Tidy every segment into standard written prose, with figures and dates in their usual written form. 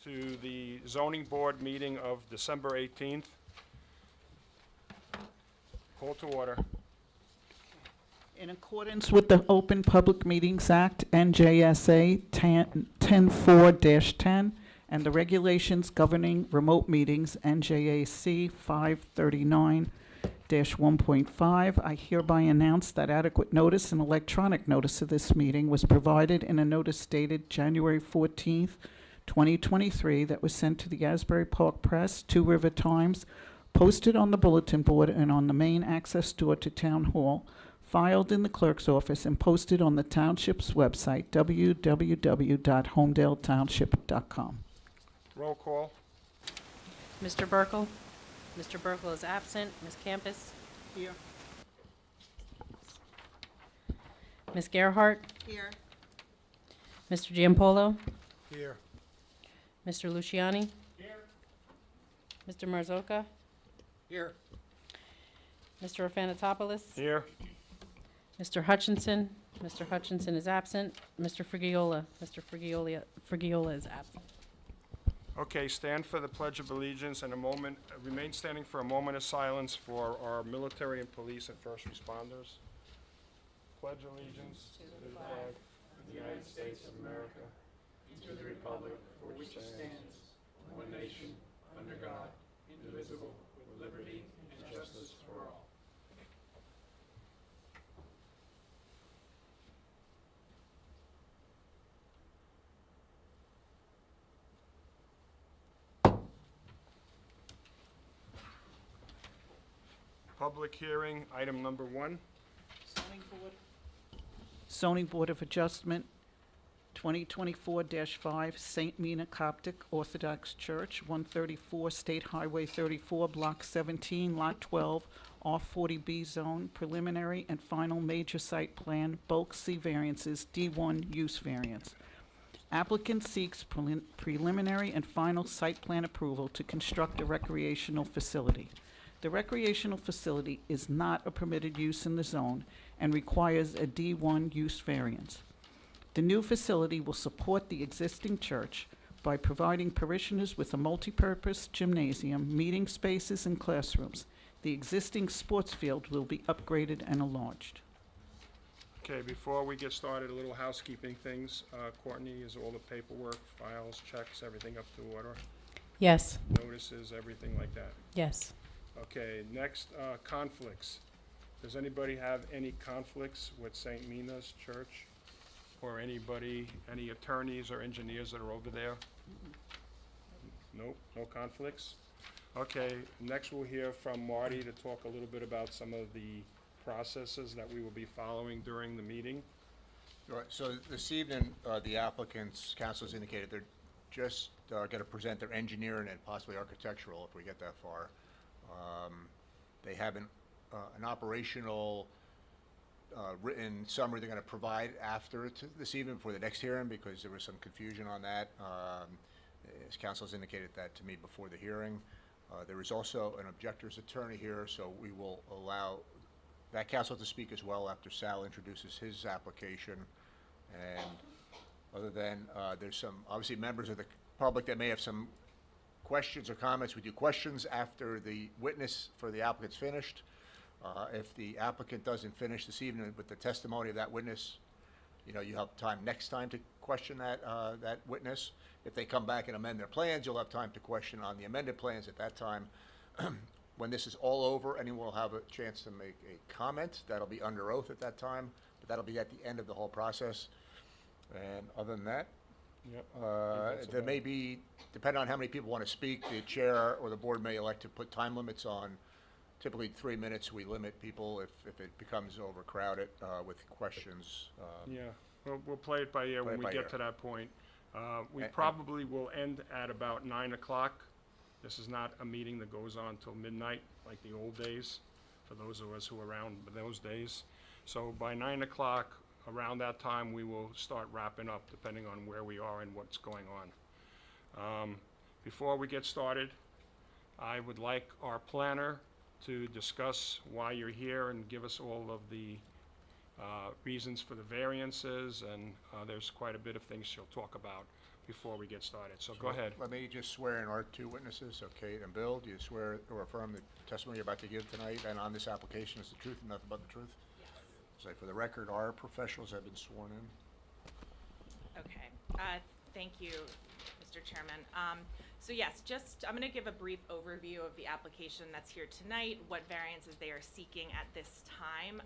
to the zoning board meeting of December 18th. Call to order. In accordance with the Open Public Meetings Act, NJSA 10-4-10, and the regulations governing remote meetings, NJAC 539-1.5, I hereby announce that adequate notice and electronic notice of this meeting was provided in a notice dated January 14th, 2023, that was sent to the Asbury Park Press, Two River Times, posted on the bulletin board and on the main access door to Town Hall, filed in the clerk's office, and posted on the township's website, www.homedaletownship.com. Roll call. Mr. Burkle? Mr. Burkle is absent. Ms. Campus? Here. Ms. Gerhart? Here. Mr. Giampolo? Here. Mr. Luciani? Here. Mr. Marzocca? Here. Mr. Afanatopoulos? Here. Mr. Hutchinson? Mr. Hutchinson is absent. Mr. Frigiola? Mr. Frigiola is absent. Okay, stand for the Pledge of Allegiance and remain standing for a moment of silence for our military and police and first responders. Pledge allegiance to the flag of the United States of America, and to the republic for which it stands, one nation, under God, indivisible, with liberty and justice for all. Public hearing, item number 1. Zoning Board of Adjustment, 2024-5, St. Mina Coptic Orthodox Church, 134 State Highway 34, Block 17, Lot 12, R40B Zone, preliminary and final major site plan, bulk C variances, D1 use variance. Applicant seeks preliminary and final site plan approval to construct a recreational facility. The recreational facility is not a permitted use in the zone and requires a D1 use variance. The new facility will support the existing church by providing parishioners with a multipurpose gymnasium, meeting spaces, and classrooms. The existing sports field will be upgraded and enlarged. Okay, before we get started, a little housekeeping things. Courtney, is all the paperwork, files, checks, everything up to order? Yes. Notices, everything like that? Yes. Okay, next, conflicts. Does anybody have any conflicts with St. Mina's Church? Or anybody, any attorneys or engineers that are over there? Nope, no conflicts? Okay, next we'll hear from Marty to talk a little bit about some of the processes that we will be following during the meeting. All right, so this evening, the applicant's counsel has indicated they're just going to present their engineering and possibly architectural if we get that far. They have an operational written summary they're going to provide after this evening for the next hearing, because there was some confusion on that. His counsel has indicated that to me before the hearing. There is also an objector's attorney here, so we will allow that counsel to speak as well after Sal introduces his application. And other than, there's some, obviously, members of the public that may have some questions or comments. We do questions after the witness for the applicant's finished. If the applicant doesn't finish this evening with the testimony of that witness, you know, you have time next time to question that witness. If they come back and amend their plans, you'll have time to question on the amended plans at that time. When this is all over, anyone will have a chance to make a comment. That'll be under oath at that time, but that'll be at the end of the whole process. And other than that, Yep. there may be, depending on how many people want to speak, the chair or the board may elect to put time limits on. Typically 3 minutes. We limit people if it becomes overcrowded with questions. Yeah, we'll play it by ear when we get to that point. We probably will end at about 9 o'clock. This is not a meeting that goes on till midnight like the old days, for those of us who were around those days. So by 9 o'clock, around that time, we will start wrapping up, depending on where we are and what's going on. Before we get started, I would like our planner to discuss why you're here and give us all of the reasons for the variances, and there's quite a bit of things she'll talk about before we get started. So go ahead. Let me just swear in our two witnesses, so Kate and Bill. Do you swear or affirm the testimony you're about to give tonight and on this application is the truth and nothing but the truth? Yes. So for the record, our professionals have been sworn in. Okay. Thank you, Mr. Chairman. So yes, I'm going to give a brief overview of the application that's here tonight, what variances they are seeking at this time,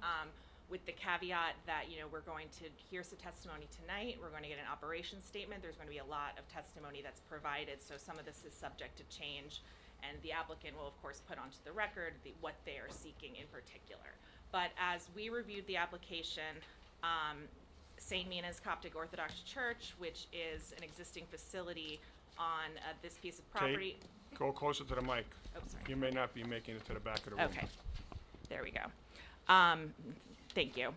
with the caveat that, we're going to hear some testimony tonight. We're going to get an operations statement. There's going to be a lot of testimony that's provided, so some of this is subject to change, and the applicant will, of course, put onto the record what they are seeking in particular. But as we reviewed the application, St. Mina's Coptic Orthodox Church, which is an existing facility on this piece of property. Kate, go closer to the mic. Oh, sorry. You may not be making it to the back of the room. Okay, there we go. Thank you.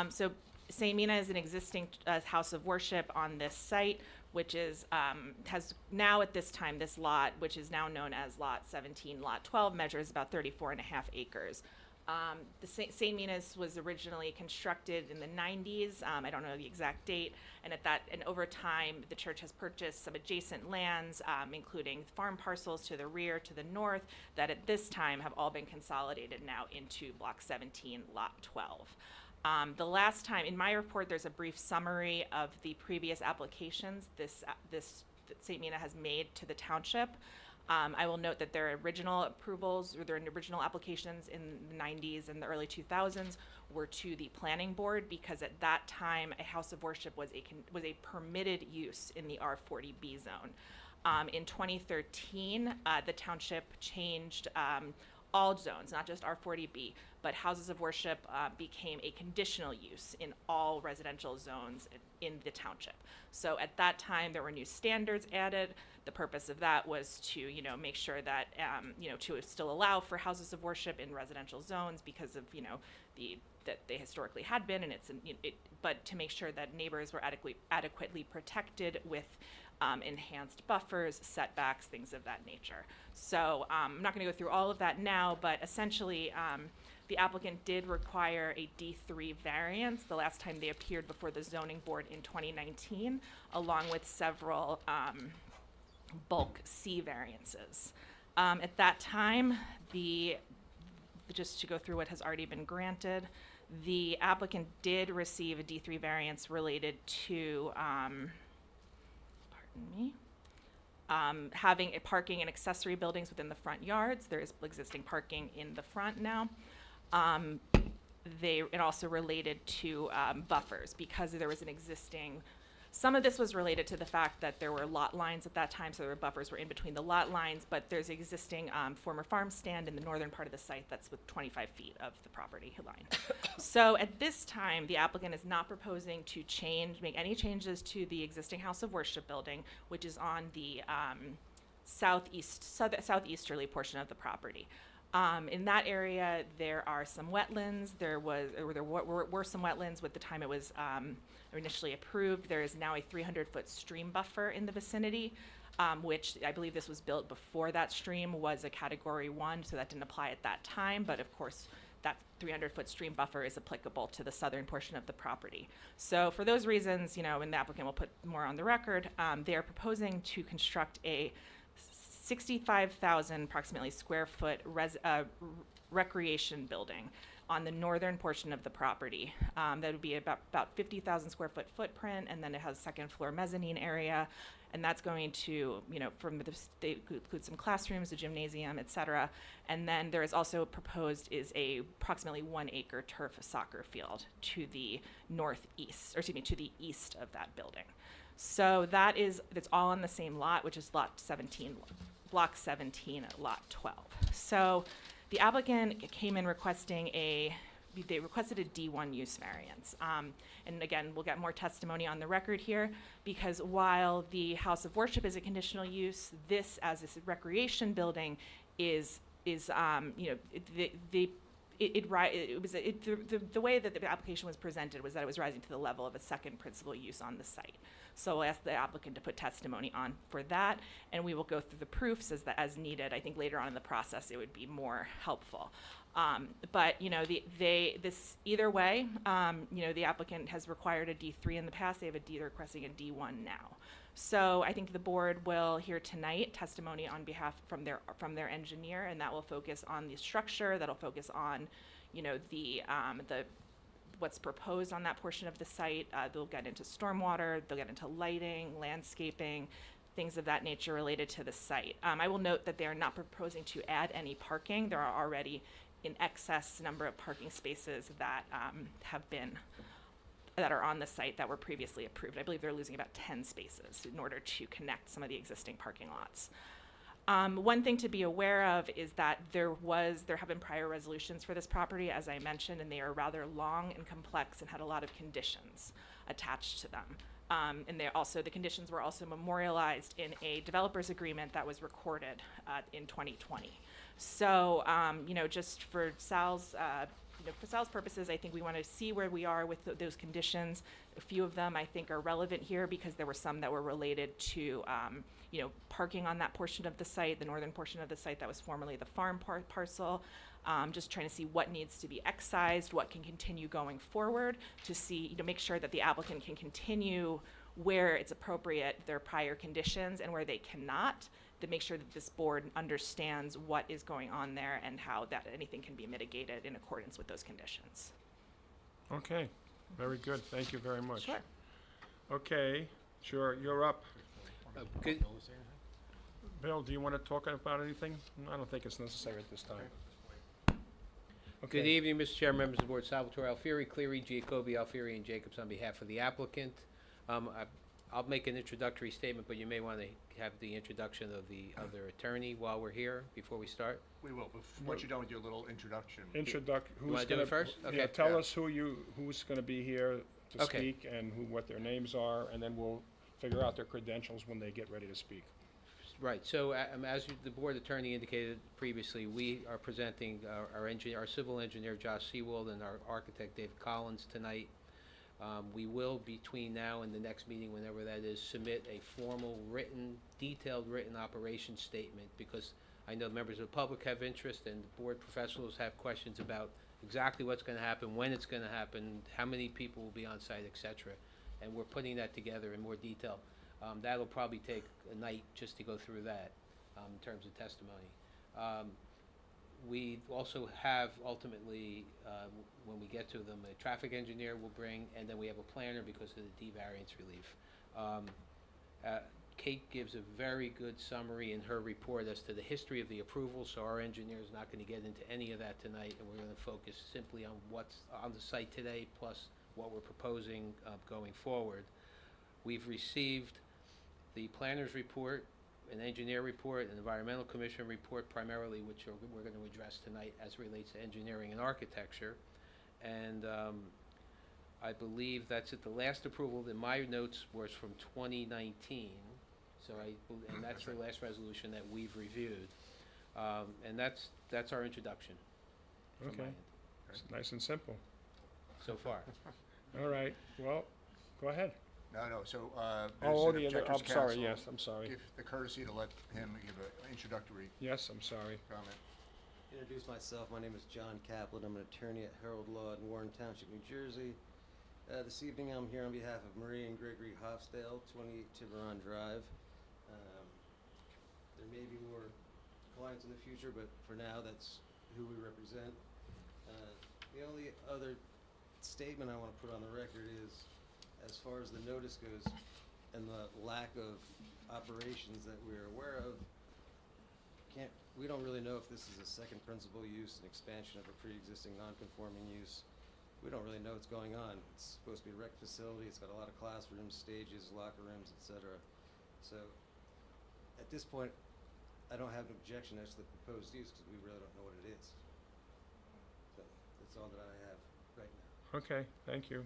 So St. Mina is an existing house of worship on this site, which is, has now at this time, this lot, which is now known as Lot 17, Lot 12, measures about 34.5 acres. The St. Mina's was originally constructed in the 90s. I don't know the exact date. And over time, the church has purchased some adjacent lands, including farm parcels to the rear, to the north, that at this time have all been consolidated now into Block 17, Lot 12. The last time, in my report, there's a brief summary of the previous applications this St. Mina has made to the township. I will note that their original approvals, or their original applications in the 90s and the early 2000s were to the planning board, because at that time a house of worship was a permitted use in the R40B zone. In 2013, the township changed all zones, not just R40B, but houses of worship became a conditional use in all residential zones in the township. So at that time, there were new standards added. The purpose of that was to, make sure that, to still allow for houses of worship in residential zones because of, that they historically had been, and but to make sure that neighbors were adequately protected with enhanced buffers, setbacks, things of that nature. So I'm not going to go through all of that now, but essentially the applicant did require a D3 variance the last time they appeared before the zoning board in 2019, along with several bulk C variances. At that time, just to go through what has already been granted, the applicant did receive a D3 variance related to having a parking and accessory buildings within the front yards. There is existing parking in the front now. It also related to buffers, because there was an existing, some of this was related to the fact that there were lot lines at that time, so there were buffers were in between the lot lines, but there's existing former farm stand in the northern part of the site that's with 25 feet of the property line. So at this time, the applicant is not proposing to make any changes to the existing house of worship building, which is on the southeasterly portion of the property. In that area, there are some wetlands. There were some wetlands with the time it was initially approved. There is now a 300-foot stream buffer in the vicinity, which I believe this was built before that stream was a Category 1, so that didn't apply at that time. But of course, that 300-foot stream buffer is applicable to the southern portion of the property. So for those reasons, and the applicant will put more on the record, they are proposing to construct a 65,000 approximately square foot recreation building on the northern portion of the property. That would be about 50,000 square foot footprint, and then it has second floor mezzanine area, and that's going to, they include some classrooms, a gymnasium, et cetera. And then there is also proposed is a approximately 1 acre turf soccer field to the northeast, or excuse me, to the east of that building. So that's all on the same lot, which is lot 17, block 17, lot 12. So the applicant came in requesting they requested a D1 use variance. And again, we'll get more testimony on the record here, because while the house of worship is a conditional use, this as a recreation building is the way that the application was presented was that it was rising to the level of a second principal use on the site. So I'll ask the applicant to put testimony on for that, and we will go through the proofs as needed. I think later on in the process it would be more helpful. But either way, the applicant has required a D3 in the past. They're requesting a D1 now. So I think the board will hear tonight testimony on behalf from their engineer, and that will focus on the structure, that'll focus on, you know, the what's proposed on that portion of the site. They'll get into stormwater, they'll get into lighting, landscaping, things of that nature related to the site. I will note that they are not proposing to add any parking. There are already in excess number of parking spaces that that are on the site that were previously approved. I believe they're losing about 10 spaces in order to connect some of the existing parking lots. One thing to be aware of is that there have been prior resolutions for this property, as I mentioned, and they are rather long and complex and had a lot of conditions attached to them. And the conditions were also memorialized in a developer's agreement that was recorded in 2020. So, you know, just for Sal's purposes, I think we want to see where we are with those conditions. A few of them I think are relevant here because there were some that were related to, you know, parking on that portion of the site, the northern portion of the site that was formerly the farm parcel. Just trying to see what needs to be excised, what can continue going forward to see, you know, make sure that the applicant can continue where it's appropriate, their prior conditions, and where they cannot, to make sure that this board understands what is going on there and how that anything can be mitigated in accordance with those conditions. Okay, very good. Thank you very much. Sure. Okay, sure, you're up. Good, Bill, do you want to talk about anything? I don't think it's necessary at this time. good Okay. evening, Mr. Chair, members of the board. Salvatore Alfieri, Cleary, Giacobbe, Alfieri, and Jacobs on behalf of the applicant. I'll make an introductory statement, but you may want to have the introduction of the other attorney while we're here, before we start. We will, but once you're done with your little introduction. Who's wanna do gonna, it first? yeah, Okay. tell Yeah. us who's gonna be here to Okay. speak and what their names are, and then we'll figure out their credentials when they get ready to speak. Right, so the board attorney indicated previously, we are presenting our civil engineer Josh Seawold and our architect David Collins tonight. We will, between now and the next meeting, whenever that is, submit a formal detailed written operations statement, because I know members of the public have interest and the board professionals have questions about exactly what's gonna happen, when it's gonna happen, how many people will be on site, et cetera. And we're putting that together in more detail. That'll probably take a night just to go through that, in terms of testimony. We also have ultimately, when we get to them, a traffic engineer will bring, and then we have a planner because of the D variance relief. Kate gives a very good summary in her report as to the history of the approval, so our engineer is not gonna get into any of that tonight, and we're gonna focus simply on what's on the site today, plus what we're proposing going forward. We've received the planner's report, an engineer report, an environmental commission report primarily, which we're going to address tonight as it relates to engineering and architecture. And I believe that's it. The last approval in my notes was from 2019. So and that's the last resolution that we've reviewed. And that's our introduction from my Okay. end It's nice and simple. so far. All right, well, go ahead. No, so, Oh, there's an I'm objector's sorry, counsel. yes, I'm sorry. Give the courtesy to let him give an introductory Yes, I'm sorry. comment. Introduce myself. My name is John Kaplan. I'm an attorney at Harold Law in Warren Township, New Jersey. This evening I'm here on behalf of Marie and Gregory Hofstadel, 28 Tiburon Drive. There may be more clients in the future, but for now that's who we represent. The only other statement I want to put on the record is, as far as the notice goes and the lack of operations that we're aware of, we don't really know if this is a second principal use, an expansion of a pre-existing non-conforming use. We don't really know what's going on. It's supposed to be a rec facility. It's got a lot of classrooms, stages, locker rooms, etc. So at this point, I don't have an objection as to the proposed use because we really don't know what it is. So that's all that I have right now. Okay, thank you.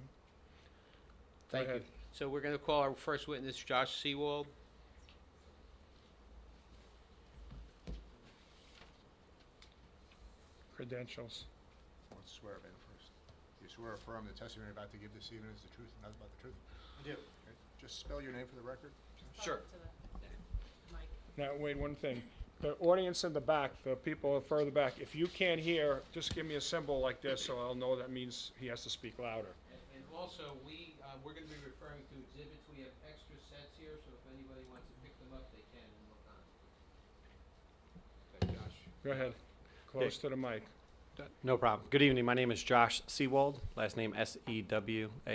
Go Thank you. ahead. So we're going to call our first witness, Josh Seawold. Credentials. Let's swear him in first. You swear or affirm the testimony you're about to give this evening is the truth and nothing but the truth? I do. Okay. Just spell your name for the record. Sure. Now, wait, one thing. The audience in the back, the people further back, if you can't hear, just give me a symbol like this so I'll know that means he has to speak louder. And also, we're going to be referring to exhibits. We have extra sets here, so if anybody Go ahead. Close to the mic. No problem. Good evening. My name is Josh Seawald, last name Sewald. I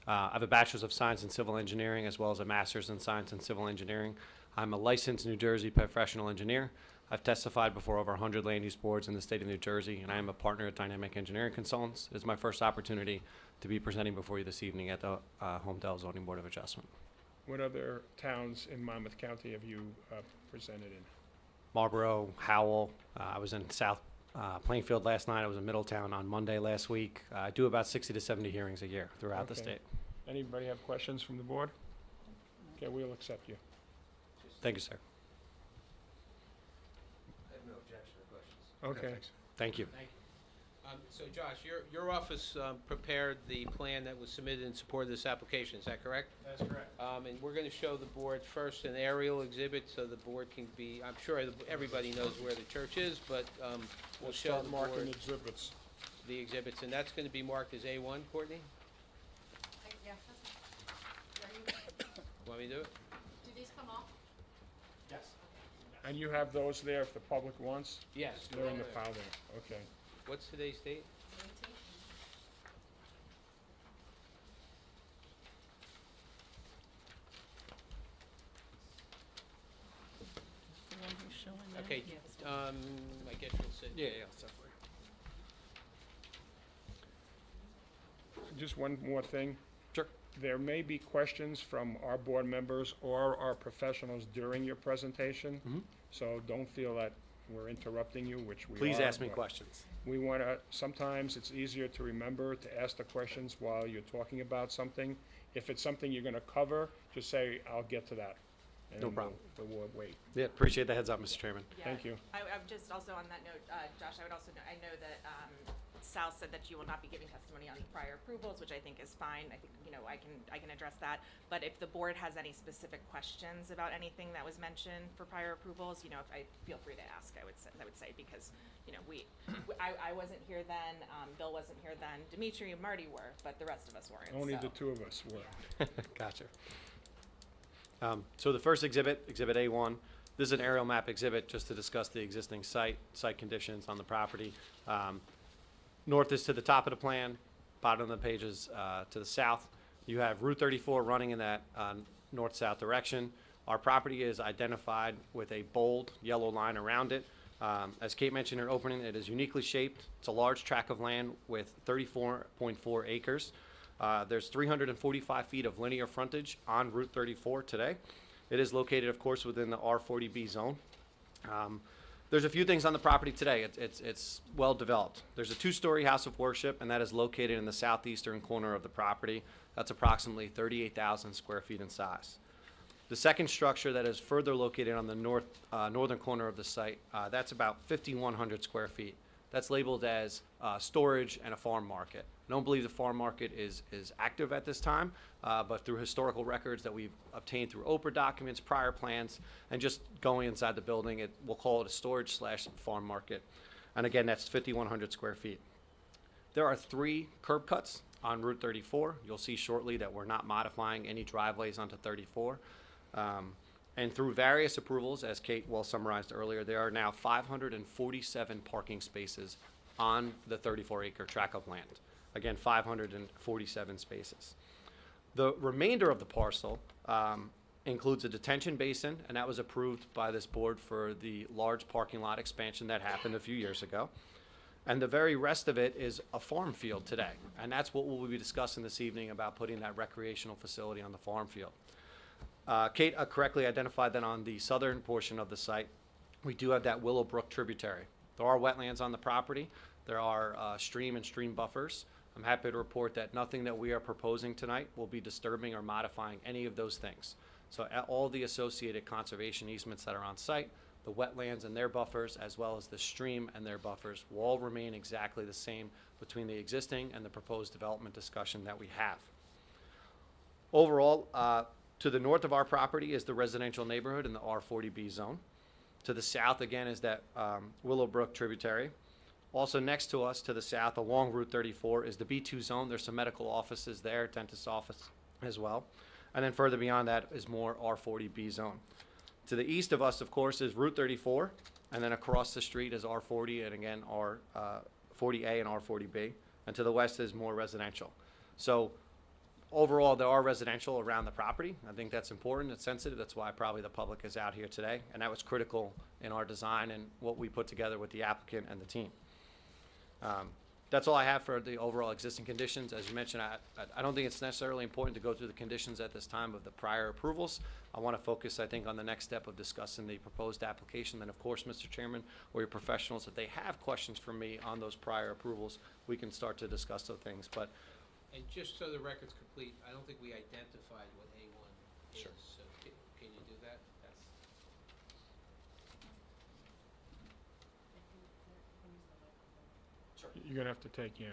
have a Bachelor's of Science in Civil Engineering as well as a Master's in Science in Civil Engineering. I'm a licensed New Jersey professional engineer. I've testified before over 100 land use boards in the state of New Jersey, and I am a partner at Dynamic Engineering Consultants. It's my first opportunity to be presenting before you this evening at the Homedale Zoning Board of Adjustment. What other towns in Monmouth County have you presented in? Marlboro, Howell. I was in South Plainfield last night. I was in Middletown on Monday last week. I do about 60 to 70 hearings a year throughout the Okay. state. Anybody have questions from the board? Okay, we'll accept you. Thank you, sir. I have no objection or questions. Okay. Thank you. Thank you. So Josh, your office prepared the plan that was submitted in support of this application, is that correct? That's correct. And we're going to show the board first an aerial exhibit so the board can be, I'm sure everybody knows where the church is, but we'll show Start the marking board exhibits. the exhibits, and that's going to be marked as A1, Courtney? Yeah, Want me to do it? do these come off? Yes. And you have those there if the public wants? Yes. They're in the file there, okay. What's today's date? The one who's showing there? Okay, I guess you'll sit. Yeah, separate. Just one more thing. Sure. There may be questions from our board members or our professionals during your presentation. Mhm. So don't feel that we're interrupting you, which we are. Please ask me but questions. We want to, sometimes it's easier to remember to ask the questions while you're talking about something. If it's something you're going to cover, just say, I'll get to that. And No then problem. we'll wait. Yeah, appreciate the heads up, Mr. Chairman. Yeah. Thank you. I'm just also on that note, Josh, I would also, I know that Sal said that you will not be giving testimony on the prior approvals, which I think is fine. I think, I can address that. But if the board has any specific questions about anything that was mentioned for prior approvals, if I feel free to ask, I would say, because, I wasn't here then, Bill wasn't here then, Dimitri and Marty were, but the rest of us weren't. Only so. the two of us were. Gotcha. So the first exhibit, Exhibit A1, this is an aerial map exhibit just to discuss the existing site conditions on the property. North is to the top of the plan, bottom of the page is to the south. You have Route 34 running in that north-south direction. Our property is identified with a bold yellow line around it. As Kate mentioned in her opening, it is uniquely shaped. It's a large tract of land with 34.4 acres. There's 345 feet of linear frontage on Route 34 today. It is located, of course, within the R40B zone. There's a few things on the property today. It's well developed. There's a two-story house of worship, and that is located in the southeastern corner of the property. That's approximately 38,000 square feet in size. The second structure that is further located on the northern corner of the site, that's about 5,100 square feet. That's labeled as storage and a farm market. I don't believe the farm market is active at this time, but through historical records that we've obtained through Oprah documents, prior plans, and just going inside the building, we'll call it a storage/farm market. And again, that's 5,100 square feet. There are 3 curb cuts on Route 34. You'll see shortly that we're not modifying any driveways onto 34. And through various approvals, as Kate well summarized earlier, there are now 547 parking spaces on the 34-acre tract of land. Again, 547 spaces. The remainder of the parcel includes a detention basin, and that was approved by this board for the large parking lot expansion that happened a few years ago. And the very rest of it is a farm field today. And that's what we'll be discussing this evening about putting that recreational facility on the farm field. Kate correctly identified that on the southern portion of the site, we do have that Willowbrook tributary. There are wetlands on the property. There are stream and stream buffers. I'm happy to report that nothing that we are proposing tonight will be disturbing or modifying any of those things. So all the associated conservation easements that are on site, the wetlands and their buffers, as well as the stream and their buffers, will all remain exactly the same between the existing and the proposed development discussion that we have. Overall, to the north of our property is the residential neighborhood in the R40B zone. To the south, again, is that Willowbrook tributary. Also next to us, to the south, along Route 34, is the B2 zone. There's some medical offices there, dentist's office as well. And then further beyond that is more R40B zone. To the east of us, of course, is Route 34, And then across the street is R40 and again R40A and R40B. And to the west is more residential. So overall, there are residential around the property. I think that's important, it's sensitive, that's why probably the public is out here today. And that was critical in our design and what we put together with the applicant and the team. That's all I have for the overall existing conditions. As you mentioned, I don't think it's necessarily important to go through the conditions at this time of the prior approvals. I want to focus, I think, on the next step of discussing the proposed application. Then, of course, Mr. Chairman, or your professionals, if they have questions for me on those prior approvals, we can start to discuss those things. But And just so the record's complete, I don't think we identified what A1 is. Sure. So can you do that? That's You're gonna have to take, yeah.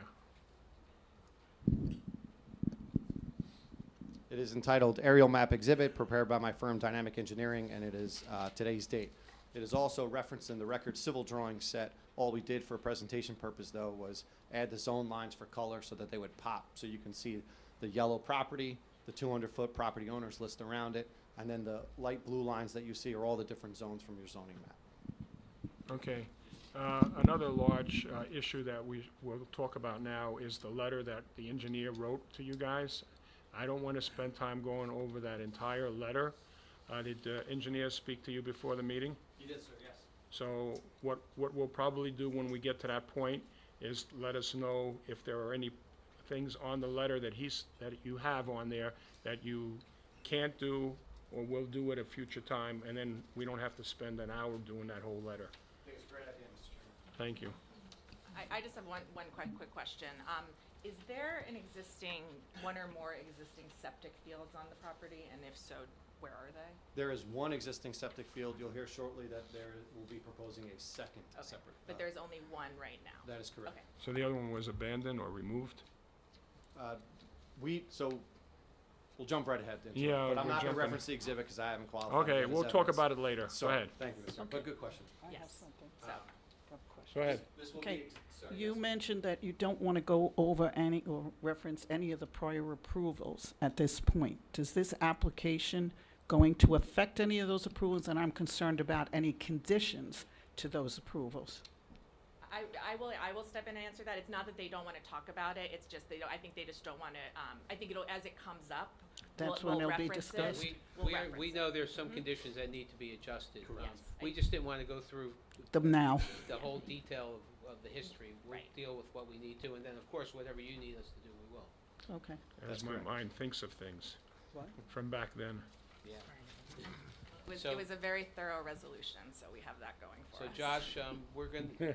it is entitled Aerial Map Exhibit, prepared by my firm Dynamic Engineering, and it is today's date. It is also referenced in the record civil drawing set. All we did for presentation purpose, though, was add the zone lines for color so that they would pop. So you can see the yellow property, the 200-foot property owners list around it, and then the light blue lines that you see are all the different zones from your zoning map. Okay. Another large issue that we will talk about now is the letter that the engineer wrote to you guys. I don't want to spend time going over that entire letter. Did the engineer speak to you before the meeting? You did, sir, yes. So what we'll probably do when we get to that point is let us know if there are any things on the letter that you have on there that you can't do or will do at a future time, and then we don't have to spend an hour doing that whole letter. I think it's a great idea, Mr. Chairman. Thank you. I just have one quick question. Is there one or more existing septic fields on the property, and if so, where are they? There is one existing septic field. You'll hear shortly that there will be proposing a second Okay. separate. But there's only one right now? That is correct. Okay. So the other one was abandoned or removed? We'll jump right ahead. Into it, Yeah, but I'm we're not going to jumping. reference the exhibit because I haven't qualified. Okay, that as we'll talk evidence. about it later. So, Go ahead. Thank you, Mr. But good question. I have Yes. something. So, I have a question. Go ahead. This will Okay, be, sorry, You yes. mentioned that you don't want to go over any or reference any of the prior approvals at this point. Does this application going to affect any of those approvals? And I'm concerned about any conditions to those approvals. I will step in and answer that. It's not that they don't want to talk about it, it's just I think they just don't want to, I think as it comes up, That's we'll when it'll be reference it. discussed. We'll We reference know it. there's some conditions that need to be adjusted. Yes. We just didn't want to go through Them now. the whole detail of the history. We'll Right. deal with what we need to, and then, of course, whatever you need us to do, we will. Okay. As That's my correct. mind thinks of things What? from back then. Yeah. It So- was a very thorough resolution, so we have that going for So us. Josh, we're going, we're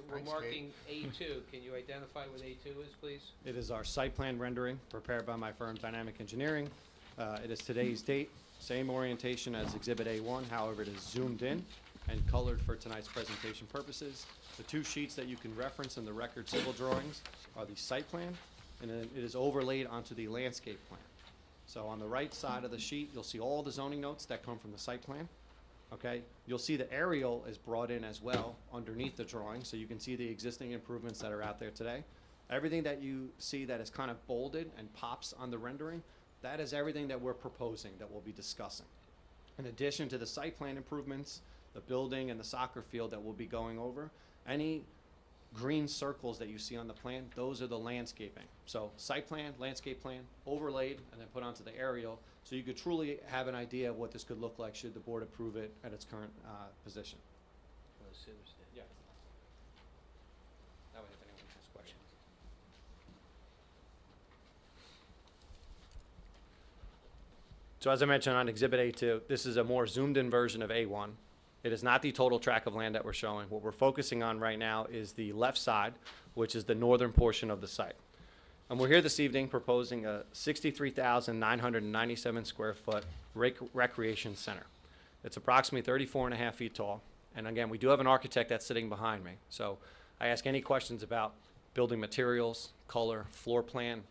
Thanks, marking A2. Can you identify what A2 is, please? It is our site plan rendering prepared by my firm Dynamic Engineering. It is today's date, same orientation as Exhibit A1, however, it is zoomed in and colored for tonight's presentation purposes. The two sheets that you can reference in the record civil drawings are the site plan, and then it is overlaid onto the landscape plan. So on the right side of the sheet, you'll see all the zoning notes that come from the site plan. Okay, you'll see the aerial is brought in as well underneath the drawing, so you can see the existing improvements that are out there today. Everything that you see that is kind of bolded and pops on the rendering, that is everything that we're proposing, that we'll be discussing. In addition to the site plan improvements, the building and the soccer field that we'll be going over, any green circles that you see on the plan, those are the landscaping. So site plan, landscape plan, overlaid, and then put onto the aerial, so you could truly have an idea of what this could look like should the board approve it at its current position. Want to sit or stand? Yeah. That way if anyone has questions. So as I mentioned on Exhibit A2, this is a more zoomed-in version of A1. It is not the total tract of land that we're showing. What we're focusing on right now is the left side, which is the northern portion of the site. And we're here this evening proposing a 63,997 square foot recreation center. It's approximately 34 and a half feet tall. And again, we do have an architect that's sitting behind me. So I ask any questions about building materials, color, floor plan,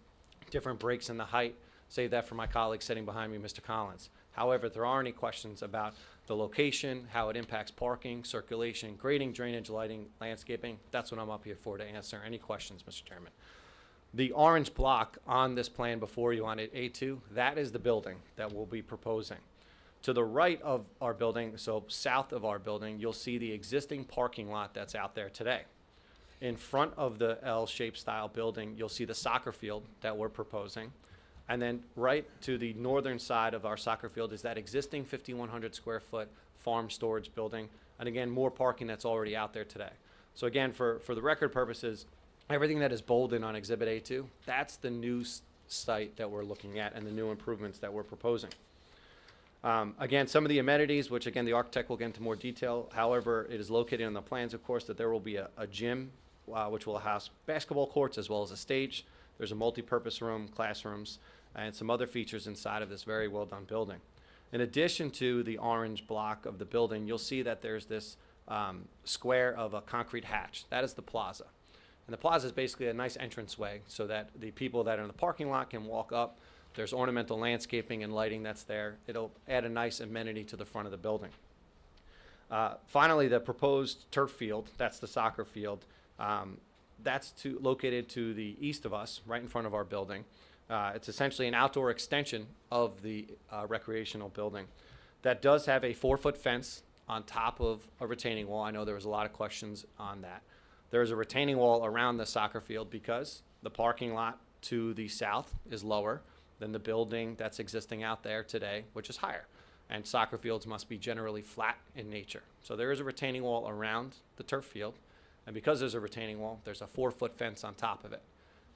different breaks in the height. Save that for my colleague sitting behind me, Mr. Collins. However, if there are any questions about the location, how it impacts parking, circulation, grading, drainage, lighting, landscaping, that's what I'm up here for, to answer any questions, Mr. Chairman. The orange block on this plan before you on A2, that is the building that we'll be proposing. To the right of our building, so south of our building, you'll see the existing parking lot that's out there today. In front of the L-shaped style building, you'll see the soccer field that we're proposing. And then right to the northern side of our soccer field is that existing 5,100 square foot farm storage building. And again, more parking that's already out there today. So again, for the record purposes, everything that is bolded on Exhibit A2, that's the new site that we're looking at and the new improvements that we're proposing. Again, some of the amenities, which again, the architect will get into more detail. However, it is located in the plans, of course, that there will be a gym, which will house basketball courts as well as a stage. There's a multi-purpose room, classrooms, and some other features inside of this very well-done building. In addition to the orange block of the building, you'll see that there's this square of a concrete hatch. That is the plaza. And the plaza is basically a nice entranceway so that the people that are in the parking lot can walk up. There's ornamental landscaping and lighting that's there. It'll add a nice amenity to the front of the building. Finally, the proposed turf field, that's the soccer field, that's located to the east of us, right in front of our building. It's essentially an outdoor extension of the recreational building that does have a 4-foot fence on top of a retaining wall. I know there was a lot of questions on that. There's a retaining wall around the soccer field because the parking lot to the south is lower than the building that's existing out there today, which is higher. And soccer fields must be generally flat in nature. So there is a retaining wall around the turf field. And because there's a retaining wall, there's a 4-foot fence on top of it.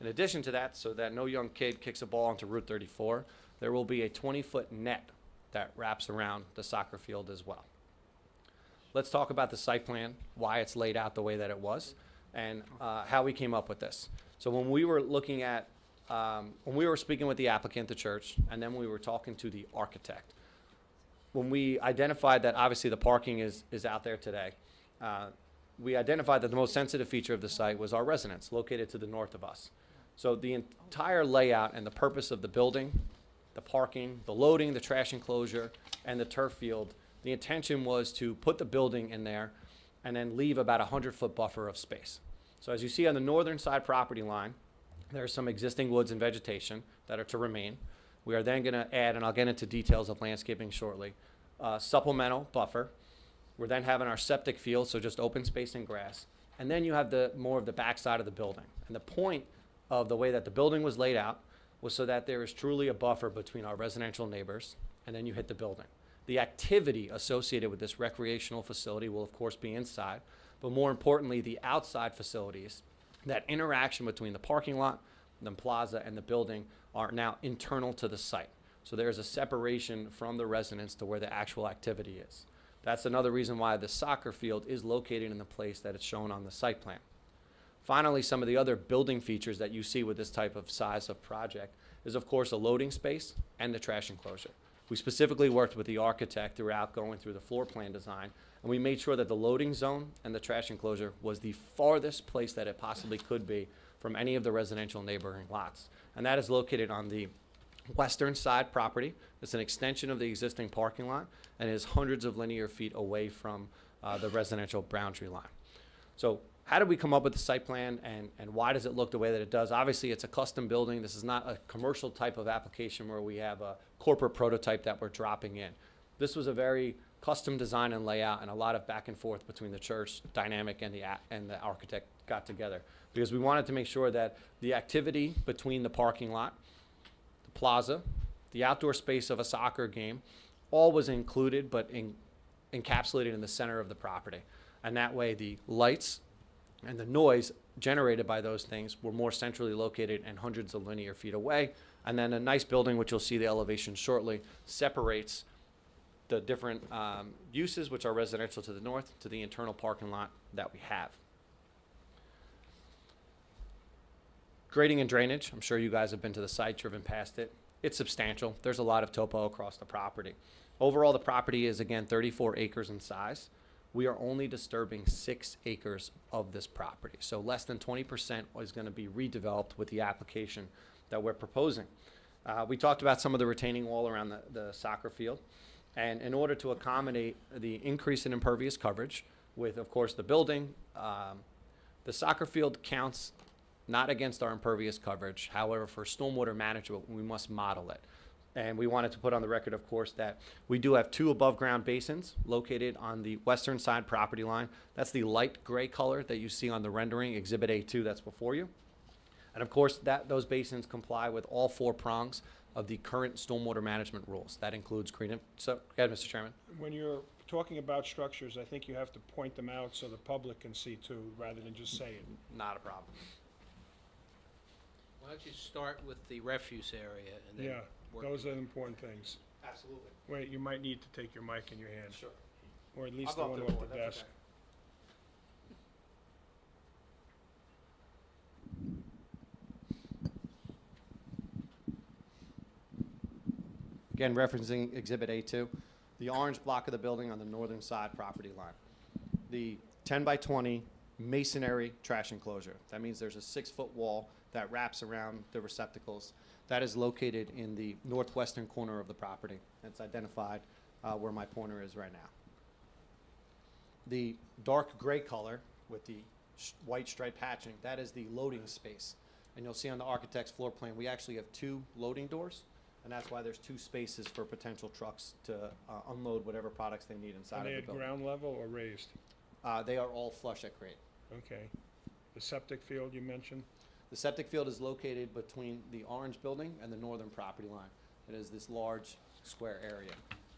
In addition to that, so that no young kid kicks a ball onto Route 34, there will be a 20-foot net that wraps around the soccer field as well. Let's talk about the site plan, why it's laid out the way that it was, and how we came up with this. So when we were looking at, when we were speaking with the applicant, the church, and then we were talking to the architect, when we identified that obviously the parking is out there today, we identified that the most sensitive feature of the site was our residence located to the north of us. So the entire layout and the purpose of the building, the parking, the loading, the trash enclosure, and the turf field, the intention was to put the building in there and then leave about a 100-foot buffer of space. So as you see on the northern side property line, there's some existing woods and vegetation that are to remain. We are then going to add, and I'll get into details of landscaping shortly, supplemental buffer. We're then having our septic field, so just open space and grass. And then you have more of the backside of the building. And the point of the way that the building was laid out was so that there is truly a buffer between our residential neighbors, and then you hit the building. The activity associated with this recreational facility will, of course, be inside, but more importantly, the outside facilities, that interaction between the parking lot, the plaza, and the building are now internal to the site. So there is a separation from the residence to where the actual activity is. That's another reason why the soccer field is located in the place that it's shown on the site plan. Finally, some of the other building features that you see with this type of size of project is, of course, a loading space and the trash enclosure. We specifically worked with the architect throughout going through the floor plan design, and we made sure that the loading zone and the trash enclosure was the farthest place that it possibly could be from any of the residential neighboring lots. And that is located on the western side property. It's an extension of the existing parking lot and is hundreds of linear feet away from the residential boundary line. So how did we come up with the site plan, and why does it look the way that it does? Obviously, it's a custom building. This is not a commercial type of application where we have a corporate prototype that we're dropping in. This was a very custom design and layout, and a lot of back and forth between the church dynamic and the architect got together, because we wanted to make sure that the activity between the parking lot, the plaza, the outdoor space of a soccer game, all was included but encapsulated in the center of the property. And that way the lights and the noise generated by those things were more centrally located and hundreds of linear feet away. And then a nice building, which you'll see the elevation shortly, separates the different uses, which are residential to the north, to the internal parking lot that we have. Grading and drainage, I'm sure you guys have been to the site, driven past it. It's substantial. There's a lot of topo across the property. Overall, the property is, again, 34 acres in size. We are only disturbing 6 acres of this property. So less than 20% is going to be redeveloped with the application that we're proposing. We talked about some of the retaining wall around the soccer field. And in order to accommodate the increase in impervious coverage with, of course, the building, the soccer field counts not against our impervious coverage. However, for stormwater management, we must model it. And we wanted to put on the record, of course, that we do have 2 above-ground basins located on the western side property line. That's the light gray color that you see on the rendering, Exhibit A2 that's before you. And of course, those basins comply with all 4 prongs of the current stormwater management rules. That includes green, so, go ahead, Mr. Chairman. When you're talking about structures, I think you have to point them out so the public can see too, rather than just say it. Not a problem. Why don't you start with the refuse area and then Yeah, work those your are way. important things. Absolutely. Wait, you might need to take your mic in your hand, Sure. or at least I'll the go up one to off board, the that's desk. okay. Again, referencing Exhibit A2, the orange block of the building on the northern side property line. The 10 by 20 masonry trash enclosure. That means there's a 6-foot wall that wraps around the receptacles. That is located in the northwestern corner of the property. It's identified where my pointer is right now. The dark gray color with the white stripe hatching, that is the loading space. And you'll see on the architect's floor plan, we actually have 2 loading doors, and that's why there's 2 spaces for potential trucks to unload whatever products they need inside Are of they the at building. ground level or raised? They are all flush at grade. Okay. The septic field you mentioned? The septic field is located between the orange building and the northern property line. It is this large square area.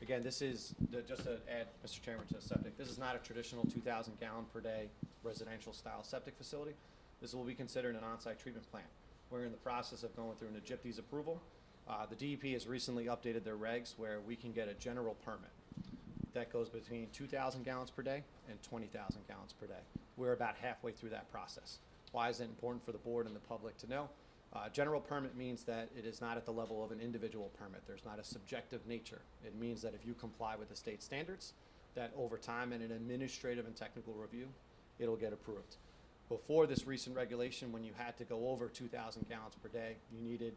Again, this is, just to add, Mr. Chairman, to the septic, this is not a traditional 2,000 gallon per day residential style septic facility. This will be considered an on-site treatment plant. We're in the process of going through an EGIPTES approval. The DEP has recently updated their regs where we can get a general permit that goes between 2,000 gallons per day and 20,000 gallons per day. We're about halfway through that process. Why is it important for the board and the public to know? General permit means that it is not at the level of an individual permit. There's not a subjective nature. It means that if you comply with the state standards, that over time in an administrative and technical review, it'll get approved. Before this recent regulation, when you had to go over 2,000 gallons per day, you needed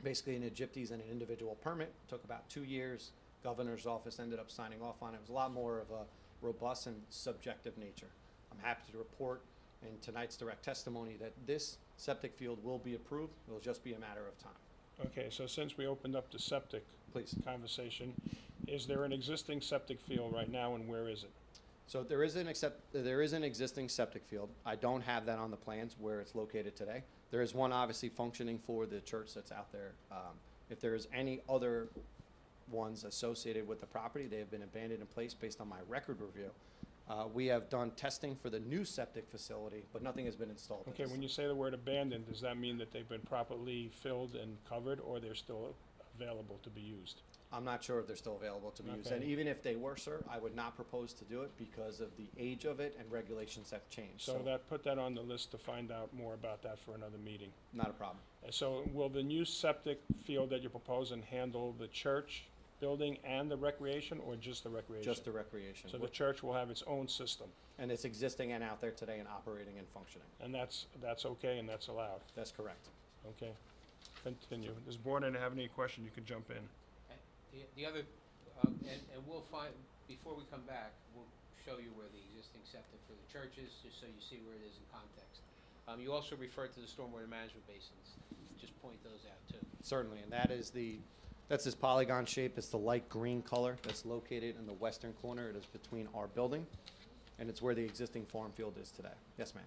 basically an EGIPTES and an individual permit. It took about 2 years. Governor's office ended up signing off on it. It was a lot more of a robust and subjective nature. I'm happy to report in tonight's direct testimony that this septic field will be approved. It'll just be a matter of time. Okay, so since we opened up the septic Please. conversation, is there an existing septic field right now, and where is it? So there is an existing septic field. I don't have that on the plans where it's located today. There is one obviously functioning for the church that's out there. If there is any other ones associated with the property, they have been abandoned in place based on my record review. We have done testing for the new septic facility, but nothing has been installed. at Okay, this when you say the word abandoned, does that mean that they've been properly filled and covered, or they're still available to be used? I'm not sure if they're still available to be used. And Okay. even if they were, sir, I would not propose to do it because of the age of it and regulations have changed. So that, put that on the list to find out more about that for another meeting. Not a problem. So will the new septic field that you're proposing handle the church building and the recreation, or just the recreation? Just the recreation. So the church will have its own system, And it's existing and out there today and operating and functioning. and that's okay and that's allowed? That's correct. Okay. Continue. Does the board have any question, you can jump in. The other, and we'll find, before we come back, we'll show you where the existing septic for the church is, just so you see where it is in context. You also referred to the stormwater management basins. Just point those out too. Certainly, and that's this polygon shape. It's the light green color that's located in the western corner. It is between our building, and it's where the existing farm field is today. Yes, ma'am.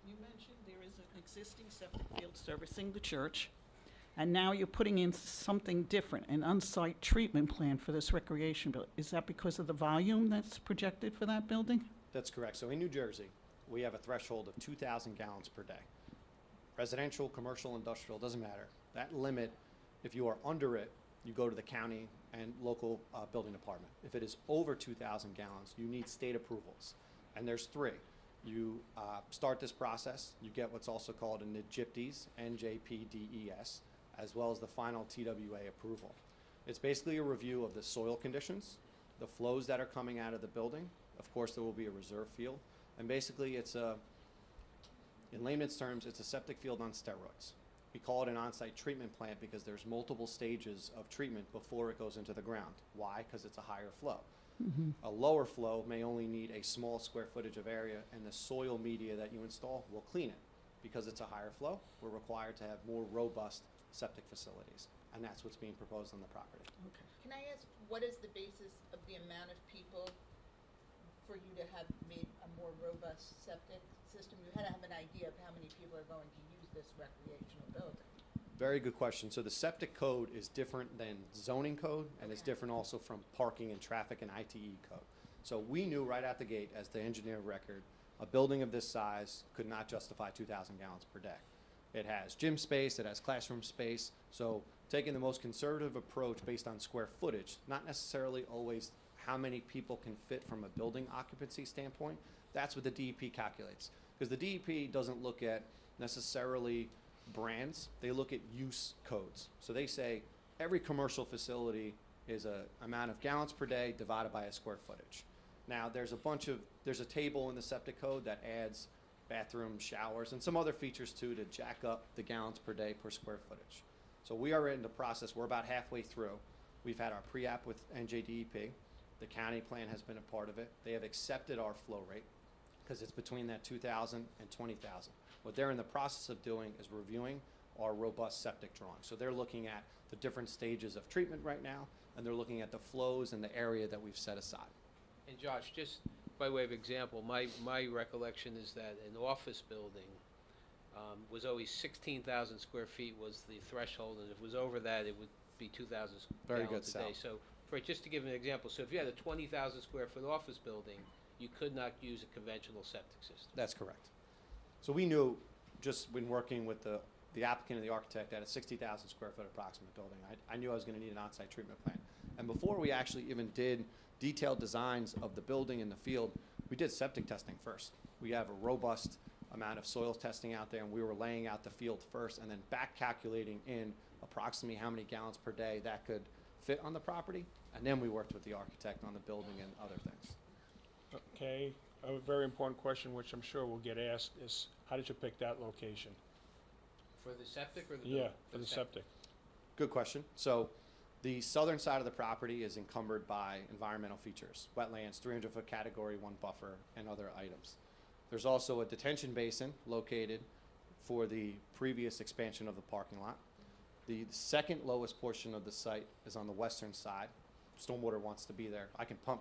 You mentioned there is an existing septic field servicing the church, and now you're putting in something different, an on-site treatment plan for this recreation building. Is that because of the volume that's projected for that building? That's correct. So in New Jersey, we have a threshold of 2,000 gallons per day. Residential, commercial, industrial, doesn't matter. That limit, if you are under it, you go to the county and local building department. If it is over 2,000 gallons, you need state approvals. And there's 3. You start this process, you get what's also called an EGIPTES, NJPDES, as well as the final TWA approval. It's basically a review of the soil conditions, the flows that are coming out of the building. Of course, there will be a reserve field. And basically, in layman's terms, it's a septic field on steroids. We call it an on-site treatment plant because there's multiple stages of treatment before it goes into the ground. Why? Because it's a higher flow. A lower flow may only need a small square footage of area, and the soil media that you install will clean it. Because it's a higher flow, we're required to have more robust septic facilities. and that's what's being proposed on the property. Can I ask, what is the basis of the amount of people for you to have made a more robust septic system? You had to have an idea of how many people are going to use this recreational building. Very good question. So the septic code is different than zoning code, and it's Okay. different also from parking and traffic and ITE code. So we knew right out the gate, as the engineer of record, a building of this size could not justify 2,000 gallons per day. It has gym space, it has classroom space, so taking the most conservative approach based on square footage, not necessarily always how many people can fit from a building occupancy standpoint, that's what the DEP calculates. Because the DEP doesn't look at necessarily brands, they look at use codes. So they say every commercial facility is a amount of gallons per day divided by a square footage. Now, there's a table in the septic code that adds bathrooms, showers, and some other features too to jack up the gallons per day per square footage. So we are in the process, we're about halfway through. We've had our pre-app with NJDEP. The county plan has been a part of it. They have accepted our flow rate because it's between that 2,000 and 20,000. What they're in the process of doing is reviewing our robust septic drawing. So they're looking at the different stages of treatment right now, and they're looking at the flows and the area that we've set aside. And Josh, just by way of example, my recollection is that an office building was always 16,000 square feet was the threshold, and if it was over that, it would be 2,000 Very good, gallons a day. Sal. So, just to give an example, so if you had a 20,000 square foot office building, you could not use a conventional septic system. That's correct. So we knew, just when working with the applicant and the architect, at a 60,000 square foot approximate building, I knew I was gonna need an on-site treatment plant. And before we actually even did detailed designs of the building and the field, we did septic testing first. We have a robust amount of soil testing out there, and we were laying out the field first and then back calculating in approximately how many gallons per day that could fit on the property. And then we worked with the architect on the building and other things. Okay, a very important question, which I'm sure will get asked, is how did you pick that location? For the septic or the Yeah, building? for the septic. Good question. So the southern side of the property is encumbered by environmental features, wetlands, 300-foot category 1 buffer, and other items. There's also a detention basin located for the previous expansion of the parking lot. The second lowest portion of the site is on the western side. Stormwater wants to be there. I can pump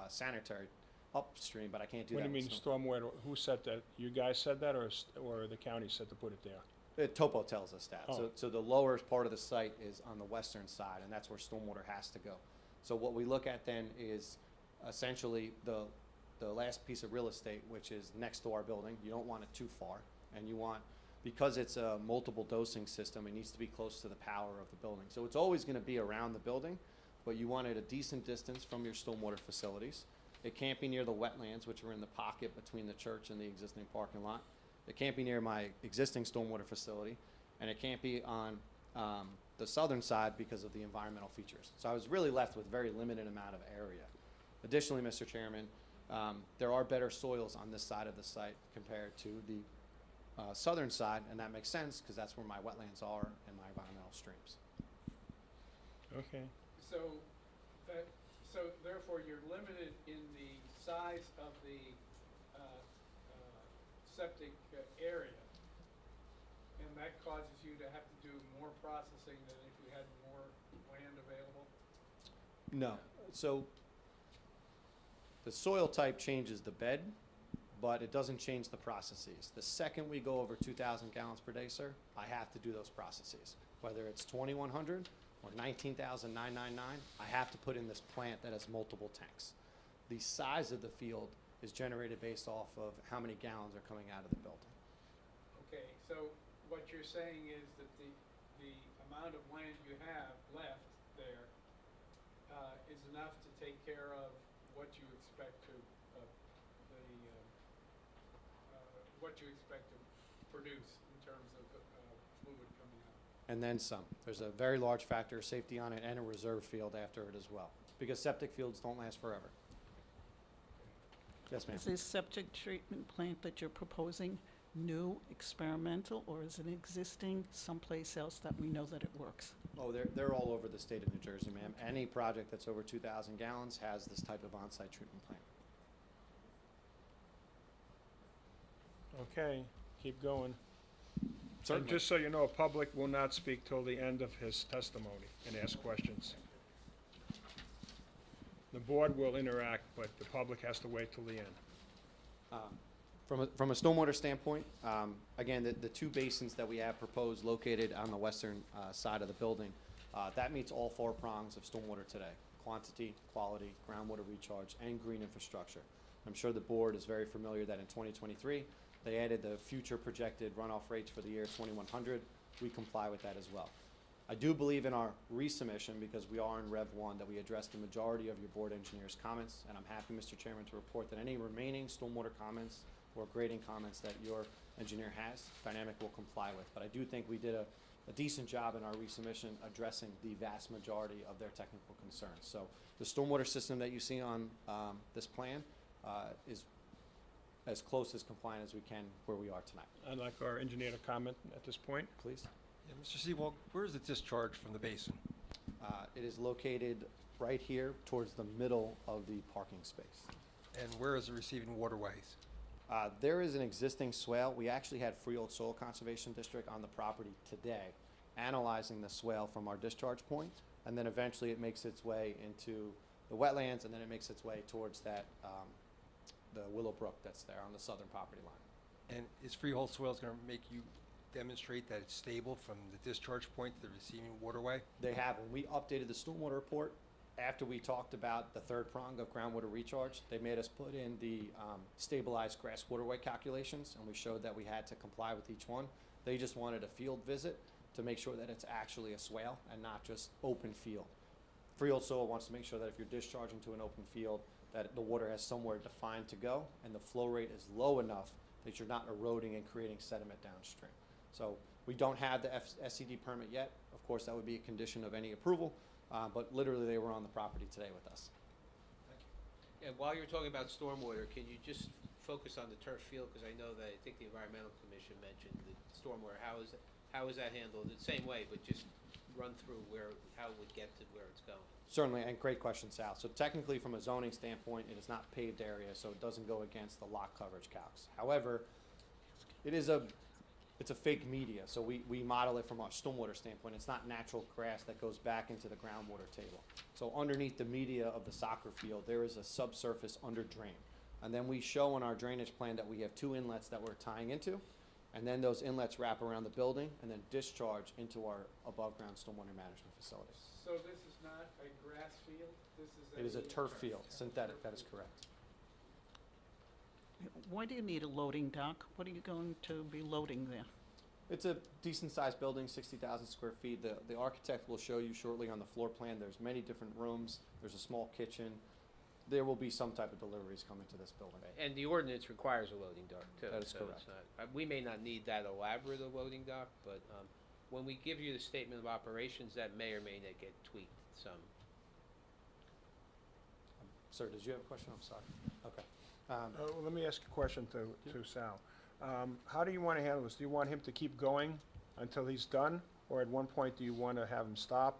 sanitary upstream, but I can't do What that. do you mean with stormwater? Who said that? You guys said that, or the county said to put it there? Topo tells us that. Oh. So the lower part of the site is on the western side, and that's where stormwater has to go. So what we look at then is essentially the last piece of real estate, which is next to our building. You don't want it too far, and you want, because it's a multiple dosing system, it needs to be close to the power of the building. So it's always gonna be around the building, but you want it a decent distance from your stormwater facilities. It can't be near the wetlands, which are in the pocket between the church and the existing parking lot. It can't be near my existing stormwater facility, and it can't be on the southern side because of the environmental features. So I was really left with very limited amount of area. Additionally, Mr. Chairman, there are better soils on this side of the site compared to the southern side, and that makes sense because that's where my wetlands are and my environmental streams. Okay. So therefore, you're limited in the size of the septic area, and that causes you to have to do more processing than if you had more land available? No. So the soil type changes the bed, but it doesn't change the processes. The second we go over 2,000 gallons per day, sir, I have to do those processes. Whether it's 2,100 or 19,999, I have to put in this plant that has multiple tanks. The size of the field is generated based off of how many gallons are coming out of the building. Okay, so what you're saying is that the amount of land you have left there is enough to take care of what you expect to, what you expect to produce in terms of fluid coming out. And then some. There's a very large factor of safety on it and a reserve field after it as well, because septic fields don't last forever. Yes, ma'am. Is this septic treatment plant that you're proposing new, experimental, or is it existing someplace else that we know that it works? Oh, they're all over the state of New Jersey, ma'am. Any project that's over 2,000 gallons has this type of on-site treatment plant. Okay, keep going. And Certainly. just so you know, public will not speak till the end of his testimony and ask questions. The board will interact, but the public has to wait till the end. From a stormwater standpoint, again, the two basins that we have proposed located on the western side of the building, that meets all four prongs of stormwater today: quantity, quality, groundwater recharge, and green infrastructure. I'm sure the board is very familiar that in 2023, they added the future projected runoff rates for the year 2100. We comply with that as well. I do believe in our resubmission, because we are in Rev 1, that we addressed the majority of your board engineer's comments, and I'm happy, Mr. Chairman, to report that any remaining stormwater comments or grading comments that your engineer has, Dynamic will comply with. But I do think we did a decent job in our resubmission addressing the vast majority of their technical concerns. So the stormwater system that you see on this plan is as close as compliant as we can where we are tonight. I'd like our engineer to comment at this point. Please. Yeah, Mr. Seawald, where is the discharge from the basin? It is located right here towards the middle of the parking space. And where is the receiving waterways? There is an existing swale. We actually had Freehold Soil Conservation District on the property today, analyzing the swale from our discharge point, and then eventually it makes its way into the wetlands, and then it makes its way towards that, the Willow Brook that's there on the southern property line. And is Freehold Soils going to make you demonstrate that it's stable from the discharge point to the receiving waterway? They have. When we updated the stormwater report, after we talked about the third prong of groundwater recharge, they made us put in the stabilized grass waterway calculations, and we showed that we had to comply with each one. They just wanted a field visit to make sure that it's actually a swale and not just open field. Freehold Soil wants to make sure that if you're discharging to an open field, that the water has somewhere defined to go, and the flow rate is low enough that you're not eroding and creating sediment downstream. So we don't have the SCD permit yet. Of course, that would be a condition of any approval. But literally, they were on the property today with us. And while you're talking about stormwater, can you just focus on the turf field? Because I know that, I think the Environmental Commission mentioned the stormwater. How is that handled? The same way, but just run through how it would get to where it's going. Certainly, and great question, Sal. So technically, from a zoning standpoint, it is not paved area, so it doesn't go against the lot coverage calcs. However, it's a fake media, so we model it from our stormwater standpoint. It's not natural grass that goes back into the groundwater table. So underneath the media of the soccer field, there is a subsurface under drain. And then we show in our drainage plan that we have two inlets that we're tying into, and then those inlets wrap around the building and then discharge into our above-ground stormwater management facility. So this is not a grass field? It is a turf field, synthetic, that is correct. Why do you need a loading dock? What are you going to be loading there? It's a decent-sized building, 60,000 square feet. The architect will show you shortly on the floor plan. There's many different rooms. There's a small kitchen. There will be some type of deliveries coming to this building. And the ordinance requires a loading dock, too. That is so correct. it's not- we may not need that elaborate a loading dock, but when we give you the statement of operations, that may or may not get tweaked some. Sir, did you have a question? I'm sorry. Okay. Well, let me ask a question to Sal. How do you want to handle this? Do you want him to keep going until he's done? Or at one point, do you want to have him stop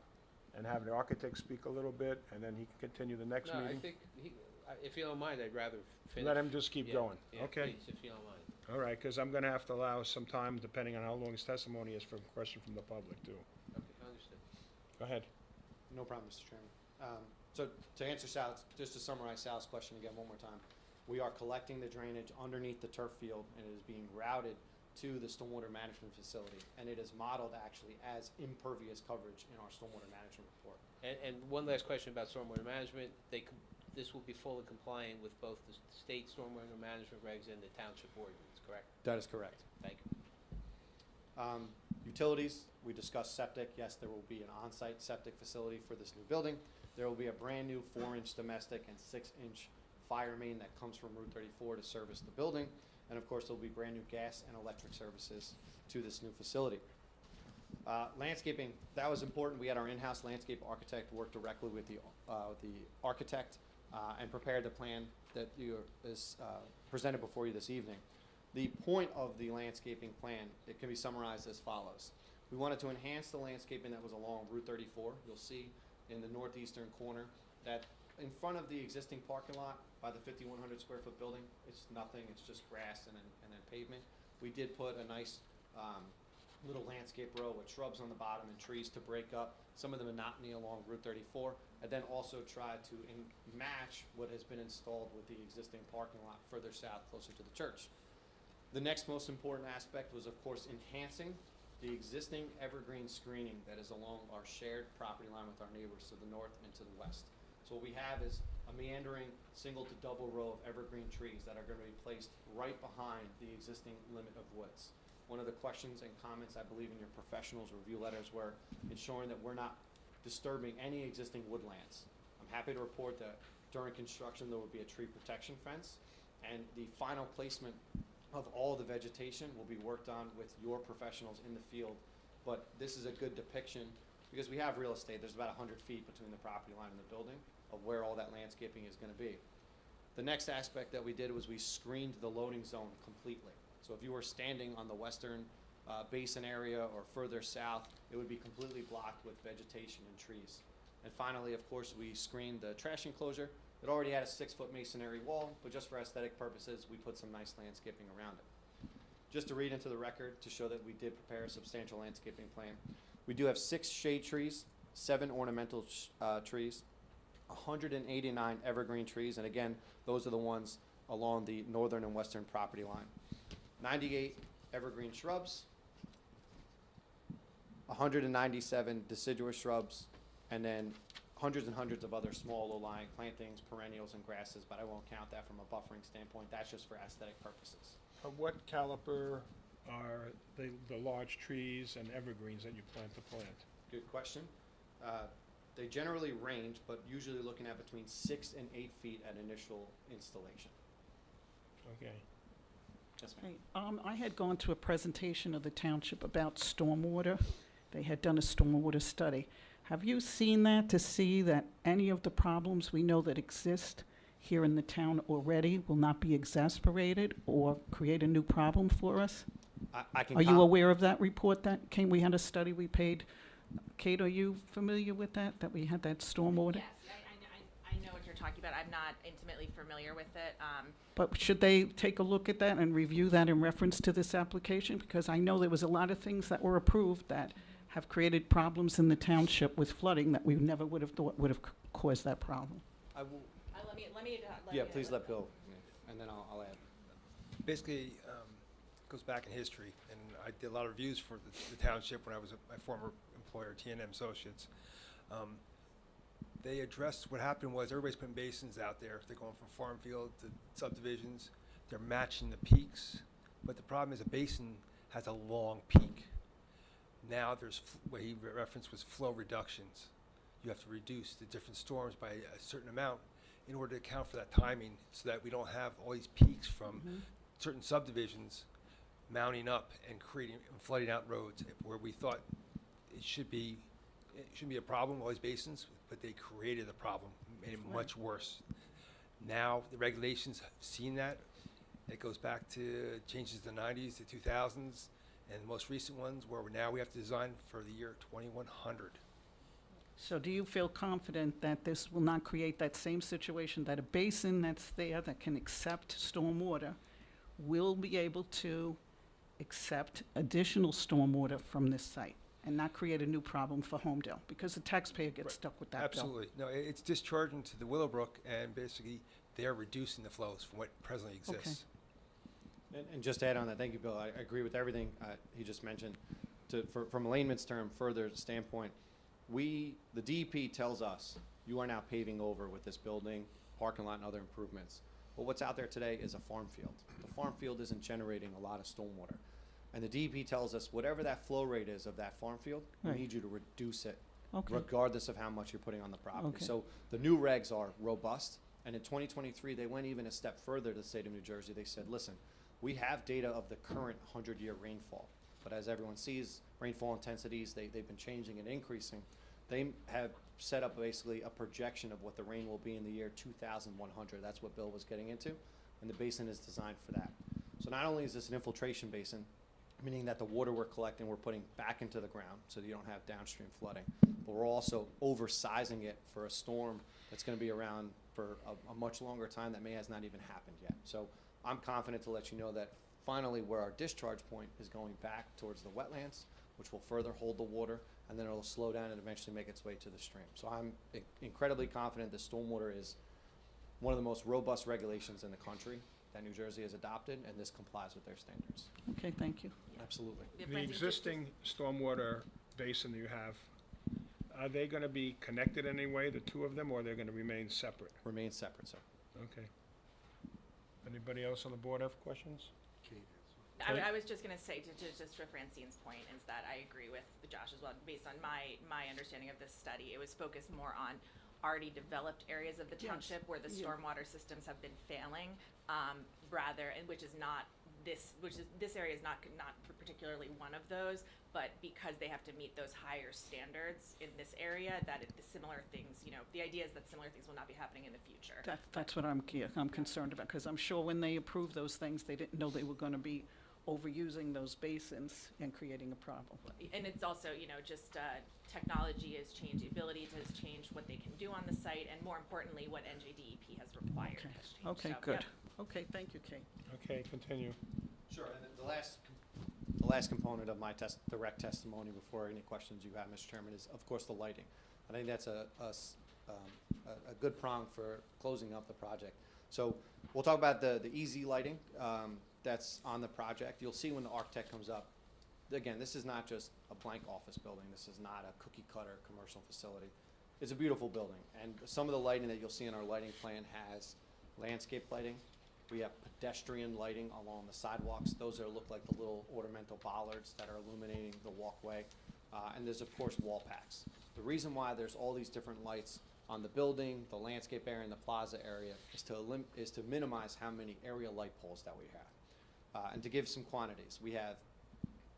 and have the architect speak a little bit, and then he can continue the next No, meeting? I think, if you don't mind, I'd rather finish. Let him just keep Yeah, going? yeah, Okay. please, if you don't mind. All right, because I'm going to have to allow some time, depending on how long his testimony is, for a question from the public, too. Okay, understood. Go ahead. No problem, Mr. Chairman. So to answer Sal's, just to summarize Sal's question again one more time, we are collecting the drainage underneath the turf field, and it is being routed to the stormwater management facility, and it is modeled actually as impervious coverage in our stormwater management report. And one last question about stormwater management. This will be fully compliant with both the state stormwater management regs and the township ordinance, correct? That is correct. Thank you. Utilities, we discussed septic. Yes, there will be an on-site septic facility for this new building. There will be a brand-new 4-inch domestic and 6-inch fire main that comes from Route 34 to service the building. And of course, there'll be brand-new gas and electric services to this new facility. Landscaping, that was important. We had our in-house landscape architect work directly with the architect and prepare the plan that is presented before you this evening. The point of the landscaping plan, it can be summarized as follows. We wanted to enhance the landscaping that was along Route 34. You'll see in the northeastern corner that in front of the existing parking lot by the 5,100 square foot building, it's nothing, it's just grass and then pavement. We did put a nice little landscape row with shrubs on the bottom and trees to break up some of the monotony along Route 34, and then also try to match what has been installed with the existing parking lot further south, closer to the church. The next most important aspect was, of course, enhancing the existing evergreen screening that is along our shared property line with our neighbors to the north and to the west. So what we have is a meandering single to double row of evergreen trees that are going to be placed right behind the existing limit of woods. One of the questions and comments, I believe, in your professionals review letters were ensuring that we're not disturbing any existing woodlands. I'm happy to report that during construction there will be a tree protection fence, and the final placement of all the vegetation will be worked on with your professionals in the field. But this is a good depiction, because we have real estate. There's about 100 feet between the property line and the building of where all that landscaping is going to be. The next aspect that we did was we screened the loading zone completely. So if you were standing on the western basin area or further south, it would be completely blocked with vegetation and trees. And finally, of course, we screened the trash enclosure. It already had a 6-foot masonry wall, but just for aesthetic purposes, we put some nice landscaping around it. Just to read into the record to show that we did prepare a substantial landscaping plan, we do have 6 shade trees, 7 ornamental trees, 189 evergreen trees, and again, those are the ones along the northern and western property line. 98 evergreen shrubs, 197 deciduous shrubs, and then hundreds and hundreds of other small low-lying plantings, perennials, and grasses, but I won't count that from a buffering standpoint. That's just for aesthetic purposes. What caliber are the large trees and evergreens that you plan to plant? Good question. They generally range, but usually looking at between 6 and 8 feet at initial installation. Okay. Yes, ma'am. Hey, I had gone to a presentation of the township about stormwater. They had done a stormwater study. Have you seen that to see that any of the problems we know that exist here in the town already will not be exacerbated or create a new problem for us? I can Are you aware of that report that came? We had a study we paid. Kate, are you familiar with that we had that stormwater? Yes, I know what you're talking about. I'm not intimately familiar with it. But should they take a look at that and review that in reference to this application? Because I know there was a lot of things that were approved that have created problems in the township with flooding that we never would have thought would have caused that problem. I will. Let me. Yeah, please let Bill, and then I'll add. Basically, goes back in history, and I did a lot of reviews for the township when I was at my former employer, T&M Associates. They addressed what happened was everybody's putting basins out there. They're going from farm field to subdivisions. They're matching the peaks, but the problem is a basin has a long peak. Now there's what he referenced was flow reductions. You have to reduce the different storms by a certain amount in order to account for that timing, so that we don't have all these peaks from certain subdivisions mounting up and creating and flooding out roads where we thought it shouldn't be a problem, all these basins, but they created the problem, made it much worse. Now the regulations have seen that. It goes back to changes in the 90s, the 2000s, and the most recent ones where now we have to design for the year 2100. So do you feel confident that this will not create that same situation, that a basin that's there that can accept stormwater will be able to accept additional stormwater from this site and not create a new problem for Homedale? Because the taxpayer gets stuck with that bill. Absolutely. No, it's discharging to the Willowbrook, and basically they're reducing the flows from what presently exists. And just to add on that, thank you, Bill. I agree with everything he just mentioned. From a layman's term, further standpoint, the DEP tells us you are now paving over with this building, parking lot, and other improvements. But what's out there today is a farm field. The farm field isn't generating a lot of stormwater. And the DEP tells us whatever that flow rate is of that farm field, we Right. need you to reduce it, Okay. regardless of how much you're putting on the property. Okay. So the new regs are robust. And in 2023, they went even a step further to the state of New Jersey. They said, listen, we have data of the current 100-year rainfall. But as everyone sees, rainfall intensities, they've been changing and increasing. They have set up basically a projection of what the rain will be in the year 2100. That's what Bill was getting into. And the basin is designed for that. So not only is this an infiltration basin, meaning that the water we're collecting, we're putting back into the ground so that you don't have downstream flooding. But we're also oversizing it for a storm that's going to be around for a much longer time that has not even happened yet. So I'm confident to let you know that finally, where our discharge point is going back towards the wetlands, which will further hold the water, and then it'll slow down and eventually make its way to the stream. So I'm incredibly confident that stormwater is one of the most robust regulations in the country that New Jersey has adopted, and this complies with their standards. Okay, thank you. Absolutely. Yeah, The Francine, just- existing stormwater basin you have, are they gonna be connected in any way, the two of them, or they're gonna remain separate? Remain separate, sir. Okay. Anybody else on the board have questions? I, Okay. I was just gonna say, just for Francine's point, is that I agree with Josh as well. Based on my understanding of this study, it was focused more on already developed areas of the Yes. township where the Yeah. stormwater systems have been failing, rather, and which is not this area is not particularly one of those, but because they have to meet those higher standards in this area, that the similar things, the idea is that similar things will not be happening in the future. That's what I'm concerned about, because I'm sure when they approved those things, they didn't know they were gonna be overusing those basins and creating a problem. And it's also, just technology has changed, the ability has changed what they can do on the site, and more importantly, what NJDEP has required Okay. has changed. Okay, So, good. yep. Okay, thank you, Kate. Okay, continue. Sure, and then the last component of my direct testimony before any questions you have, Mr. Chairman, is of course the lighting. I think that's a good prong for closing up the project. So we'll talk about the easy lighting that's on the project. You'll see when the architect comes up, again, this is not just a blank office building. This is not a cookie cutter commercial facility. It's a beautiful building, and some of the lighting that you'll see in our lighting plan has landscape lighting. We have pedestrian lighting along the sidewalks. Those look like the little ornamental bollards that are illuminating the walkway. And there's, of course, wall packs. The reason why there's all these different lights on the building, the landscape area, and the plaza area is to minimize how many area light poles that we have. And to give some quantities, we have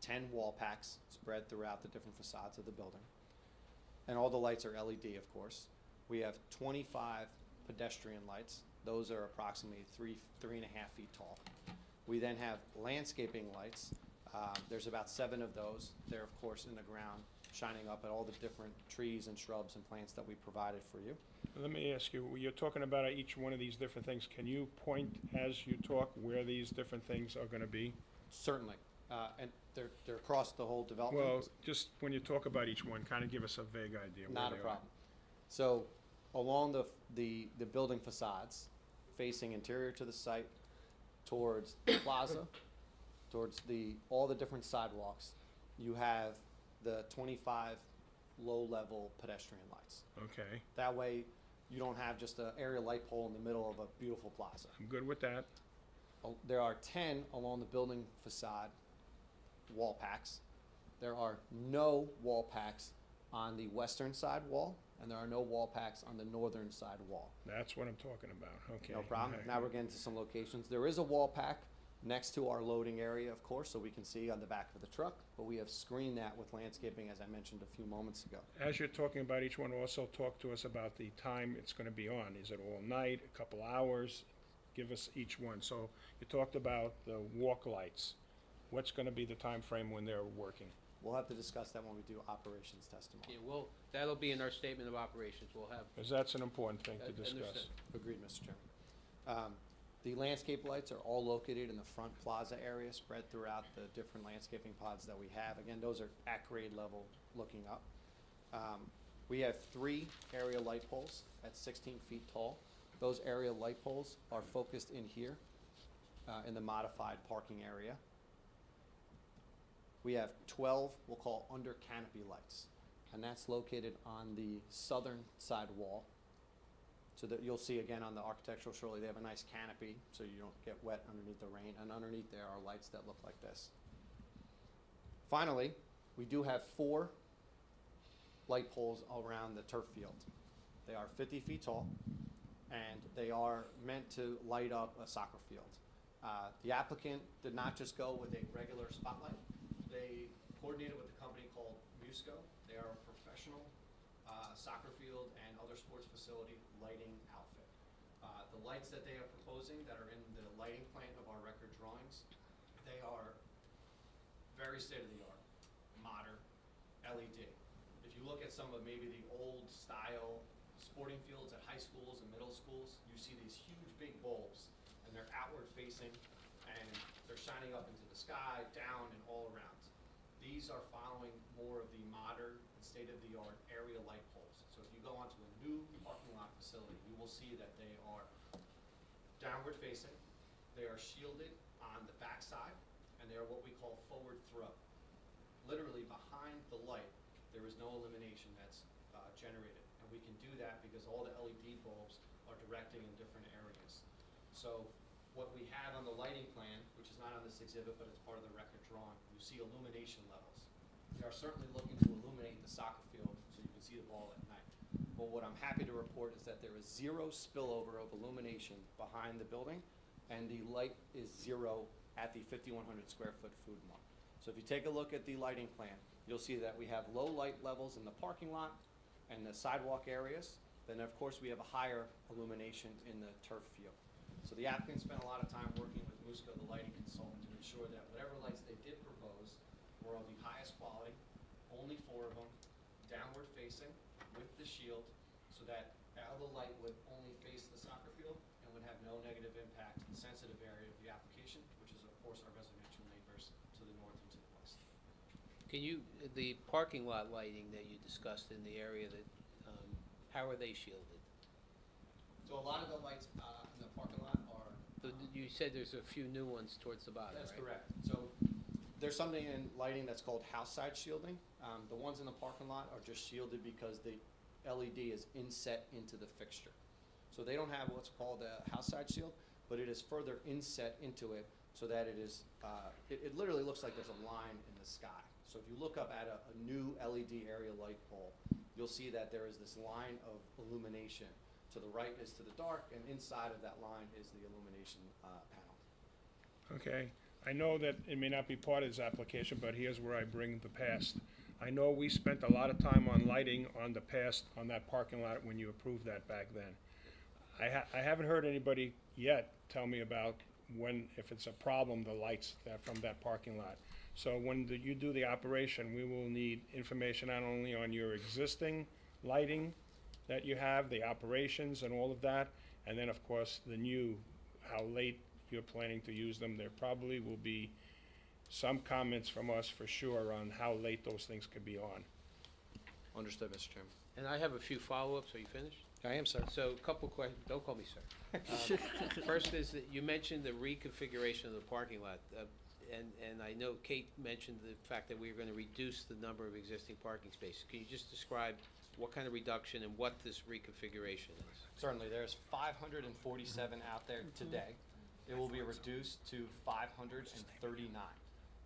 10 wall packs spread throughout the different facades of the building. And all the lights are LED, of course. We have 25 pedestrian lights. Those are approximately 3.5 feet tall. We then have landscaping lights. There's about 7 of those. They're, of course, in the ground, shining up at all the different trees and shrubs and plants that we provided for you. Let me ask you, you're talking about each one of these different things. Can you point as you talk where these different things are gonna be? Certainly. And they're across the whole development. Well, just when you talk about each one, kind of give us a vague idea where Not a they are. problem. So along the building facades, facing interior to the site, towards the plaza, towards all the different sidewalks, you have the 25 low-level pedestrian lights. Okay, That way, you don't have just an area light pole in the middle of a beautiful plaza. I'm good with that. There are 10 along the building facade wall packs. There are no wall packs on the western side wall, and there are no wall packs on the northern side wall. That's what I'm talking about, okay. No problem. Okay. Now we're getting to some locations. There is a wall pack next to our loading area, of course, so we can see on the back of the truck, but we have screened that with landscaping, as I mentioned a few moments ago. As you're talking about each one, also talk to us about the time it's gonna be on. Is it all night, a couple hours? Give us each one. So you talked about the walk lights. What's gonna be the time frame when they're working? We'll have to discuss that when we do operations testimony. Yeah, that'll be in our statement of operations. We'll have. Because that's an important thing to Understood. discuss. Agreed, Mr. Chairman. The landscape lights are all located in the front plaza area, spread throughout the different landscaping pods that we have. Again, those are at grade level looking up. We have 3 area light poles at 16 feet tall. Those area light poles are focused in here, in the modified parking area. We have 12, we'll call under canopy lights, and that's located on the southern side wall. So that you'll see again on the architectural shortly, they have a nice canopy, so you don't get wet underneath the rain, and underneath there are lights that look like this. Finally, we do have 4 light poles around the turf field. They are 50 feet tall, and they are meant to light up a soccer field. The applicant did not just go with a regular spotlight. They coordinated with a company called Musco. They are a professional soccer field and other sports facility lighting outfit. The lights that they are proposing that are in the lighting plan of our record drawings, they are very state-of-the-art, modern, LED. If you look at some of maybe the old style sporting fields at high schools and middle schools, you see these huge big bulbs, and they're outward facing, and they're shining up into the sky, down, and all around. These are following more of the modern and state-of-the-art area light poles. So if you go onto a new parking lot facility, you will see that they are downward facing, they are shielded on the backside, and they are what we call forward throw. Literally behind the light, there is no illumination that's generated. And we can do that because all the LED bulbs are directing in different areas. So what we have on the lighting plan, which is not on this exhibit, but it's part of the record drawing, you see illumination levels. We are certainly looking to illuminate the soccer field so you can see the ball at night. But what I'm happy to report is that there is zero spillover of illumination behind the building, and the light is zero at the 5,100 square foot food mark. So if you take a look at the lighting plan, you'll see that we have low light levels in the parking lot and the sidewalk areas. Then of course we have a higher illumination in the turf field. So the applicant spent a lot of time working with Musco, the lighting consultant, to ensure that whatever lights they did propose were of the highest quality, only 4 of them, downward facing with the shield, so that the light would only face the soccer field and would have no negative impact to the sensitive area of the application, which is of course our residential neighbors to the north and to the west. Can you, the parking lot lighting that you discussed in the area that, how are they shielded? So a lot of the lights in the parking lot are. You said there's a few new ones towards the bottom, right? That's correct. So there's something in lighting that's called house side shielding. The ones in the parking lot are just shielded because the LED is inset into the fixture. So they don't have what's called a house side shield, but it is further inset into it so that it is, it literally looks like there's a line in the sky. So if you look up at a new LED area light pole, you'll see that there is this line of illumination. To the right is to the dark, and inside of that line is the illumination panel. Okay, I know that it may not be part of this application, but here's where I bring the past. I know we spent a lot of time on lighting on the past, on that parking lot when you approved that back then. I haven't heard anybody yet tell me about when, if it's a problem, the lights from that parking lot. So when you do the operation, we will need information not only on your existing lighting that you have, the operations and all of that, and then of course the new, how late you're planning to use them. There probably will be some comments from us for sure on how late those things could be on. Understood, Mr. Chairman. And I have a few follow-ups. Are you finished? I am, sir. So a couple questions. Don't call me sir. First is that you mentioned the reconfiguration of the parking lot. And I know Kate mentioned the fact that we were going to reduce the number of existing parking spaces. Can you just describe what kind of reduction and what this reconfiguration is? Certainly, there's 547 out there today. It will be reduced to 539.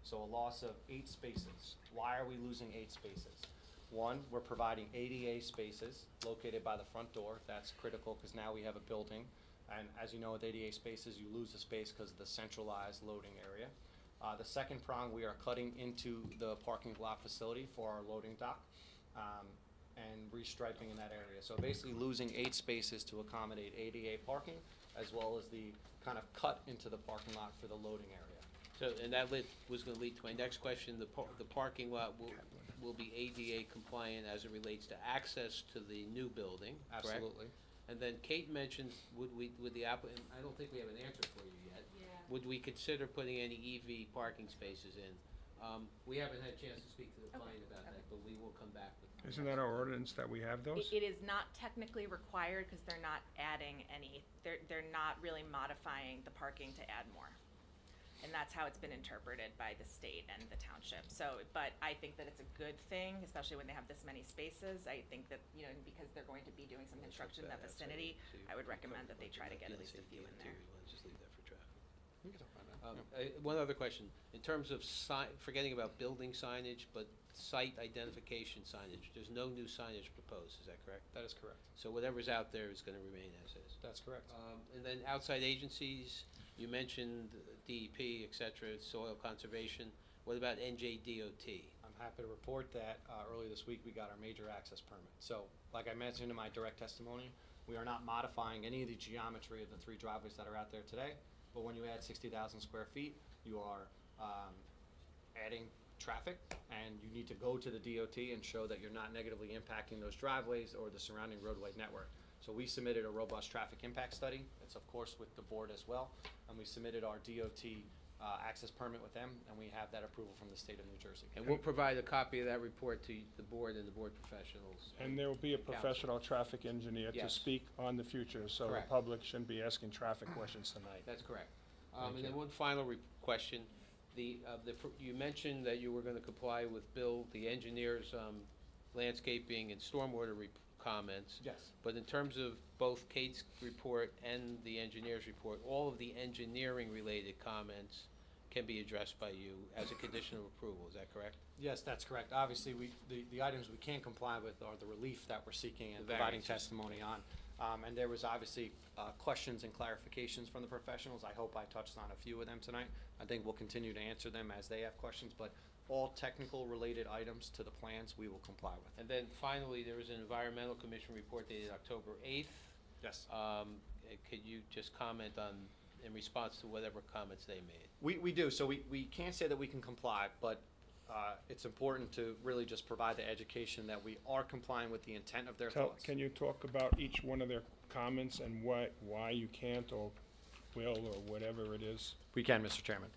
So a loss of 8 spaces. Why are we losing 8 spaces? One, we're providing ADA spaces located by the front door. That's critical because now we have a building. And as you know, with ADA spaces, you lose the space because of the centralized loading area. The second prong, we are cutting into the parking lot facility for our loading dock and restriping in that area. So basically losing 8 spaces to accommodate ADA parking as well as the kind of cut into the parking lot for the loading area. So, and that was going to lead to my next question. The parking lot will be ADA compliant as it relates to access to the new building, correct? Absolutely. And then Kate mentioned, would the applicant, I don't think we have an answer for you yet. Yeah. Would we consider putting any EV parking spaces in? We haven't had a chance to speak to the client about that, but we will come back with. Isn't that our ordinance that we have those? It is not technically required because they're not adding any, they're not really modifying the parking to add more. And that's how it's been interpreted by the state and the township. So, but I think that it's a good thing, especially when they have this many spaces. I think that, you know, because they're going to be doing some construction in that vicinity, I would recommend that they try to get at least a few in there. Just leave that for traffic. One other question. In terms of forgetting about building signage, but site identification signage, there's no new signage proposed, is that correct? That is correct. So whatever's out there is going to remain as is? That's correct. And then outside agencies, you mentioned DEP, et cetera, soil conservation. What about NJDOT? I'm happy to report that earlier this week we got our major access permit. So like I mentioned in my direct testimony, we are not modifying any of the geometry of the 3 driveways that are out there today. But when you add 60,000 square feet, you are adding traffic, and you need to go to the DOT and show that you're not negatively impacting those driveways or the surrounding roadway network. So we submitted a robust traffic impact study. It's of course with the board as well, and we submitted our DOT access permit with them, and we have that approval from the state of New Jersey. And we'll provide a copy of that report to the board and the board professionals. And there will be a Council. professional traffic engineer to Yes. speak on the future, so the Correct. public shouldn't be asking traffic questions tonight. That's correct. Thank And then you. one final question. You mentioned that you were gonna comply with Bill, the engineer's, landscaping and stormwater comments. Yes. But in terms of both Kate's report and the engineer's report, all of the engineering-related comments can be addressed by you as a condition of approval, is that correct? Yes, that's correct. Obviously, the items we can't comply with are the relief that we're seeking and The providing variances. testimony on. And there was obviously questions and clarifications from the professionals. I hope I touched on a few of them tonight. I think we'll continue to answer them as they have questions, but all technical related items to the plans we will comply with. And then finally, there was an environmental commission report dated October 8th. Yes. Could you just comment on, in response to whatever comments they made? We do. So we can't say that we can comply, but it's important to really just provide the education that we are complying with the intent of their thoughts. Can you talk about each one of their comments and why you can't or will or whatever it is? We can, Mr. Chairman.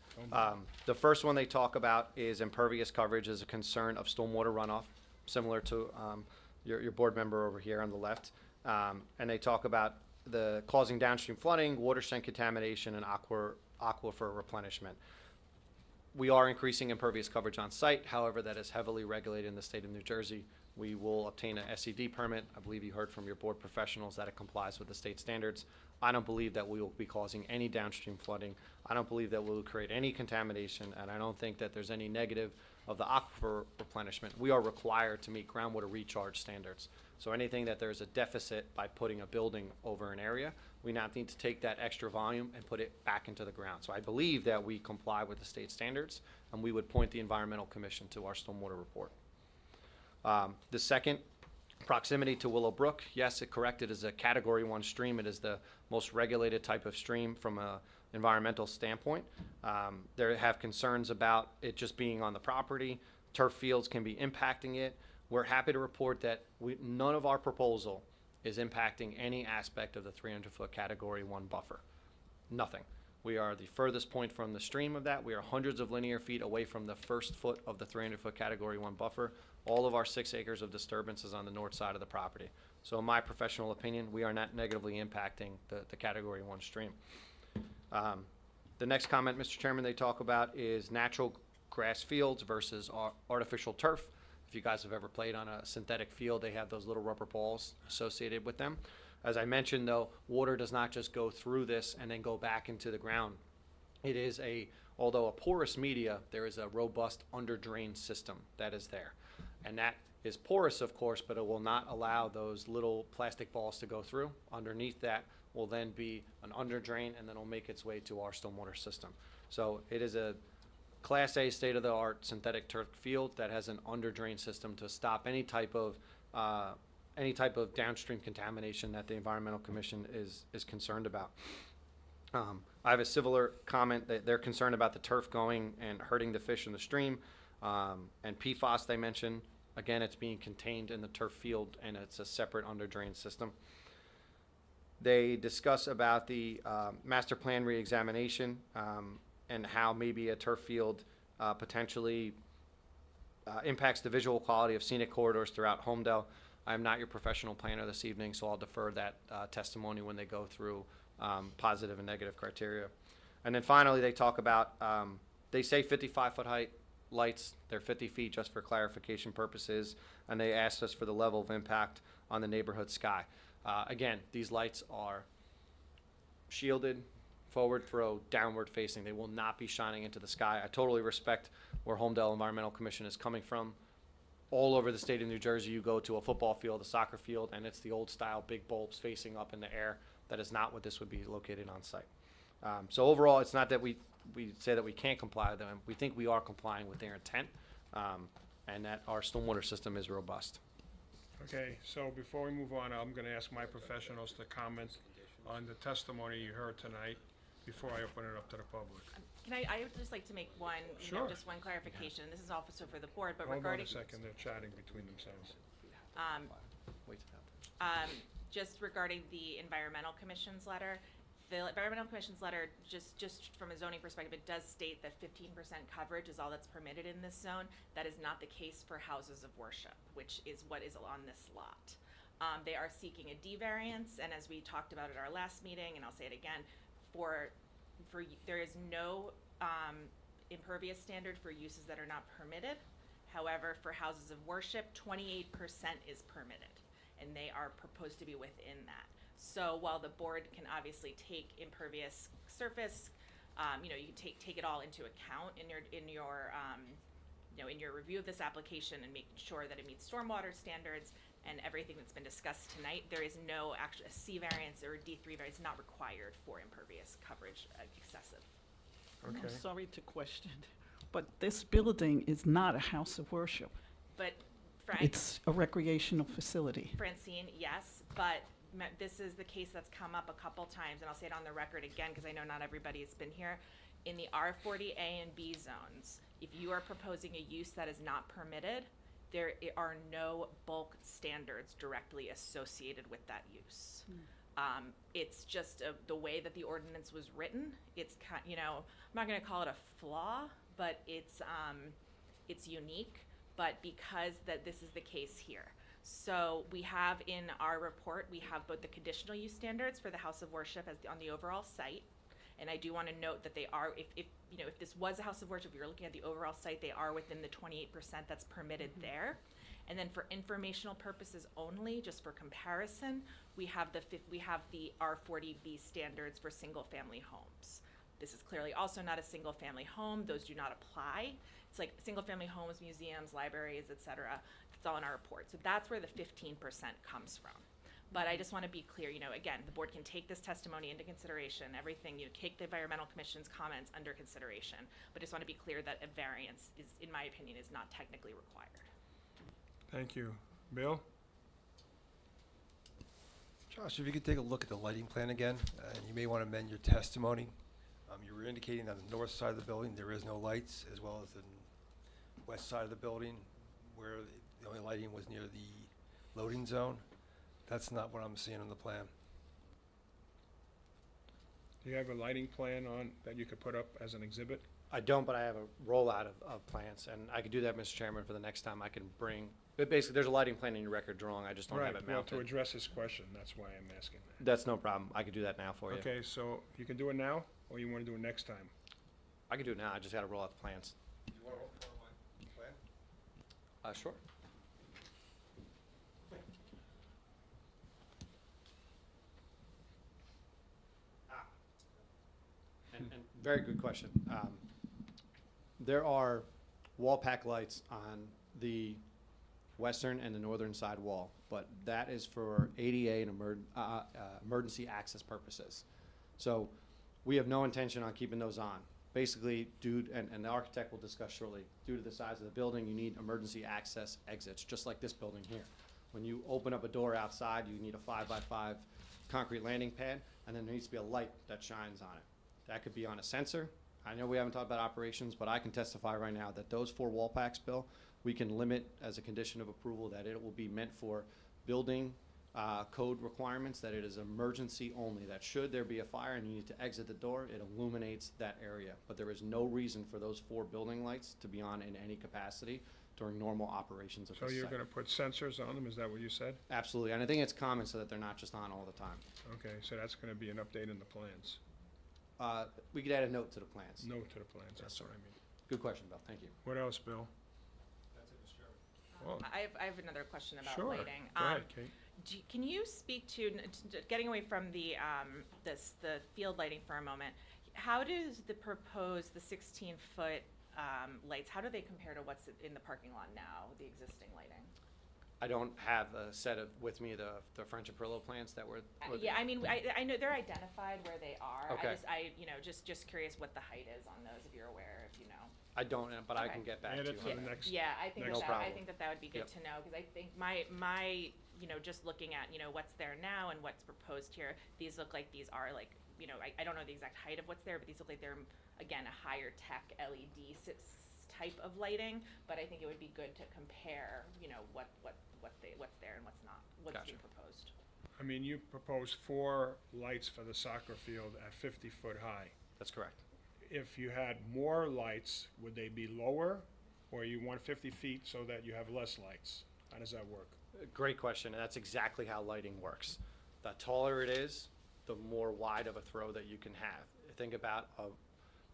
The first one they talk about is impervious coverage as a concern of stormwater runoff, similar to your board member over here on the left. And they talk about the causing downstream flooding, watershed contamination, and aquifer replenishment. We are increasing impervious coverage on site. However, that is heavily regulated in the state of New Jersey. We will obtain a SED permit. I believe you heard from your board professionals that it complies with the state standards. I don't believe that we will be causing any downstream flooding. I don't believe that we will create any contamination, and I don't think that there's any negative of the aquifer replenishment. We are required to meet groundwater recharge standards. So anything that there's a deficit by putting a building over an area, we now need to take that extra volume and put it back into the ground. So I believe that we comply with the state standards, and we would point the Environmental Commission to our stormwater report. The second, proximity to Willow Brook. Yes, correct, it is a Category 1 stream. It is the most regulated type of stream from an environmental standpoint. They have concerns about it just being on the property. Turf fields can be impacting it. We're happy to report that none of our proposal is impacting any aspect of the 300-foot Category 1 buffer. Nothing. We are the furthest point from the stream of that. We are hundreds of linear feet away from the first foot of the 300-foot Category 1 buffer. All of our 6 acres of disturbance is on the north side of the property. So in my professional opinion, we are not negatively impacting the Category 1 stream. The next comment, Mr. Chairman, they talk about is natural grass fields versus artificial turf. If you guys have ever played on a synthetic field, they have those little rubber balls associated with them. As I mentioned, though, water does not just go through this and then go back into the ground. It is although a porous media, there is a robust under-drain system that is there. And that is porous, of course, but it will not allow those little plastic balls to go through. Underneath that will then be an under-drain, and then it'll make its way to our stormwater system. So it is a Class A state-of-the-art synthetic turf field that has an under-drain system to stop any type of downstream contamination that the Environmental Commission is concerned about. I have a similar comment that they're concerned about the turf going and hurting the fish in the stream. And PFAS they mentioned, again, it's being contained in the turf field and it's a separate under-drain system. They discuss about the master plan reexamination and how maybe a turf field potentially impacts the visual quality of scenic corridors throughout Homedale. I'm not your professional planner this evening, so I'll defer that testimony when they go through positive and negative criteria. And then finally, they talk about, they say 55-foot height lights. They're 50 feet just for clarification purposes, and they asked us for the level of impact on the neighborhood sky. Again, these lights are shielded, forward throw, downward facing. They will not be shining into the sky. I totally respect where Homedale Environmental Commission is coming from. All over the state of New Jersey, you go to a football field, a soccer field, and it's the old style big bulbs facing up in the air. That is not what this would be located on site. So overall, it's not that we say that we can't comply with them. We think we are complying with their intent, and that our stormwater system is robust. Okay, so before we move on, I'm gonna ask my professionals to comment on the testimony you heard tonight before I open it up to the public. I would just like to make one, Sure. just one clarification. This is also for the board, but Hold on regarding, a second, they're chatting between themselves. Wait till after. just regarding the environmental commission's letter, The environmental commission's letter, just from a zoning perspective, it does state that 15% coverage is all that's permitted in this zone. That is not the case for houses of worship, which is what is on this lot. They are seeking a D variance, and as we talked about at our last meeting, and I'll say it again, there is no impervious standard for uses that are not permitted. However, for houses of worship, 28% is permitted, and they are proposed to be within that. So while the board can obviously take impervious surface, you can take it all into account in your review of this application and making sure that it meets stormwater standards and everything that's been discussed tonight. There is no actual C variance or a D3 variance not required for impervious coverage excessive. I'm Okay. sorry to question, but this building is not a house of worship. But Frank, It's a recreational facility. Francine, yes, but this is the case that's come up a couple times, and I'll say it on the record again because I know not everybody's been here. In the R40A and B zones, if you are proposing a use that is not permitted, there are no bulk standards directly associated with that use. It's just the way that the ordinance was written. It's I'm not going to call it a flaw, but it's unique. But because this is the case here, so we have in our report, we have both the conditional use standards for the house of worship on the overall site. And I do want to note that they are, if this was a house of worship, if you're looking at the overall site, they are within the 28% that's permitted there. And then for informational purposes only, just for comparison, we have the R40B standards for single family homes. This is clearly also not a single family home. Those do not apply. It's like single family homes, museums, libraries, etc. It's all in our report. So that's where the 15% comes from. But I just want to be clear, again, the board can take this testimony into consideration, everything, take the environmental commission's comments under consideration. But I just want to be clear that a variance is, in my opinion, is not technically required. Thank you. Bill? Josh, if you could take a look at the lighting plan again, and you may want to amend your testimony. You were indicating on the north side of the building, there is no lights, as well as the west side of the building, where the only lighting was near the loading zone. That's not what I'm seeing on the plan. Do you have a lighting plan that you could put up as an exhibit? I don't, but I have a rollout of plans, and I could do that, Mr. Chairman, for the next time I can bring, but basically, there's a lighting plan in your record drawing, I just don't have it Well, to mounted. address this question, that's why I'm asking that. That's no problem, I could do that now for you. Okay, so you can do it now, or you want to do it next time? I could do it now, I just gotta roll out the plans. Do you want to hold my plan? Sure. And very good question. There are wall pack lights on the western and the northern side wall, but that is for ADA and emergency access purposes. So we have no intention on keeping those on. Basically, and the architect will discuss shortly, due to the size of the building, you need emergency access exits, just like this building here. When you open up a door outside, you need a 5x5 concrete landing pad, and then there needs to be a light that shines on it. That could be on a sensor. I know we haven't talked about operations, but I can testify right now that those 4 wall packs, Bill, we can limit as a condition of approval that it will be meant for building code requirements, that it is emergency only, that should there be a fire and you need to exit the door, it illuminates that area. But there is no reason for those 4 building lights to be on in any capacity during normal operations of the So site. you're going to put sensors on them, is that what you said? Absolutely, and I think it's common so that they're not just on all the time. Okay, so that's going to be an update in the plans. We could add a note to the plans. Note to the plans, that's what I mean. Good question, Bill, thank you. What else, Bill? That's it, Mr. Chairman. Oh, I have another question about sure. lighting. Go ahead, Kate. Can you speak to, getting away from the field lighting for a moment, how does the 16-foot lights, how do they compare to what's in the parking lot now, the existing lighting? I don't have a set of, with me, the French Aprillo plans that were. Yeah, I mean, I know they're identified where they are. Okay. Just curious what the height is on those, if you're aware, if you know. I don't, but I Okay. can get back Add to it you to on the that. next. Yeah, I think No that problem. would be good Yep. to know, because I think my just looking at what's there now and what's proposed here, these look like these are like I don't know the exact height of what's there, but these look like they're again a higher tech LED type of lighting. But I think it would be good to compare what's there and what's not, what's Gotcha. being proposed. I mean, you propose 4 lights for the soccer field at 50 foot high. That's correct. If you had more lights, would they be lower? Or you want 50 feet so that you have less lights? How does that work? Great question, and that's exactly how lighting works. The taller it is, the more wide of a throw that you can have. Think about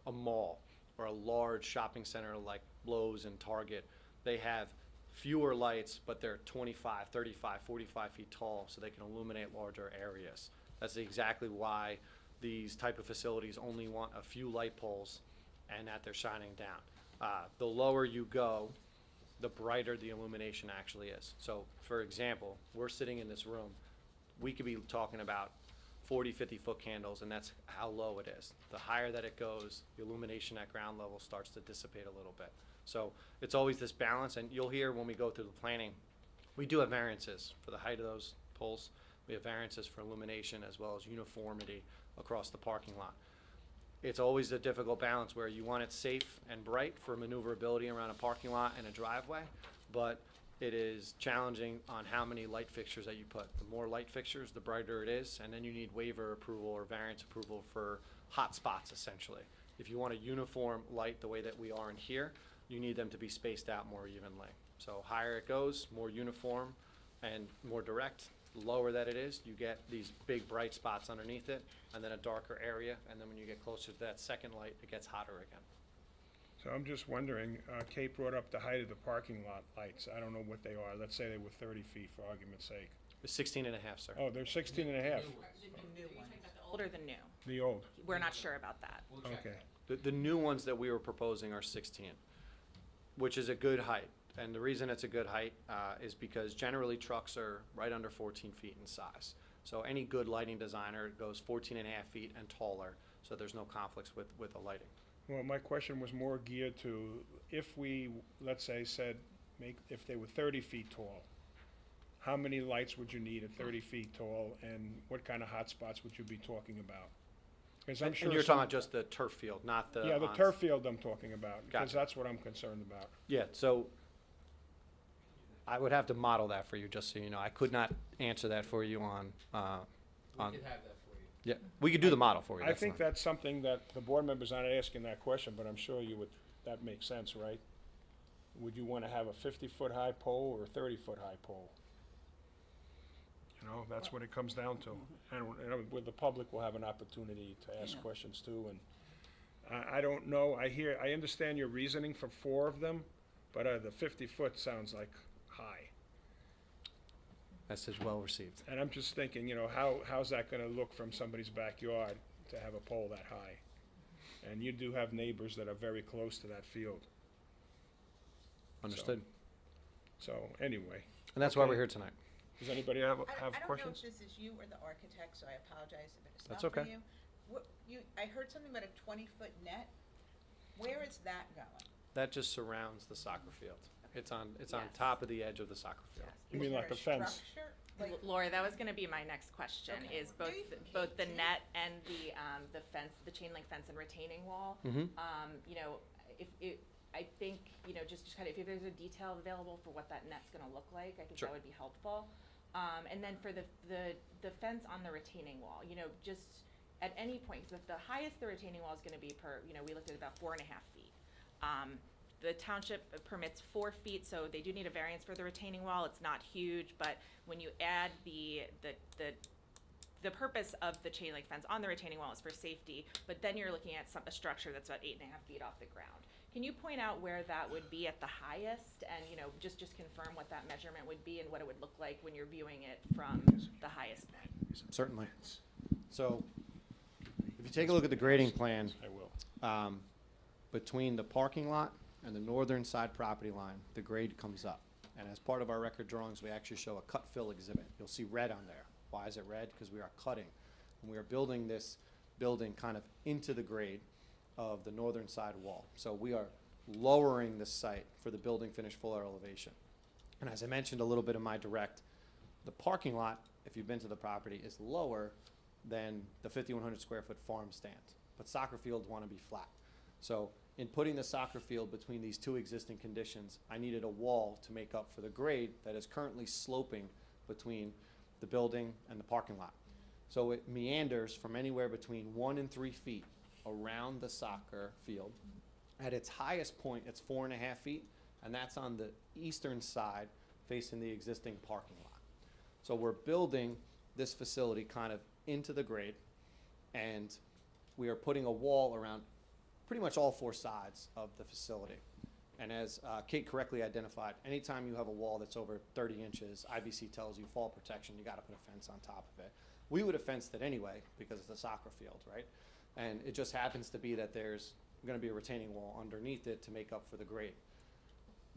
a mall or a large shopping center like Lowe's and Target. They have fewer lights, but they're 25, 35, 45 feet tall, so they can illuminate larger areas. That's exactly why these type of facilities only want a few light poles and that they're shining down. The lower you go, the brighter the illumination actually is. So, for example, we're sitting in this room. We could be talking about 40, 50 foot candles, and that's how low it is. The higher that it goes, the illumination at ground level starts to dissipate a little bit. So it's always this balance, and you'll hear when we go through the planning, we do have variances for the height of those poles. We have variances for illumination as well as uniformity across the parking lot. It's always a difficult balance where you want it safe and bright for maneuverability around a parking lot and a driveway, but it is challenging on how many light fixtures that you put. The more light fixtures, the brighter it is, and then you need waiver approval or variance approval for hot spots, essentially. If you want a uniform light the way that we are in here, you need them to be spaced out more evenly. So higher it goes, more uniform and more direct. The lower that it is, you get these big bright spots underneath it, and then a darker area, and then when you get closer to that second light, it gets hotter again. So I'm just wondering, Kate brought up the height of the parking lot lights. I don't know what they are. Let's say they were 30 feet for argument's sake. It's 16 and a half, sir. Oh, they're 16 and a half, The old or the new? the old. We're not sure about that. Okay. The new ones that we were proposing are 16, which is a good height. And the reason it's a good height is because generally trucks are right under 14 feet in size. So any good lighting designer goes 14 and a half feet and taller, so there's no conflicts with the lighting. Well, my question was more geared to if we, let's say, said, if they were 30 feet tall, how many lights would you need at 30 feet tall, and what kind of hot spots would you be talking about? Because I'm sure And you're some- talking about just the turf field, not the... Yeah, the turf field I'm talking about, because Gotcha. that's what I'm concerned about. Yeah, so I would have to model that for you, just so you know. I could not answer that for you on... We could have that for you. Yeah, we could do the model for you. I that's think fine. that's something that the board members aren't asking that question, but I'm sure you would, that makes sense, right? Would you want to have a 50-foot high pole or a 30-foot high pole? You know, that's what it comes down to. And with the public, we'll have an opportunity to ask Yeah. questions too. And I don't know, I understand your reasoning for 4 of them, but the 50-foot sounds like high. Message well received. And I'm just thinking, you know, how's that gonna look from somebody's backyard to have a pole that high? And you do have neighbors that are very close to that field. Understood. So, anyway, And that's why okay. we're here tonight. does anybody have I don't know questions? if this is you or the architect, so I apologize if it's That's not for okay. you. I heard something about a 20-foot net. Where is that going? That just surrounds the soccer field. It's on Yes. top of the edge of the soccer field. You mean Is like there a fence? structure? Like, Laura, that was gonna be my next question, Okay. is both, Yeah, you can both the see. net and the fence, the chain link fence and retaining wall. Mhm. You know, I think, you know, just kind of, if there's a detail available for what that net's gonna look like, I think Sure. that would be helpful. And then for the fence on the retaining wall, you know, just at any point, 'cause the highest the retaining wall is gonna be you know, we looked at about 4.5 feet. The township permits 4 feet, so they do need a variance for the retaining wall. It's not huge, but when you add the purpose of the chain link fence on the retaining wall is for safety, but then you're looking at a structure that's about 8.5 feet off the ground. Can you point out where that would be at the highest, and, you know, just confirm what that measurement would be and what it would look like when you're viewing it from the highest point? Certainly. So if you take a look at the grading plan, I will. between the parking lot and the northern side property line, the grade comes up. And as part of our record drawings, we actually show a cut fill exhibit. You'll see red on there. Why is it red? Because we are cutting. And we are building this building kind of into the grade of the northern side wall. So we are lowering the site for the building finish full elevation. And as I mentioned a little bit in my direct, the parking lot, if you've been to the property, is lower than the 5,100 square foot farm stand. But soccer fields want to be flat. So in putting the soccer field between these 2 existing conditions, I needed a wall to make up for the grade that is currently sloping between the building, and the parking lot. So it meanders from anywhere between 1 and 3 feet around the soccer field. At its highest point, it's 4.5 feet, and that's on the eastern side facing the existing parking lot. So we're building this facility kind of into the grade, and we are putting a wall around pretty much all 4 sides of the facility. And as Kate correctly identified, anytime you have a wall that's over 30 inches, IBC tells you fall protection, you gotta put a fence on top of it. We would have fenced it anyway because it's a soccer field, right? And it just happens to be that there's gonna be a retaining wall underneath it to make up for the grade.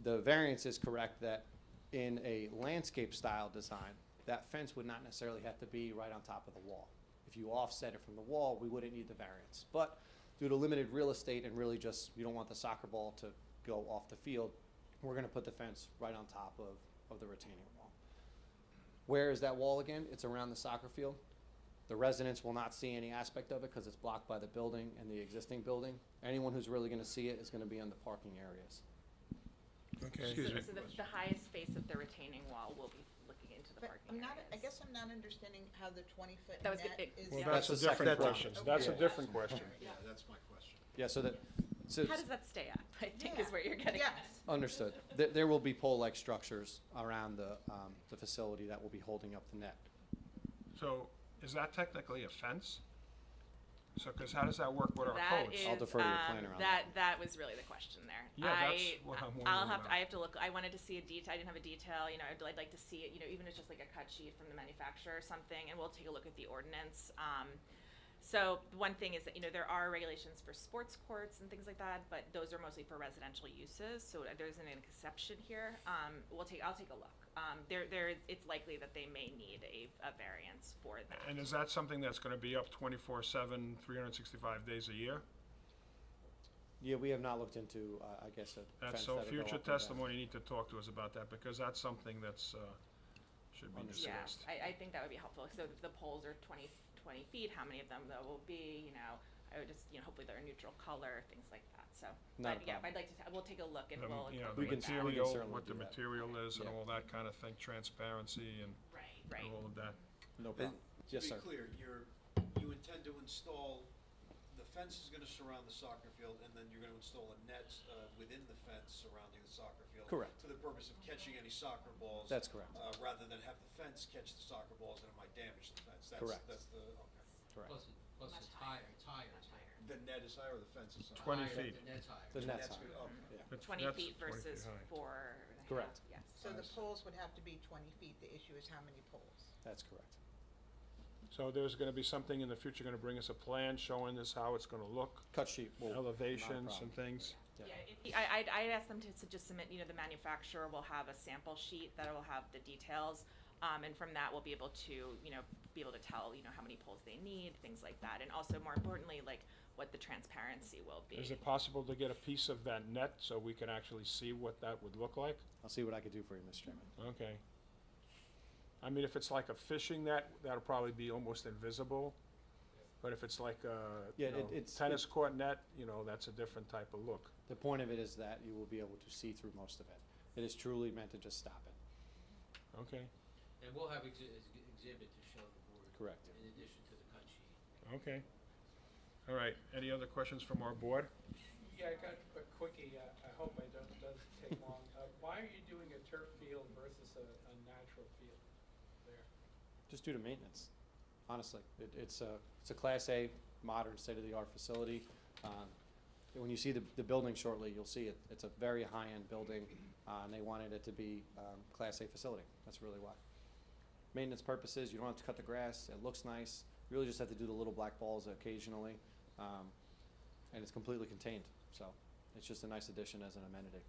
The variance is correct that in a landscape style design, that fence would not necessarily have to be right on top of the wall. If you offset it from the wall, we wouldn't need the variance. But due to limited real estate and really just, you don't want the soccer ball to go off the field, we're gonna put the fence right on top of the retaining wall. Where is that wall again? It's around the soccer field. The residents will not see any aspect of it because it's blocked by the building and the existing building. Anyone who's really gonna see it is gonna be in the parking areas. Okay. So the highest face of the retaining wall will be looking into the But parking I'm not, areas. I guess I'm not understanding how the 20-foot That was net good. is. Well, Yeah. that's a That's the different second question. question. That's a Yeah. different question. Yeah, that's my question. Yeah, so How does that stay up, I think is Yeah. where you're getting at. Yes. understood. There will be pole-like structures around the facility that will be holding up the net. So is that technically a fence? So, because how does that work with our That codes? is, I'll defer to your planner on that was really the question there. Yeah, that's what I'm wondering I'll have, about. I have to look, I wanted to see a detail, I didn't have a detail, you know, I'd like to see it, you know, even if it's just like a cut sheet from the manufacturer or something, and we'll take a look at the ordinance. So one thing is that, you know, there are regulations for sports courts and things like that, but those are mostly for residential uses, so there's an exception here. I'll take a look. It's likely that they may need a variance for that. And is that something that's gonna be up 24/7, 365 days a year? Yeah, we have not looked into, I guess, a And fence so that'll go future up and down. testimony, you need to talk to us about that, because that's something that's, should be Understood. Yeah, discussed. I think that would be helpful. So if the poles are 20 feet, how many of them there will be, you know, I would just, you know, hopefully they're a neutral color, things like that, so. Not a But yeah, problem. I'd like to, we'll take a look and The- we'll you know, the We can incorporate that. certainly material, what do the that. material is and Yeah. all that kind of thing, transparency and Right. all of that. No problem. Yes, sir. To be clear, you intend to install, the fence is gonna surround the soccer field, and then you're gonna install a net, within the fence surrounding the soccer field? Correct. For the purpose of catching any soccer balls? That's correct. Rather than have the fence catch the soccer balls and it might damage the fence? Correct. That's the, okay. Correct. Plus it's higher, it's higher. The net is higher or the fence is higher? 20 feet. The net's higher. The net's That's higher. good, okay. Yeah. That's- 20 that's feet 20 versus high. 4.5. Correct. Yes. So the poles would have to be 20 feet. The issue is how many poles. That's correct. So there's gonna be something in the future, gonna bring us a plan showing us how it's gonna look, Cut sheet will. not a elevations problem. and things. Yeah. Yeah, I'd ask them to just submit, you know, the manufacturer will have a sample sheet that will have the details. And from that, we'll be able to, you know, tell, you know, how many poles they need, things like that. And also, more importantly, like, what the transparency will be. Is it possible to get a piece of that net so we can actually see what that would look like? I'll see what I can do for you, Mr. Chairman. Okay. I mean, if it's like a fishing net, that'll probably be almost invisible. But if it's like a, Yeah, you know, it's- tennis court net, you know, that's a different type of look. The point of it is that you will be able to see through most of it. It is truly meant to just stop it. Okay, And we'll have exhibit to show the board. Correct. In addition to the cut sheet. okay. All right, any other questions from our board? Yeah, I got a quickie, I hope it doesn't take long. Why are you doing a turf field versus a natural field there? Just due to maintenance, honestly. It's a Class A, modern, state-of-the-art facility. When you see the building shortly, you'll see it. It's a very high-end building, and they wanted it to be Class A facility. That's really why. Maintenance purposes, you don't have to cut the grass. It looks nice. You really just have to do the little black balls occasionally, and it's completely contained. So it's just a nice addition as an amenity.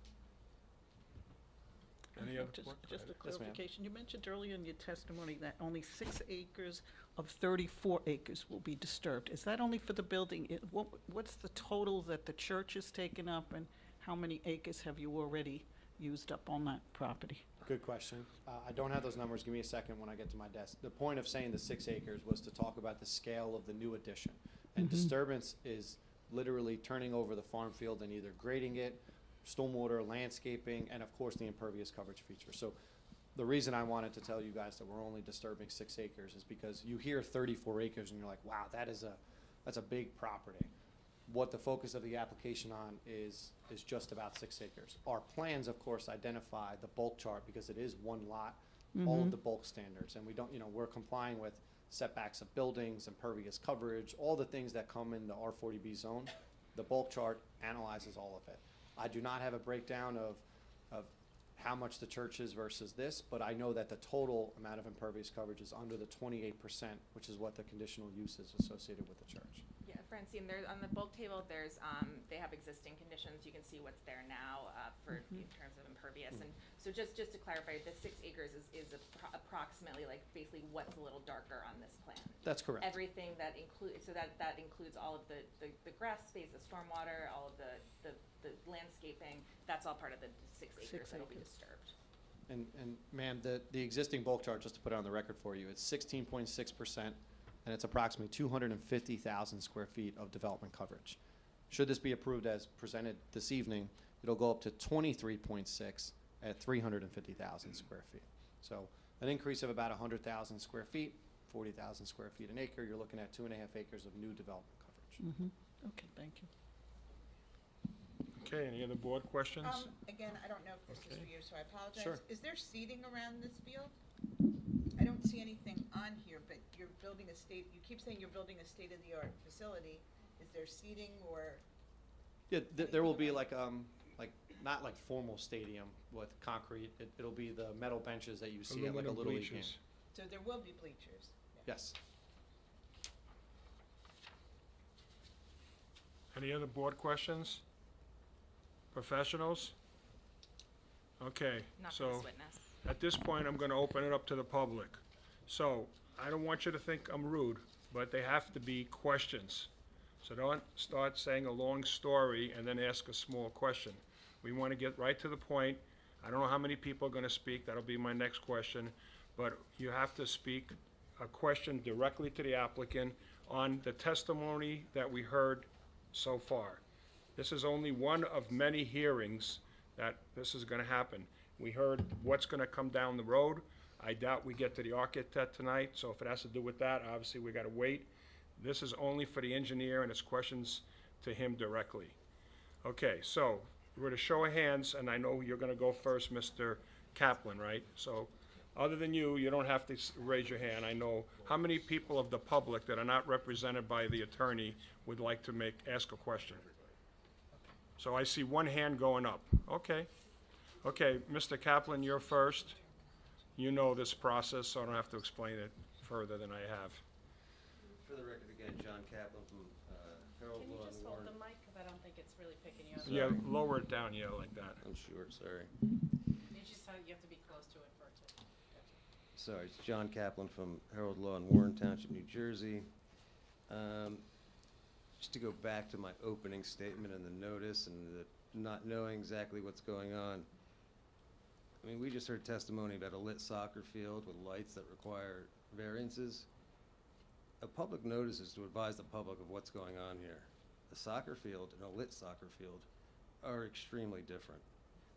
Any other? Just board? a Yes, ma'am. clarification, you mentioned earlier in your testimony that only 6 acres of 34 acres will be disturbed. Is that only for the building? What's the total that the church has taken up, and how many acres have you already used up on that property? Good question. I don't have those numbers. Give me a second when I get to my desk. The point of saying the 6 acres was to talk about the scale of the new addition. And disturbance is literally turning over the farm field and either grading it, stormwater, landscaping, and of course the impervious coverage feature. So The reason I wanted to tell you guys that we're only disturbing 6 acres is because you hear 34 acres and you're like, wow, that's a big property. What the focus of the application on is just about 6 acres. Our plans, of course, identify the bulk chart because it is one lot, all of the bulk standards, and we don't, we're complying with setbacks of buildings, impervious coverage, all the things that come in the R40B zone. The bulk chart analyzes all of it. I do not have a breakdown of how much the church is versus this, but I know that the total amount of impervious coverage is under the 28%, which is what the conditional use is associated with the church. Yeah, Francine, there's, on the bulk table, there's, they have existing conditions, you can see what's there now, in terms of impervious, and so just to clarify, the 6 acres is approximately, like, basically what's a little darker on this plan. That's correct. Everything that includes, so that includes all of the grass space, the stormwater, all of the landscaping, that's all part of the 6 acres that'll be disturbed. And ma'am, the existing bulk chart, just to put it on the record for you, it's 16.6%, and it's approximately 250,000 square feet of development coverage. Should this be approved as presented this evening, it'll go up to 23.6 at 350,000 square feet. So an increase of about 100,000 square feet, 40,000 square feet an acre, you're looking at 2.5 acres of new development coverage. Okay, thank you. Okay, any other board questions? Again, I don't know if this is for you, so I apologize. Sure. Is there seating around this field? I don't see anything on here, but you're building you keep saying you're building a state-of-the-art facility. Is there seating or? Yeah, there will be like not like formal stadium with concrete. It'll be the metal benches that you see at like a Aluminum Little League game. bleachers. So there will be bleachers? Yeah. Yes. Any other board questions? Professionals? Okay, Not for so this witness. at this point, I'm gonna open it up to the public. So, I don't want you to think I'm rude, but they have to be questions. So don't start saying a long story and then ask a small question. We wanna get right to the point. I don't know how many people are gonna speak, that'll be my next question, but you have to speak a question directly to the applicant on the testimony that we heard so far. This is only one of many hearings that this is gonna happen. We heard what's gonna come down the road. I doubt we get to the architect tonight, so if it has to do with that, obviously we gotta wait. This is only for the engineer and it's questions to him directly. Okay, so, we're to show of hands, and I know you're gonna go first, Mr. Kaplan, right? So, other than you, you don't have to raise your hand, I know. How many people of the public that are not represented by the attorney would like to ask a question? So I see one hand going up. Okay. Okay, Mr. Kaplan, you're first. You know this process, so I don't have to explain it further than I have. For the record again, John Kaplan from Harold Can you Law just and hold Warren. the mic, because I don't think it's really picking you up. Yeah, lower it down, yeah, like that. I'm sure, sorry. You have to be close to it for it to. Sorry, it's John Kaplan from Harold Law in Warren Township, New Jersey. Just to go back to my opening statement and the notice and the not knowing exactly what's going on. I mean, we just heard testimony about a lit soccer field with lights that require variances. A public notice is to advise the public of what's going on here. A soccer field and a lit soccer field are extremely different.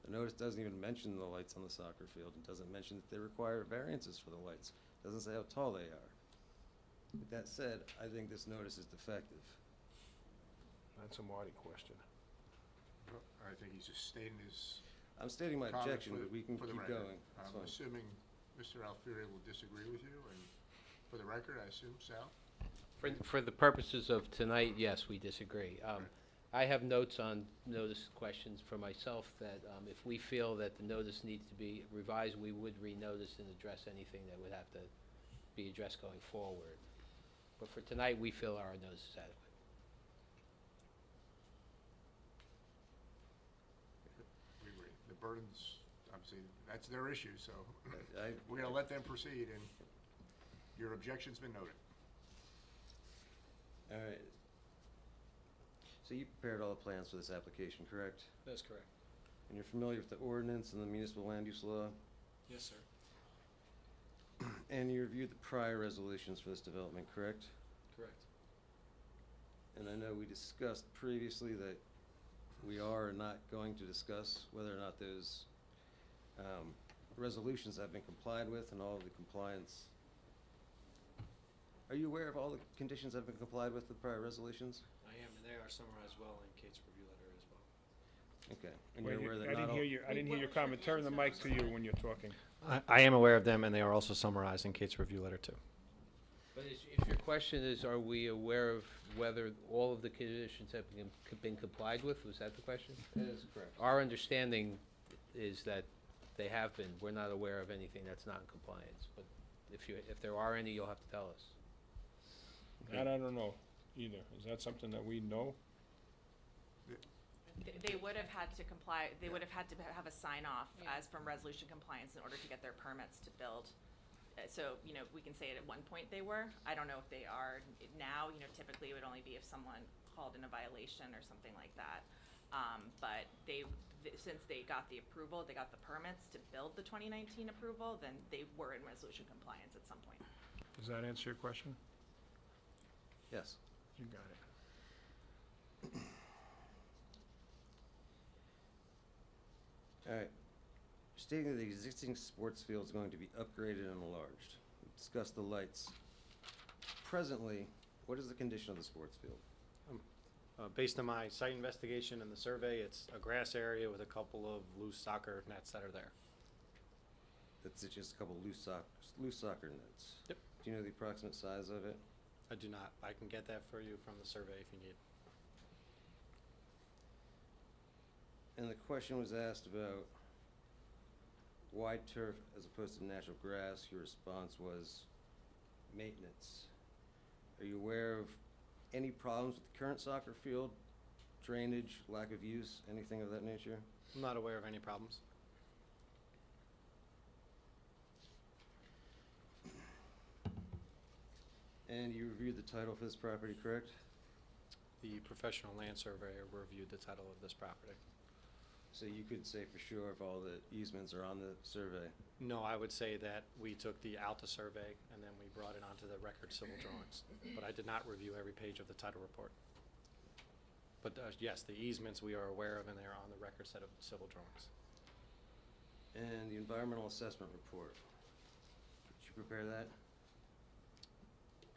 The notice doesn't even mention the lights on the soccer field. It doesn't mention that they require variances for the lights. It doesn't say how tall they are. With that said, I think this notice is defective. That's a Marty question. I think he's just stating his I'm stating my comment objection, for but we can for the keep record. going. It's I'm fine. assuming Mr. Alfieri will disagree with you, and for the record, I assume Sal? For the purposes of tonight, yes, we disagree. I have notes on notice questions for myself that if we feel that the notice needs to be revised, we would renotice and address anything that would have to be addressed going forward. But for tonight, we feel our notice is adequate. We agree. The burden's, obviously, that's their issue, so I- we're gonna let them proceed, and your objection's been noted. All right. So you prepared all the plans for this application, correct? That's correct. And you're familiar with the ordinance and the municipal land use law? Yes, sir. And you reviewed the prior resolutions for this development, correct? Correct. And I know we discussed previously that we are not going to discuss whether or not those resolutions have been complied with and all of the compliance. Are you aware of all the conditions that have been complied with the prior resolutions? I am, and they are summarized well in Kate's review letter as well. Okay, and you're aware that I not didn't all... hear you, I didn't hear your comment. Turn the mic to you when you're talking. I am aware of them, and they are also summarized in Kate's review letter too. But if your question is, are we aware of whether all of the conditions have been complied with, was that the question? That is correct. Our understanding is that they have been. We're not aware of anything that's not in compliance, but if there are any, you'll have to tell us. That I don't know either. Is that something that we know? They would have had to comply, they would have had to have a sign off as from resolution compliance in order to get their permits to build. So, you know, we can say at one point they were. I don't know if they are now. You know, typically it would only be if someone called in a violation or something like that. But since they got the approval, they got the permits to build the 2019 approval, then they were in resolution compliance at some point. Does that answer your question? Yes. You got it. All right. Stating that the existing sports field is going to be upgraded and enlarged. We discussed the lights. Presently, what is the condition of the sports field? Based on my site investigation and the survey, it's a grass area with a couple of loose soccer nets that are there. That's just a couple loose soccer nets. Yep. Do you know the approximate size of it? I do not. I can get that for you from the survey if you need. And the question was asked about wide turf as opposed to natural grass. Your response was maintenance. Are you aware of any problems with the current soccer field? Drainage, lack of use, anything of that nature? I'm not aware of any problems. And you reviewed the title for this property, correct? The professional land surveyor reviewed the title of this property. So you could say for sure if all the easements are on the survey? No, I would say that we took the Alta survey and then we brought it onto the record civil drawings. But I did not review every page of the title report. But yes, the easements we are aware of and they are on the record set of civil drawings. And the environmental assessment report, did you prepare that?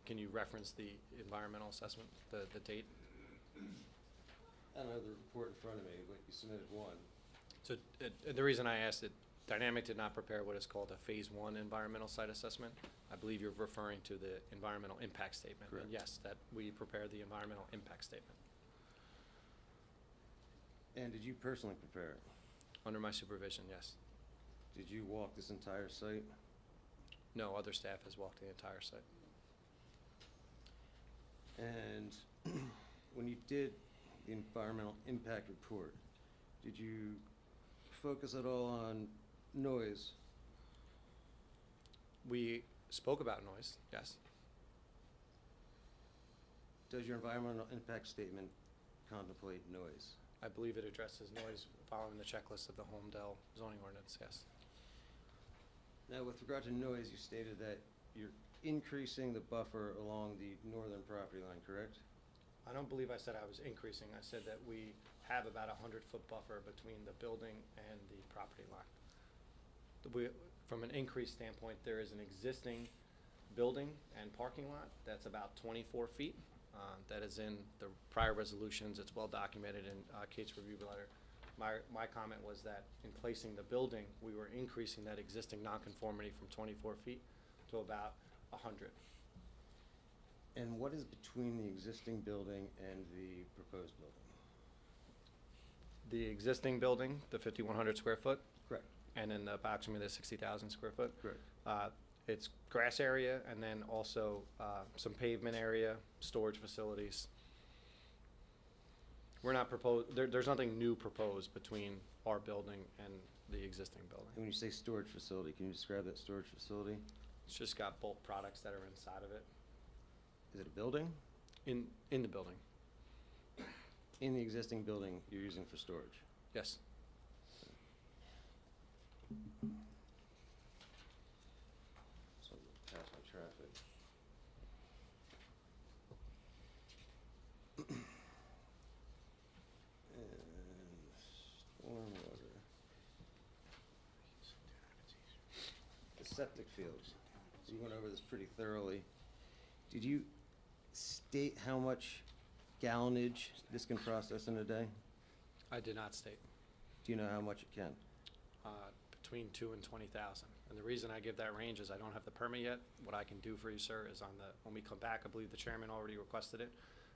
Can you reference the environmental assessment, the date? I don't have the report in front of me, but you submitted one. So the reason I asked it, Dynamic did not prepare what is called a Phase 1 environmental site assessment. I believe you're referring to the environmental impact statement. Correct. And yes, that we prepared the environmental impact statement And did you personally prepare it? under my supervision, yes. Did you walk this entire site? No, other staff has walked the entire site. And when you did the environmental impact report, did you focus at all on noise? We spoke about noise, yes. Does your environmental impact statement contemplate noise? I believe it addresses noise following the checklist of the Holmdel zoning ordinance, yes. Now, with regard to noise, you stated that you're increasing the buffer along the northern property line, correct? I don't believe I said I was increasing. I said that we have about 100-foot buffer between the building and the property line. From an increase standpoint, there is an existing building and parking lot that's about 24 feet. That is in the prior resolutions. It's well documented in Kate's review letter. My comment was that in placing the building, we were increasing that existing nonconformity from 24 feet to about 100. And what is between the existing building and the proposed building? The existing building, the 5,100 square foot, Correct. and then approximately the 60,000 square foot. Correct. It's grass area and then also some pavement area, storage facilities. We're not there's nothing new proposed between our building and the existing building. And when you say storage facility, can you describe that storage facility? It's just got bulk products that are inside of it, Is it a building? in the building, In the existing building you're using for storage? yes. So I'm gonna pass my traffic. And stormwater. septic fields, you went over this pretty thoroughly. Did you state how much gallonage this can process in a day? I did not state. Do you know how much it can? Between 2 and 20,000. And the reason I give that range is I don't have the permit yet. What I can do for you, sir, is when we come back, I believe the chairman already requested it.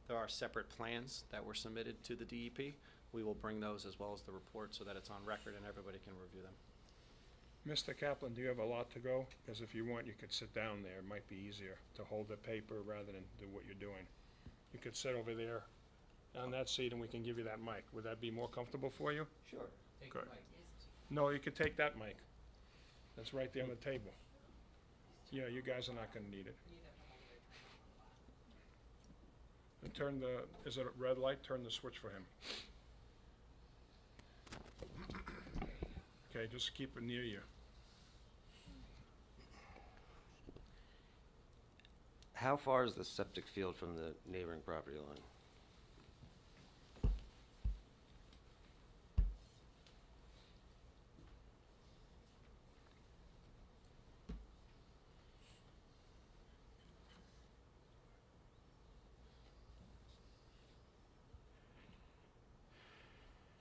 There are separate plans that were submitted to the DEP. We will bring those as well as the report so that it's on record and everybody can review them. Mr. Kaplan, do you have a lot to go? Because if you want, you could sit down there. It might be easier to hold the paper rather than do what you're doing. You could sit over there on that seat and we can give you that mic. Would that be more comfortable for you? Sure. Good. No, you could take that mic. That's right there on the table. Yeah, you guys are not gonna need it. And is it a red light? Turn the switch for him. Okay, just keep it near you. How far is the septic field from the neighboring property line?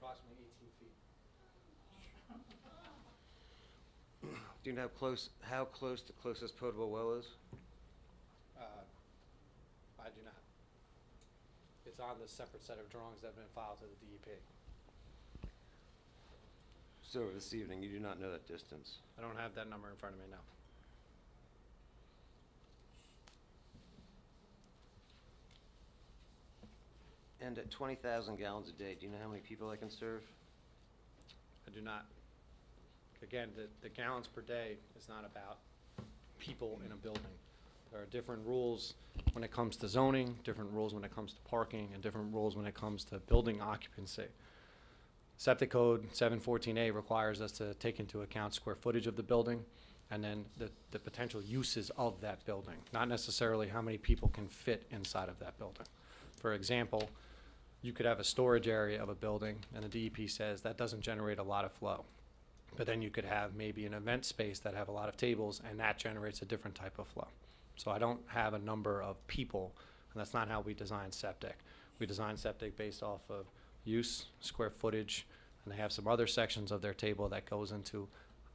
Approximately 18 feet. Do you know how close the closest potable well is? I do not. It's on the separate set of drawings that have been filed to the DEP. So this evening, you do not know that distance? I don't have that number in front of me now. And at 20,000 gallons a day, do you know how many people I can serve? I do not. Again, the gallons per day is not about people in a building. There are different rules when it comes to zoning, different rules when it comes to parking, and different rules when it comes to building occupancy. Septic Code 714A requires us to take into account square footage of the building and then the potential uses of that building, not necessarily how many people can fit inside of that building. For example, you could have a storage area of a building and the DEP says that doesn't generate a lot of flow. But then you could have maybe an event space that have a lot of tables and that generates a different type of flow. So I don't have a number of people, and that's not how we design septic. We design septic based off of use, square footage, and they have some other sections of their table that goes into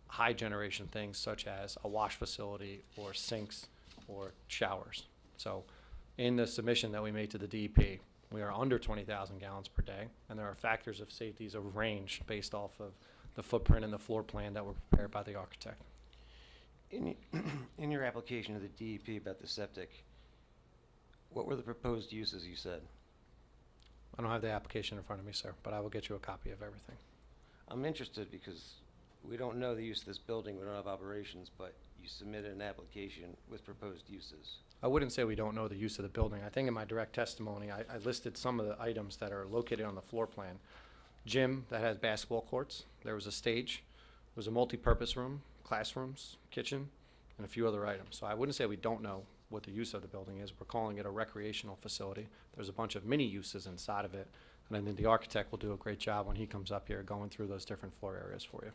high generation things such as a wash facility or sinks or showers. So in the submission that we made to the DEP, we are under 20,000 gallons per day, and there are factors of safety arranged based off of the footprint and the floor plan that were prepared by the architect. In your application to the DEP about the septic, what were the proposed uses you said? I don't have the application in front of me, sir, but I will get you a copy of everything. I'm interested because we don't know the use of this building, we don't have operations, but you submitted an application with proposed uses. I wouldn't say we don't know the use of the building. I think in my direct testimony, I listed some of the items that are located on the floor plan. Gym that has basketball courts, there was a stage, there was a multi-purpose room, classrooms, kitchen, and a few other items. So I wouldn't say we don't know what the use of the building is. We're calling it a recreational facility. There's a bunch of mini uses inside of it, and I think the architect will do a great job when he comes up here going through those different floor areas for you.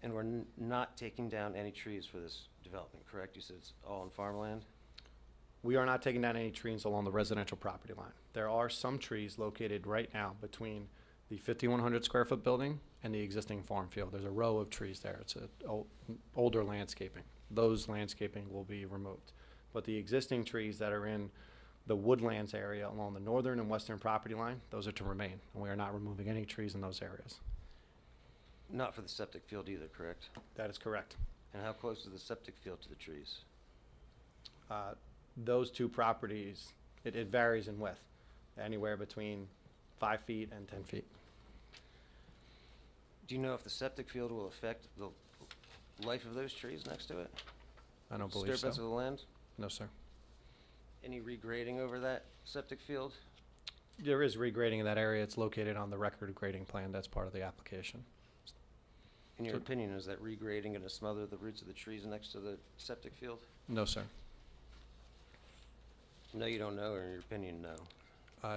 And we're not taking down any trees for this development, correct? You said it's all on farmland? We are not taking down any trees along the residential property line. There are some trees located right now between the 5,100 square foot building and the existing farm field. There's a row of trees there. It's older landscaping. Those landscaping will be removed. But the existing trees that are in the woodlands area along the northern and western property line, those are to remain. And we are not removing any trees in those areas. Not for the septic field either, correct? That is correct. And how close is the septic field to the trees? Those two properties, it varies in width, anywhere between 5 feet and 10 feet. Do you know if the septic field will affect the life of those trees next to it? I don't believe so. Disturbance of the land? No, sir. Any regrading over that septic field? There is regrading in that area. It's located on the record grading plan. That's part of the application. In your So- opinion, is that regrading going to smother the roots of the trees next to the septic field? No, sir. No, you don't know, or in your opinion, no?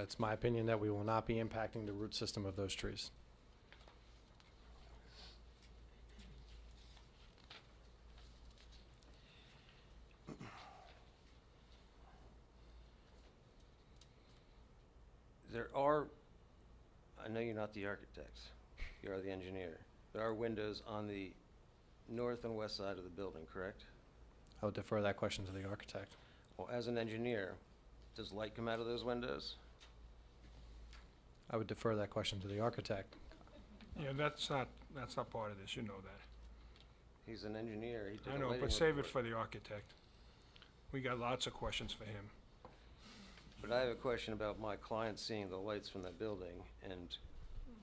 It's my opinion that we will not be impacting the root system of those trees. There are, I know you're not the architect, you are the engineer. There are windows on the north and west side of the building, correct? I would defer that question to the architect. Well, as an engineer, does light come out of those windows? I would defer that question to the architect. Yeah, that's not part of this, you know that. He's an engineer, he did a I know, lighting but save it report. for the architect. We got lots of questions for him. But I have a question about my client seeing the lights from that building, and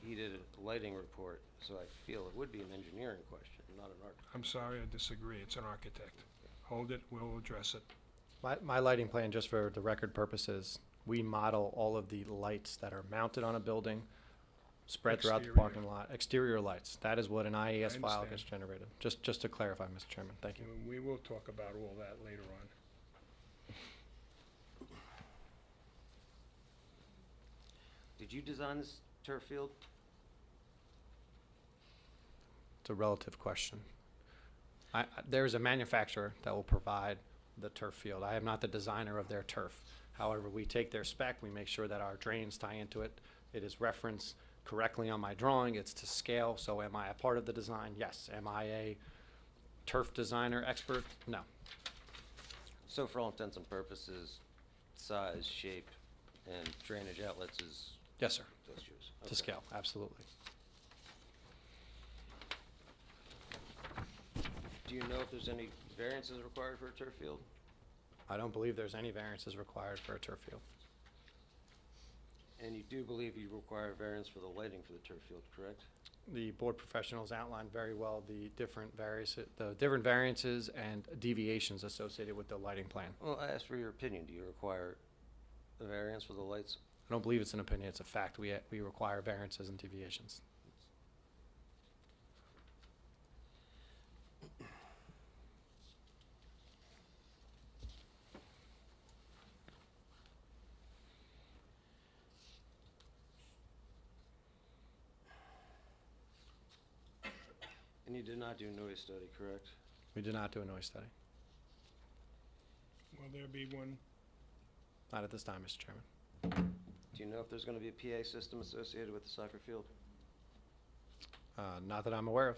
he did a lighting report, so I feel it would be an engineering question, not an architect. I'm sorry, I disagree. It's an architect. Hold it, we'll address it. My lighting plan, just for the record purposes, we model all of the lights that are mounted on a building, spread throughout the Exterior. parking lot, exterior lights. That is what an IES file understand. gets generated. Just to clarify, Mr. Chairman, thank you. We will talk about all that later on. Did you design this turf field? It's a relative question. There is a manufacturer that will provide the turf field. I am not the designer of their turf. However, we take their spec, we make sure that our drains tie into it. It is referenced correctly on my drawing, it's to scale, so am I a part of the design? Yes. Am I a turf designer expert? No. So for all intents and purposes, size, shape, and drainage outlets is Yes, sir. those yours? To Okay. scale, absolutely. Do you know if there's any variances required for a turf field? I don't believe there's any variances required for a turf field. And you do believe you require variance for the lighting for the turf field, correct? The board professionals outlined very well the different variances and deviations associated with the lighting plan. Well, I asked for your opinion. Do you require a variance for the lights? I don't believe it's an opinion, it's a fact. We require variances and deviations. And you did not do a noise study, correct? We did not do a noise study. Will there be one? Not at this time, Mr. Chairman. Do you know if there's going to be a PA system associated with the soccer field? Not that I'm aware of.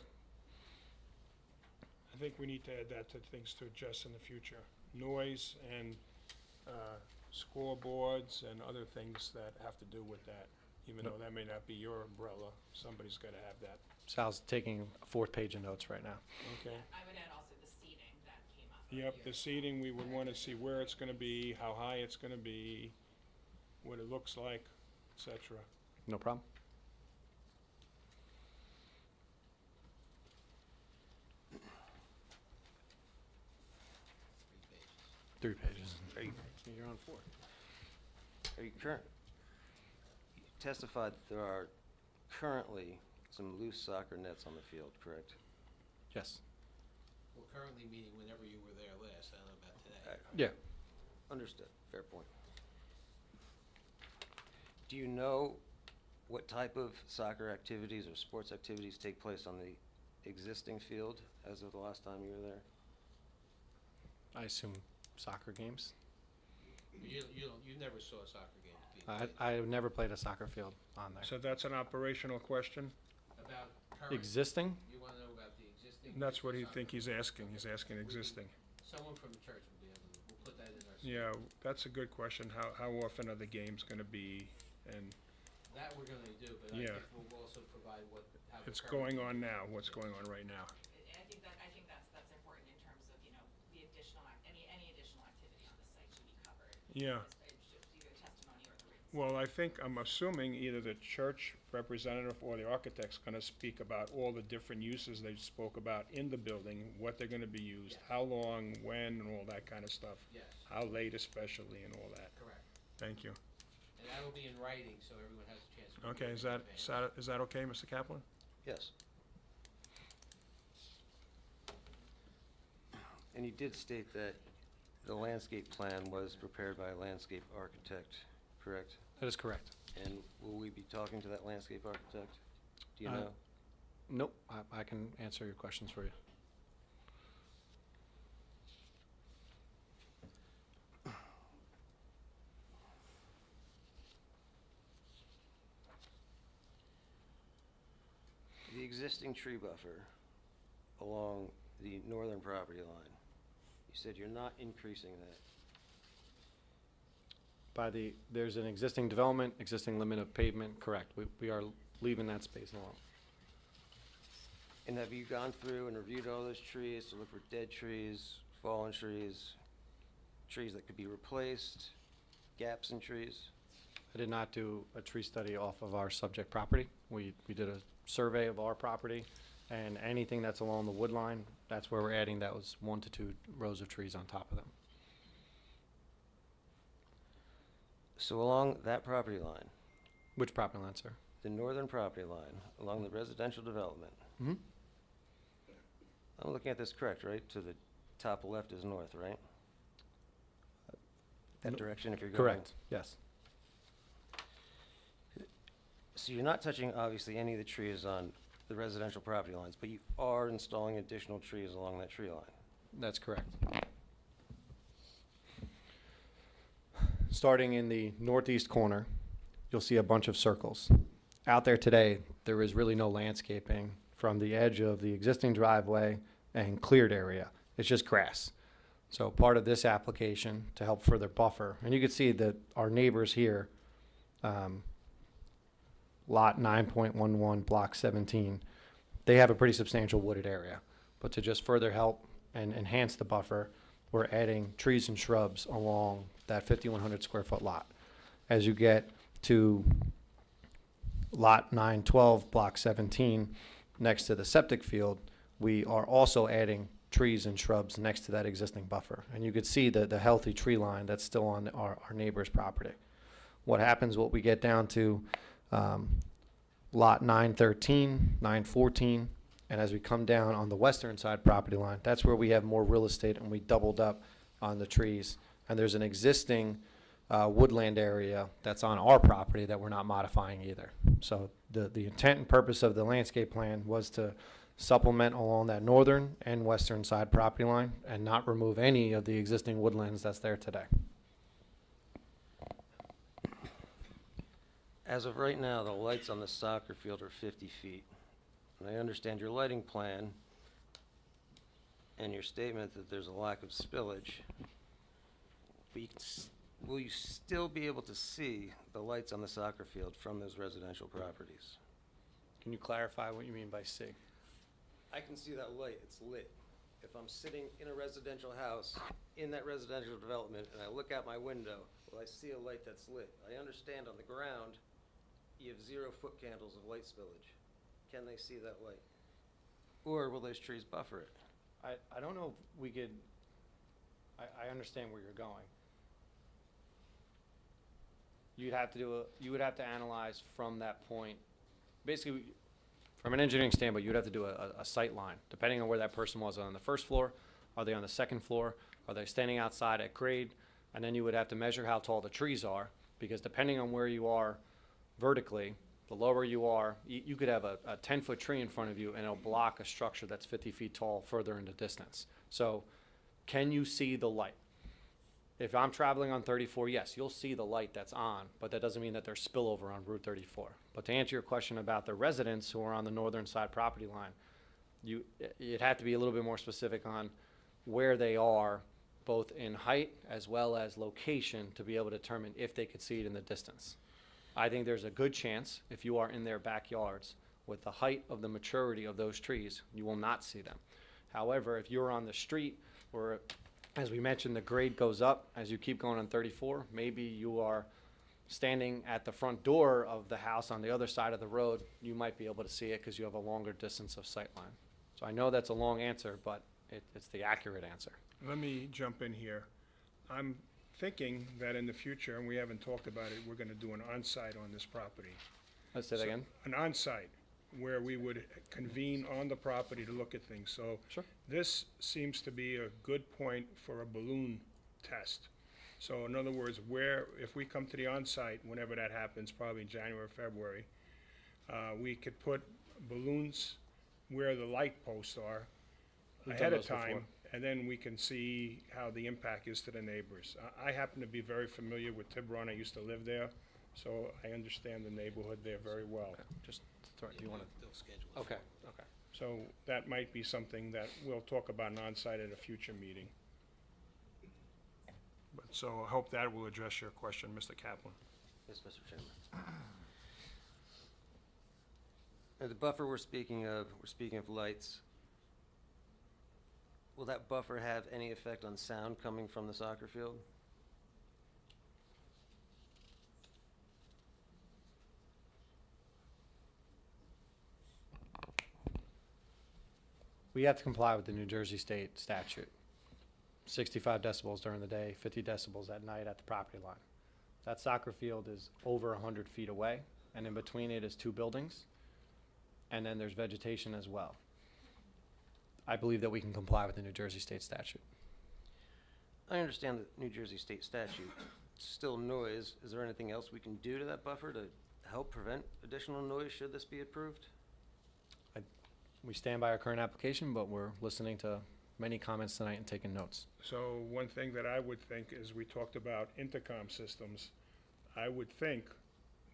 I think we need to add that to things to adjust in the future. Noise and scoreboards and other things that have to do with that. Even though that may not be your umbrella, somebody's got to have that. Sal's taking a 4th page of notes right now. Okay? I would add also the seating that came up. Yep, the seating, we would want to see where it's going to be, how high it's going to be, what it looks like, et cetera. No problem. Three 3 pages. pages. Are you, You're on 4. are you current? You testified that there are currently some loose soccer nets on the field, correct? Yes. Well, currently meaning whenever you were there last, I don't know about today. Yeah. Understood. Fair point. Do you know what type of soccer activities or sports activities take place on the existing field as of the last time you were there? I assume soccer games. You never saw a soccer game being played. I never played a soccer field on there. So that's an operational question? About current, Existing? you wanna know about the existing? That's what he soccer think he's field? asking. He's asking existing. Someone from the church will be able to, we'll put that in our. Yeah, that's a good question. How often are the games going to be? And That we're gonna do, but I Yeah. think we'll also provide how the it's current- going on now, what's going on right now. I think that's important in terms of, you know, the additional, any additional activity on the site should be covered. Yeah. Either testimony or the written. Well, I'm assuming either the church representative or the architect's going to speak about all the different uses they spoke about in the building, what they're going to be used, Yes. how long, when, and all that kind of stuff. Yes, How late especially and all that. correct. Thank you. And that'll be in writing, so everyone has a chance to. review Okay, it is in that, advance. is that okay, Mr. Kaplan? Yes. And you did state that the landscape plan was prepared by a landscape architect, correct? That is correct. And will we be talking to that landscape architect? Do you Uh, know? Nope, I can answer your questions for you. The existing tree buffer along the northern property line, you said you're not increasing that. There's an existing development, existing limit of pavement, correct. We are leaving that space alone. And have you gone through and reviewed all those trees to look for dead trees, fallen trees, trees that could be replaced, gaps in trees? I did not do a tree study off of our subject property. We did a survey of our property, and anything that's along the wood line, that's where we're adding those 1 to 2 rows of trees on top of them. So along that property line, Which property line, sir? the northern property line, along the residential development, Mm-hmm. I'm looking at this correct, right? To the top left is north, right? That No- direction if you're going? Correct, yes. So you're not touching, obviously, any of the trees on the residential property lines, but you are installing additional trees along that tree line. That's correct. Starting in the northeast corner, you'll see a bunch of circles. Out there today, there is really no landscaping from the edge of the existing driveway and cleared area. It's just grass. So part of this application to help further buffer, and you can see that our neighbors here, lot 9.11, block 17, they have a pretty substantial wooded area. But to just further help and enhance the buffer, we're adding trees and shrubs along that 5,100 square foot lot. As you get to lot 912, block 17, next to the septic field, we are also adding trees and shrubs next to that existing buffer. And you could see the healthy tree line that's still on our neighbor's property. What happens, what we get down to lot 913, 914, and as we come down on the western side property line, that's where we have more real estate and we doubled up on the trees. And there's an existing woodland area that's on our property that we're not modifying either. So the intent and purpose of the landscape plan was to supplement along that northern and western side property line and not remove any of the existing woodlands that's there today. As of right now, the lights on the soccer field are 50 feet. And I understand your lighting plan and your statement that there's a lack of spillage. But will you still be able to see the lights on the soccer field from those residential properties? Can you clarify what you mean by C? I can see that light, it's lit. If I'm sitting in a residential house, in that residential development, and I look out my window, will I see a light that's lit? I understand on the ground, you have 0 foot candles of light spillage. Can they see that light? Or will those trees buffer it? I don't know if we could, I understand where you're going. You would have to analyze from that point. Basically, from an engineering standpoint, you would have to do a sight line, depending on where that person was on the first floor. Are they on the second floor? Are they standing outside at grade? And then you would have to measure how tall the trees are, because depending on where you are vertically, the lower you are, you could have a 10-foot tree in front of you and it'll block a structure that's 50 feet tall further in the distance. So can you see the light? If I'm traveling on 34, yes, you'll see the light that's on, but that doesn't mean that there's spillover on Route 34. But to answer your question about the residents who are on the northern side property line, you'd have to be a little bit more specific on where they are, both in height as well as location, to be able to determine if they could see it in the distance. I think there's a good chance, if you are in their backyards, with the height of the maturity of those trees, you will not see them. However, if you're on the street, or as we mentioned, the grade goes up as you keep going on 34, maybe you are standing at the front door of the house on the other side of the road, you might be able to see it because you have a longer distance of sight line. So I know that's a long answer, but it's the accurate answer. Let me jump in here. I'm thinking that in the future, and we haven't talked about it, we're gonna do an on-site on this property. Let's say that So, again. An on-site, where we would convene on the property to look at things. So Sure. this seems to be a good point for a balloon test. So in other words, if we come to the on-site, whenever that happens, probably January, February, we could put balloons where the light posts are We've ahead done of those before. time, and then we can see how the impact is to the neighbors. I happen to be very familiar with Tiburon. I used to live there, so I understand the neighborhood there very well. Just, do you want to? They'll schedule it. Okay, okay. So that might be something that we'll talk about on-site at a future meeting. But, so I hope that will address your question, Mr. Kaplan. Yes, Mr. Chairman. The buffer we're speaking of lights. Will that buffer have any effect on sound coming from the soccer field? We have to comply with the New Jersey State statute. 65 decibels during the day, 50 decibels at night at the property line. That soccer field is over 100 feet away, and in between it is 2 buildings, and then there's vegetation as well. I believe that we can comply with the New Jersey State statute. I understand the New Jersey State statute. It's still noise. Is there anything else we can do to that buffer to help prevent additional noise should this be approved? We stand by our current application, but we're listening to many comments tonight and taking notes. So one thing that I would think is we talked about intercom systems. I would think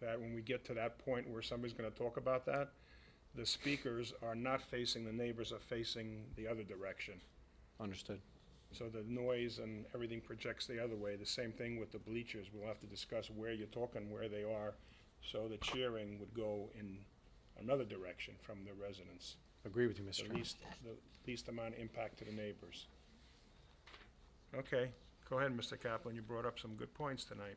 that when we get to that point where somebody's gonna talk about that, the speakers are not facing the neighbors, are facing the other direction. Understood. So the noise and everything projects the other way. The same thing with the bleachers. We'll have to discuss where you're talking, where they are, so the cheering would go in another direction from the residents. Agree with you, Mr. Chairman. The least amount of impact to the neighbors. Okay, go ahead, Mr. Kaplan. You brought up some good points tonight.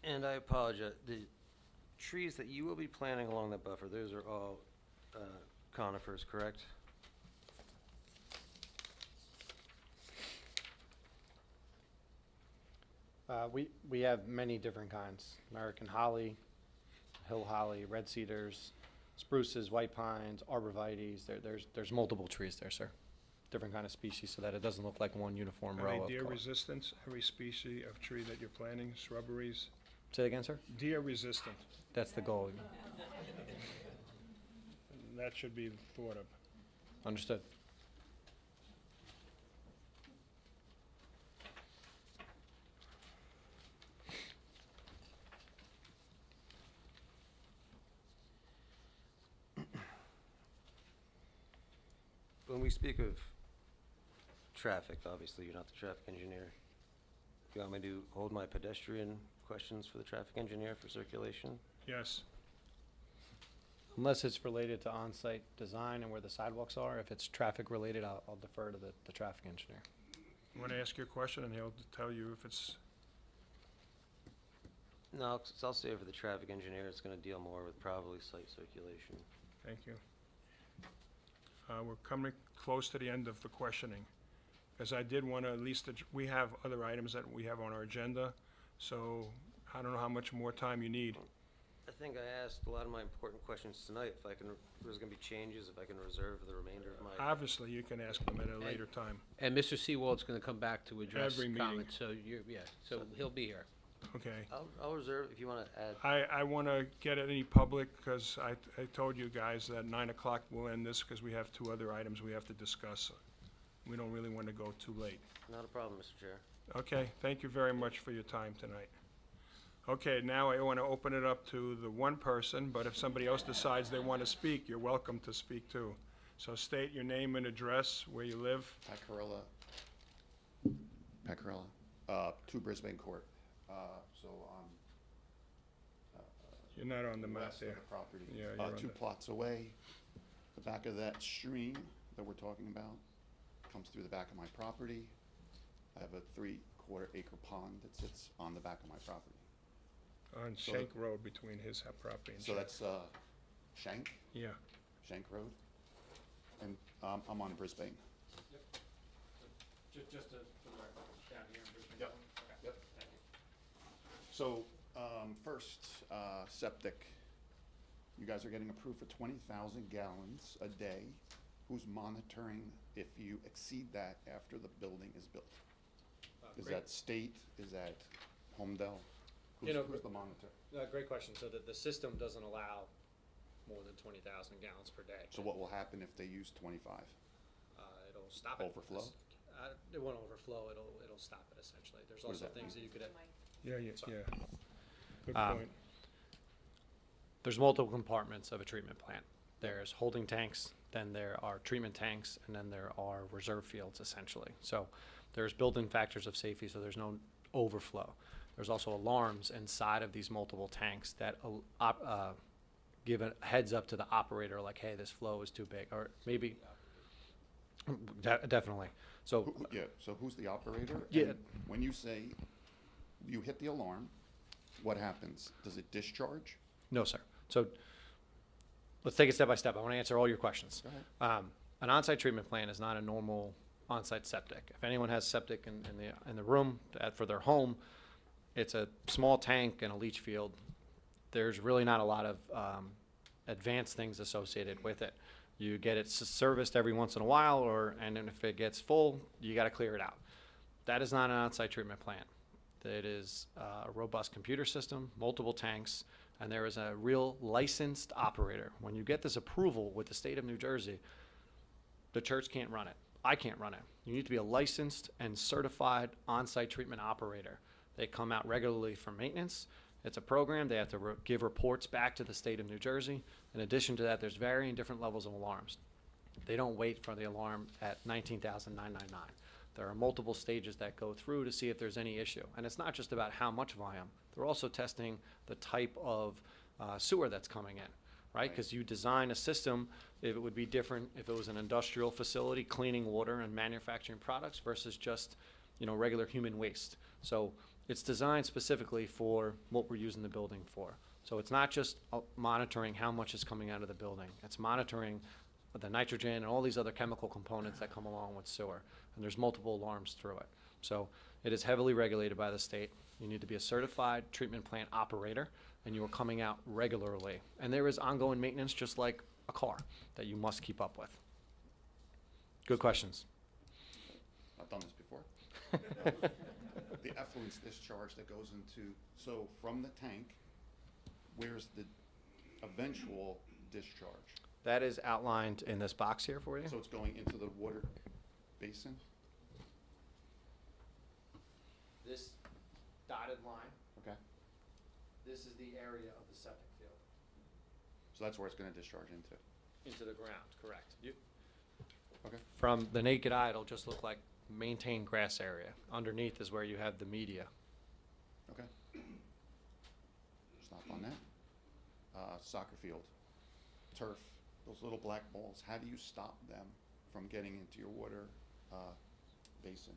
And I apologize, the trees that you will be planting along that buffer, those are all conifers, correct? We have many different kinds. American holly, hill holly, red cedars, spruces, white pines, arborvitaes. There's multiple trees there, sir. Different kind of species, so that it doesn't look like one uniform row Any of deer color. resistance, every species of tree that you're planting, shrubberies, Say again, sir? deer resistant. That's the goal. That should be thought of. Understood. When we speak of traffic, obviously you're not the traffic engineer. You want me to hold my pedestrian questions for the traffic engineer for circulation? Yes. Unless it's related to on-site design and where the sidewalks are, if it's traffic related, I'll defer to the traffic engineer. You want to ask your question, and he'll tell you if it's, No, I'll save for the traffic engineer. It's gonna deal more with probably site circulation. thank you. We're coming close to the end of the questioning, because I did want to at least, we have other items that we have on our agenda, so I don't know how much more time you need. I think I asked a lot of my important questions tonight. If I can, if there's gonna be changes, if I can reserve the remainder of my. Obviously, you can ask them at a later time. And Mr. Seawald's gonna come back to address Every meeting. comments, so so he'll be here. Okay. I'll reserve if you wanna add. I want to get any public, because I told you guys that 9 o'clock we'll end this, because we have 2 other items we have to discuss. We don't really want to go too late. Not a problem, Mr. Chair. Okay, thank you very much for your time tonight. Okay, now I want to open it up to the one person, but if somebody else decides they want to speak, you're welcome to speak too. So state your name and address, where you live. Pecorella, 2 Brisbane Court. So You're not on the map west of there. the property. Yeah, you're on 2 the- plots away. The back of that stream that we're talking about comes through the back of my property. I have a 3/4 acre pond that sits on the back of my property. On So- Shank Road between his property and So Shank. that's Shank, Yeah, Shank Road. And I'm on Brisbane. Just for the record, down here in Brisbane. Yep. Yep. So, first, septic. You guys are getting approved for 20,000 gallons a day who's monitoring if you exceed that after the building is built? Is Great. that state, is that Homedale? You know, Who's the monitor? Great question. So the system doesn't allow more than 20,000 gallons per day. So what will happen if they use 25? It'll stop it. Overflow? It won't overflow. It'll stop it essentially. There's What is also that? things that you could. Yeah, Sorry. yeah. Good Um, point. There's multiple compartments of a treatment plant. There's holding tanks, then there are treatment tanks, and then there are reserve fields essentially. So there's built-in factors of safety, so there's no overflow. There's also alarms inside of these multiple tanks that give a heads up to the operator, like, hey, this flow is too big, or maybe, definitely. So, Yeah, so who's the operator? Yeah. And when you say you hit the alarm, what happens? Does it discharge? no, sir. So let's take it step by step. I want to answer all your questions. Go ahead. An on-site treatment plant is not a normal on-site septic. If anyone has septic in the room for their home, it's a small tank and a leach field. There's really not a lot of advanced things associated with it. You get it serviced every once in a while, and then if it gets full, you got to clear it out. That is not an on-site treatment plant. It is a robust computer system, multiple tanks, and there is a real licensed operator. When you get this approval with the state of New Jersey, the church can't run it. I can't run it. You need to be a licensed and certified on-site treatment operator. They come out regularly for maintenance. It's a program. They have to give reports back to the state of New Jersey. In addition to that, there's varying different levels of alarms. They don't wait for the alarm at 19,999. There are multiple stages that go through to see if there's any issue. And it's not just about how much volume. They're also testing the type of sewer that's coming in, right? Because you design a system, it would be different if it was an industrial facility cleaning water and manufacturing products versus just, regular human waste. So it's designed specifically for what we're using the building for. So it's not just monitoring how much is coming out of the building. It's monitoring the nitrogen and all these other chemical components that come along with sewer. And there's multiple alarms through it. So it is heavily regulated by the state. You need to be a certified treatment plant operator, and you are coming out regularly. And there is ongoing maintenance, just like a car, that you must keep up with. Good questions. I've done this before. The effluent discharge that goes into, so from the tank, where's the eventual discharge? That is outlined in this box here for you. So it's going into the water basin? This dotted line, Okay, this is the area of the septic field. so that's where it's gonna discharge into. Into the ground, correct. Okay. From the naked eye, it'll just look like maintained grass area. Underneath is where you have the media. Okay. Stop on that. Soccer field, turf, those little black balls, how do you stop them from getting into your water basin?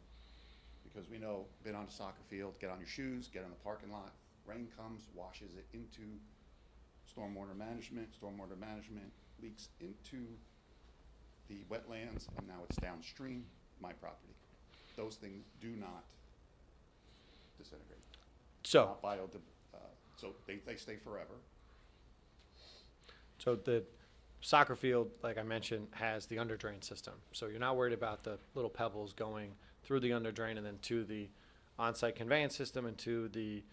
Because we know, been on a soccer field, get on your shoes, get in the parking lot, rain comes, washes it into stormwater management leaks into the wetlands, and now it's downstream, my property. Those things do not disintegrate. So, Not so they stay forever. so the soccer field, like I mentioned, has the underdrain system. So you're not worried about the little pebbles going through the underdrain and then to the on-site conveyance system and to the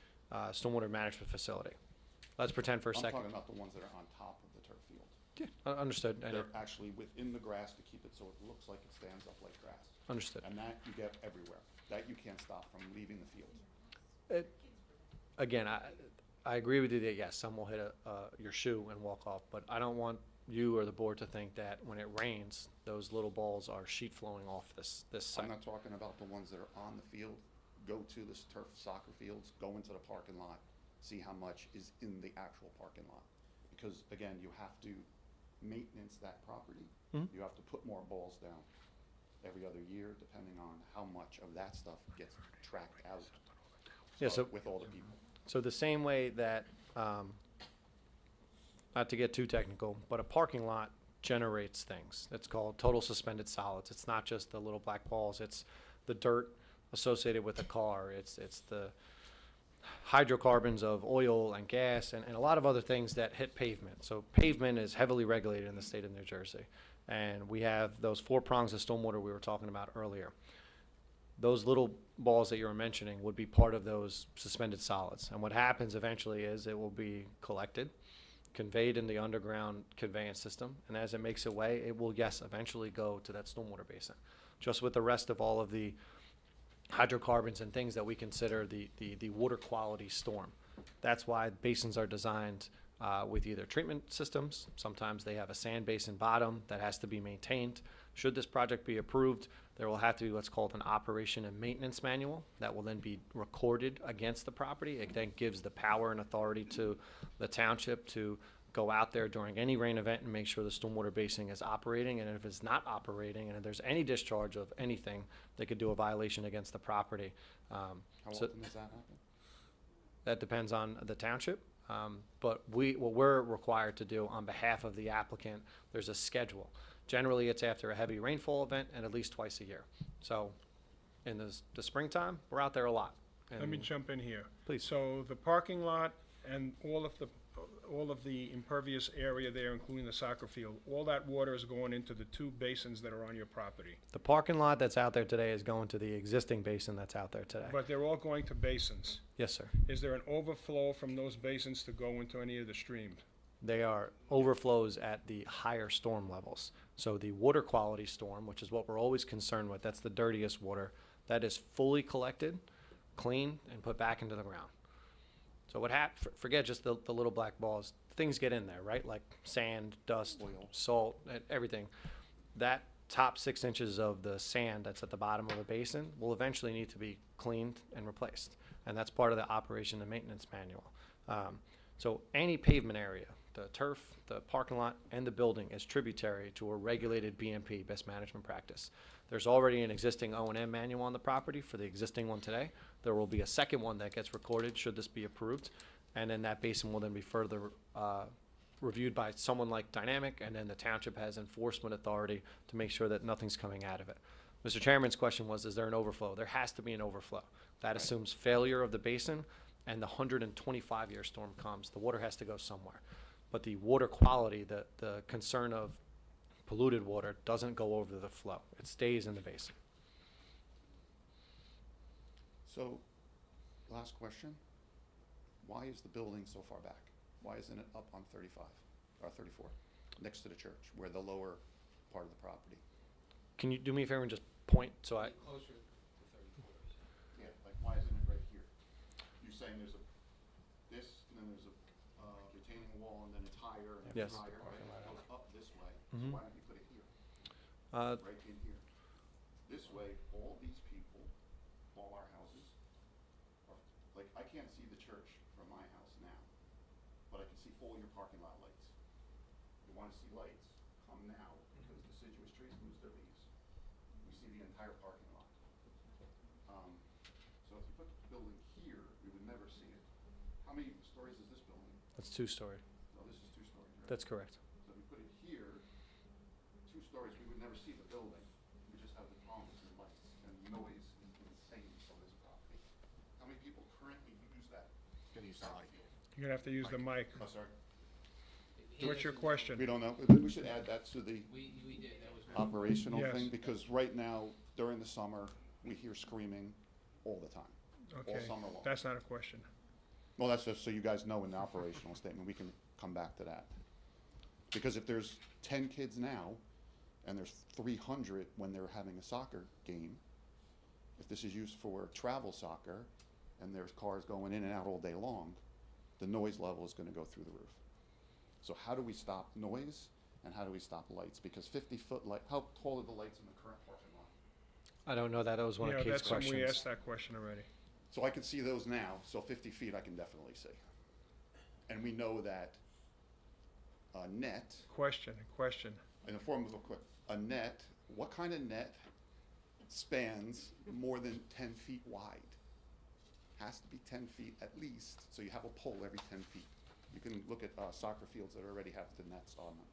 stormwater management facility. Let's pretend for a I'm second. talking about the ones that are on top of the turf field. Yeah, understood. And They're actually within the grass to keep it so it looks like it stands up like grass. understood. And that you get everywhere. That you can't stop from leaving the field. Again, I agree with you that yes, some will hit your shoe and walk off, but I don't want you or the board to think that when it rains, those little balls are sheet flowing off this site. I'm not talking about the ones that are on the field. Go to the turf soccer fields, go into the parking lot, see how much is in the actual parking lot. Because again, you have to maintenance that property. Mhm. You have to put more balls down every other year, depending on how much of that stuff gets tracked out Yeah, so with all the people. So the same way that, not to get too technical, but a parking lot generates things. It's called total suspended solids. It's not just the little black balls. It's the dirt associated with a car. It's the hydrocarbons of oil and gas and a lot of other things that hit pavement. So pavement is heavily regulated in the state of New Jersey. And we have those 4 prongs of stormwater we were talking about earlier. Those little balls that you were mentioning would be part of those suspended solids. And what happens eventually is it will be collected, conveyed in the underground conveyance system, and as it makes its way, it will, yes, eventually go to that stormwater basin. Just with the rest of all of the hydrocarbons and things that we consider the water quality storm. That's why basins are designed with either treatment systems. Sometimes they have a sand basin bottom that has to be maintained. Should this project be approved, there will have to be what's called an operation and maintenance manual that will then be recorded against the property. It then gives the power and authority to the township to go out there during any rain event and make sure the stormwater basin is operating. And if it's not operating and if there's any discharge of anything, they could do a violation against the property. How often does that happen? That depends on the township. But what we're required to do on behalf of the applicant, there's a schedule. Generally, it's after a heavy rainfall event and at least twice a year. So in the springtime, we're out there a lot. Let me And- jump in here. Please. So the parking lot and all of the impervious area there, including the soccer field, all that water is going into the 2 basins that are on your property. The parking lot that's out there today is going to the existing basin that's out there today. But they're all going to basins. Yes, sir. Is there an overflow from those basins to go into any of the streams? They are overflows at the higher storm levels. So the water quality storm, which is what we're always concerned with, that's the dirtiest water, that is fully collected, cleaned, and put back into the ground. So what forget just the little black balls. Things get in there, right? Like sand, dust, Oil. salt, everything. That top 6 inches of the sand that's at the bottom of a basin will eventually need to be cleaned and replaced. And that's part of the operation and maintenance manual. So any pavement area, the turf, the parking lot, and the building is tributary to a regulated BMP, best management practice. There's already an existing O&M manual on the property for the existing one today. There will be a second one that gets recorded should this be approved. And then that basin will then be further reviewed by someone like Dynamic, and then the township has enforcement authority to make sure that nothing's coming out of it. Mr. Chairman's question was, is there an overflow? There has to be an overflow. That assumes failure of the basin, and the 125-year storm comes. The water has to go somewhere. But the water quality, the concern of polluted water doesn't go over the flow. It stays in the basin. So, last question. Why is the building so far back? Why isn't it up on 35 or 34, next to the church, where the lower part of the property? Can you do me a favor and just point so I... Closer to 34. Yeah, like why isn't it right here? You're saying there's this, and then there's a retaining wall, and then it's higher, and Yes. it's higher, right? It goes up this way. Mhm. So why don't you put it here, Uh, right in here? This way, all these people, all our houses, are, like, I can't see the church from my house now, but I can see all your parking lot lights. You wanna see lights, come now, because deciduous trees lose their leaves. We see the entire parking lot. So if you put the building here, we would never see it. How many stories is this building? That's 2-story. No, this is 2 stories, right? That's correct. So if we put it here, 2 stories, we would never see the building. We just have the columns and lights, and noise is insane on this property. How many people currently use that? Gonna use that mic. You're gonna have to use the mic. Oh, sorry. What's your question? We don't know. We should add that to the We did, that was. operational Yes. thing, because right now, during the summer, we hear screaming all the time, all Okay, summer long. that's not a question. Well, that's just so you guys know in the operational statement, we can come back to that. Because if there's 10 kids now, and there's 300 when they're having a soccer game, if this is used for travel soccer, and there's cars going in and out all day long, the noise level is gonna go through the roof. So how do we stop noise, and how do we stop lights? Because 50-foot light, how tall are the lights in the current parking lot? I don't know that. That was one Yeah, of Kate's that's something questions. we asked that question already. So I can see those now, so 50 feet I can definitely see. And we know that a net, Question. in the form of a net, what kind of net spans more than 10 feet wide? Has to be 10 feet at least, so you have a pole every 10 feet. You can look at soccer fields that already have the nets on them.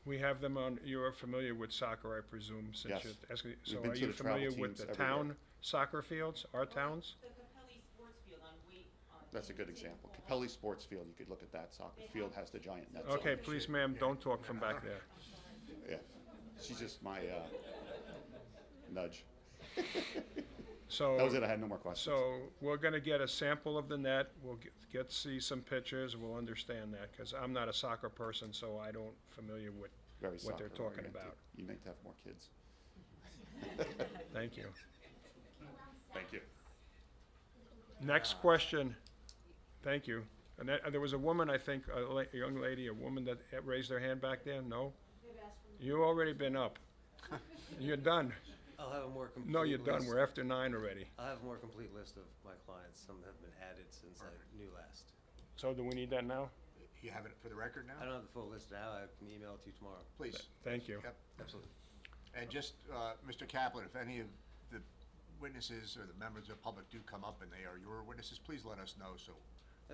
We have them on, you're familiar with soccer, I presume, since Yes. you're asking. We've So been are to you the travel familiar with teams the everywhere. town soccer fields, our towns? That's a good example. Capelli Sports Field, you could look at that. Soccer field has the giant nets on Okay, it. please, ma'am, don't talk from back there. Yeah. She's just my nudge. So. That was it, I had no more questions. So we're gonna get a sample of the net, we'll see some pictures, we'll understand that, because I'm not a soccer person, so I don't familiar with Very what they're soccer talking oriented. about. You need to have more kids. Thank you. Thank you. Next question. Thank you. And there was a woman, I think, a young lady, a woman that raised her hand back there, no? You already been up. You're done. I'll have a more complete No, you're done, list. we're after 9 already. I'll have a more complete list of my clients. Some have been added since I knew last. So do we need that now? You have it for the record now? I don't have the full list now. I can email it to you tomorrow. Please. Thank you. Yep, absolutely. And just, Mr. Kaplan, if any of the witnesses or the members of the public do come up and they are your witnesses, please let us know, so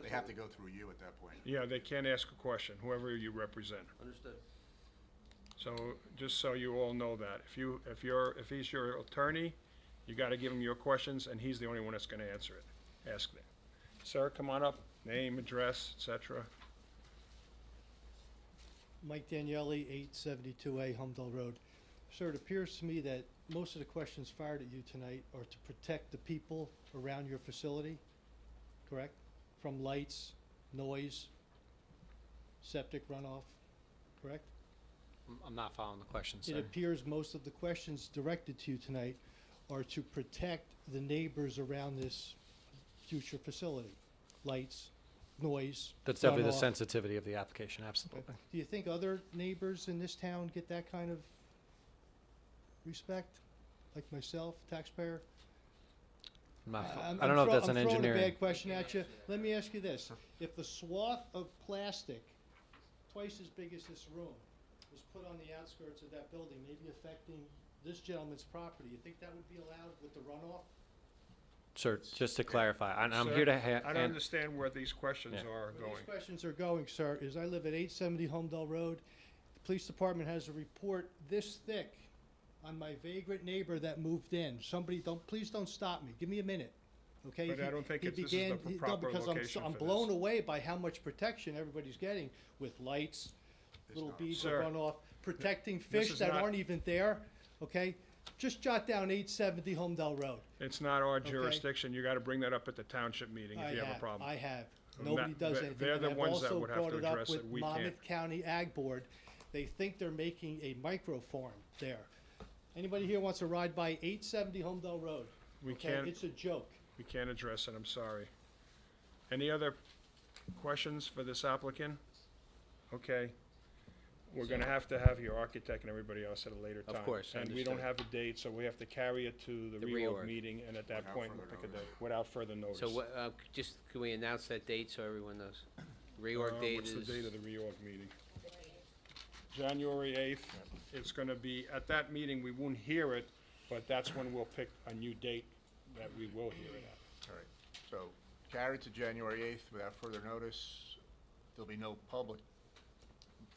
they have to go through you at that point. Yeah, they can't ask a question, whoever you represent. Understood. So, just so you all know that, if he's your attorney, you gotta give him your questions, and he's the only one that's gonna answer it. Ask them. Sir, come on up, name, address, et cetera. Mike Daniele, 872A Humdell Road. Sir, it appears to me that most of the questions fired at you tonight are to protect the people around your facility, correct? From lights, noise, septic runoff, correct? I'm not following the question, It sir. appears most of the questions directed to you tonight are to protect the neighbors around this future facility. Lights, noise, That's definitely the runoff. sensitivity of the application, Okay. absolutely. Do you think other neighbors in this town get that kind of respect? Like myself, taxpayer? I'm not fo- I'm- I don't know if that's an I'm throwing a engineering. bad question at you. Let me ask you this. If the swath of plastic, twice as big as this room, was put on the outskirts of that building, maybe affecting this gentleman's property, you think that would be allowed with the runoff? Sir, just to clarify, and I'm Sir, here to I don't understand where these questions Yeah. are Where these going. questions are going, sir, is I live at 870 Homedale Road. The police department has a report this thick on my vagrant neighbor that moved in. Somebody, please don't stop me. Give me a minute, okay? But I don't think He this is the began- no, proper because location I'm for blown this. away by how much protection everybody's getting with lights, little beads of Sir, runoff, protecting this fish is that not- aren't even there, okay? Just jot down 870 Homedale Road. It's not our Okay. jurisdiction, you gotta bring that up at the township meeting if you have a problem. I have. I'm Nobody not- does they- anything. they're And the I've ones that also would have to brought it up address it. with We can't. Monmouth County Ag Board. They think they're making a micro farm there. Anybody here wants to ride by 870 Homedale Road? We Okay, can't, it's a joke. we can't address it, I'm sorry. Any other questions for this applicant? Okay. We're gonna have to have your architect and everybody else at a later Of time. course, And we don't understood. have a date, so we have to carry it to the The reorg reorg. meeting, and at that Without point, we'll further pick a notice. date, without further notice. So what, just, can we announce that date so everyone knows? Reorg date What's is? the date of the reorg meeting? January 8th. It's gonna be, at that meeting, we won't hear it, but that's when we'll pick a new date that we will hear it at. All right, so carried to January 8th without further notice. There'll be no public,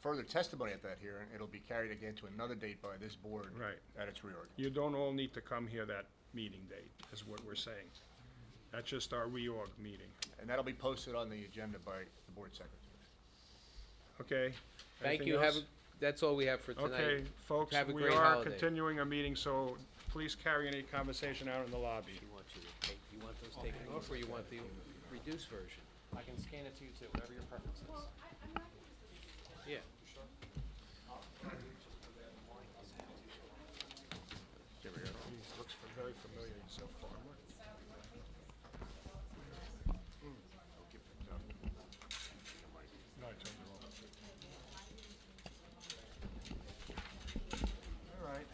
further testimony at that hearing. It'll be carried again to another date by this board. Right. At its reorg. You don't all need to come here that meeting date, is what we're saying. That's just our reorg meeting, And that'll be posted on the agenda by the board secretary. okay? Thank Anything you, else? that's all we have for tonight. Okay, folks, Have a we great are holiday. continuing our meeting, so please carry any conversation out in the lobby. You want those taken off, or you want the reduced version? I can scan it to you too, whatever your preference is. Yeah. There we go. Geez, looks very familiar so far. No, I turned it off. All right.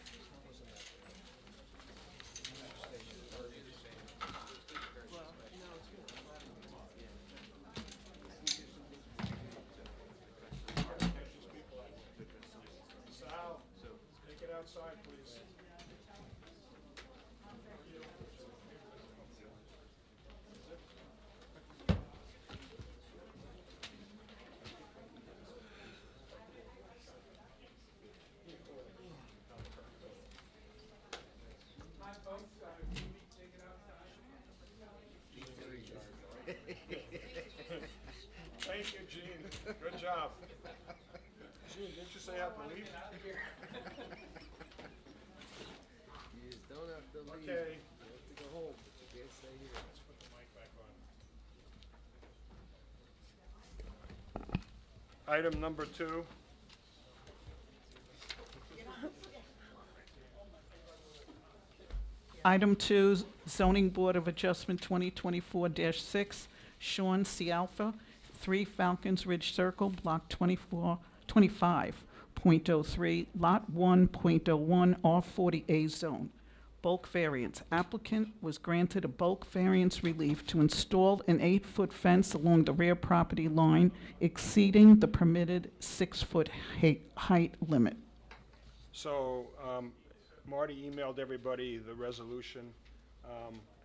Sal, take it outside, please. Thank you, Gene. Good job. Gene, didn't you say I have to leave? Okay. To go home, but you can't stay here. Let's put the mic back on. Item number 2. Item 2, Zoning Board of Adjustment 2024-6, Sean Cialfa, 3 Falcons Ridge Circle, Block 25.03, Lot 1.01, R40A Zone. Bulk variance. Applicant was granted a bulk variance relief to install an 8-foot fence along the rear property line exceeding the permitted 6-foot height limit. So, Marty emailed everybody the resolution.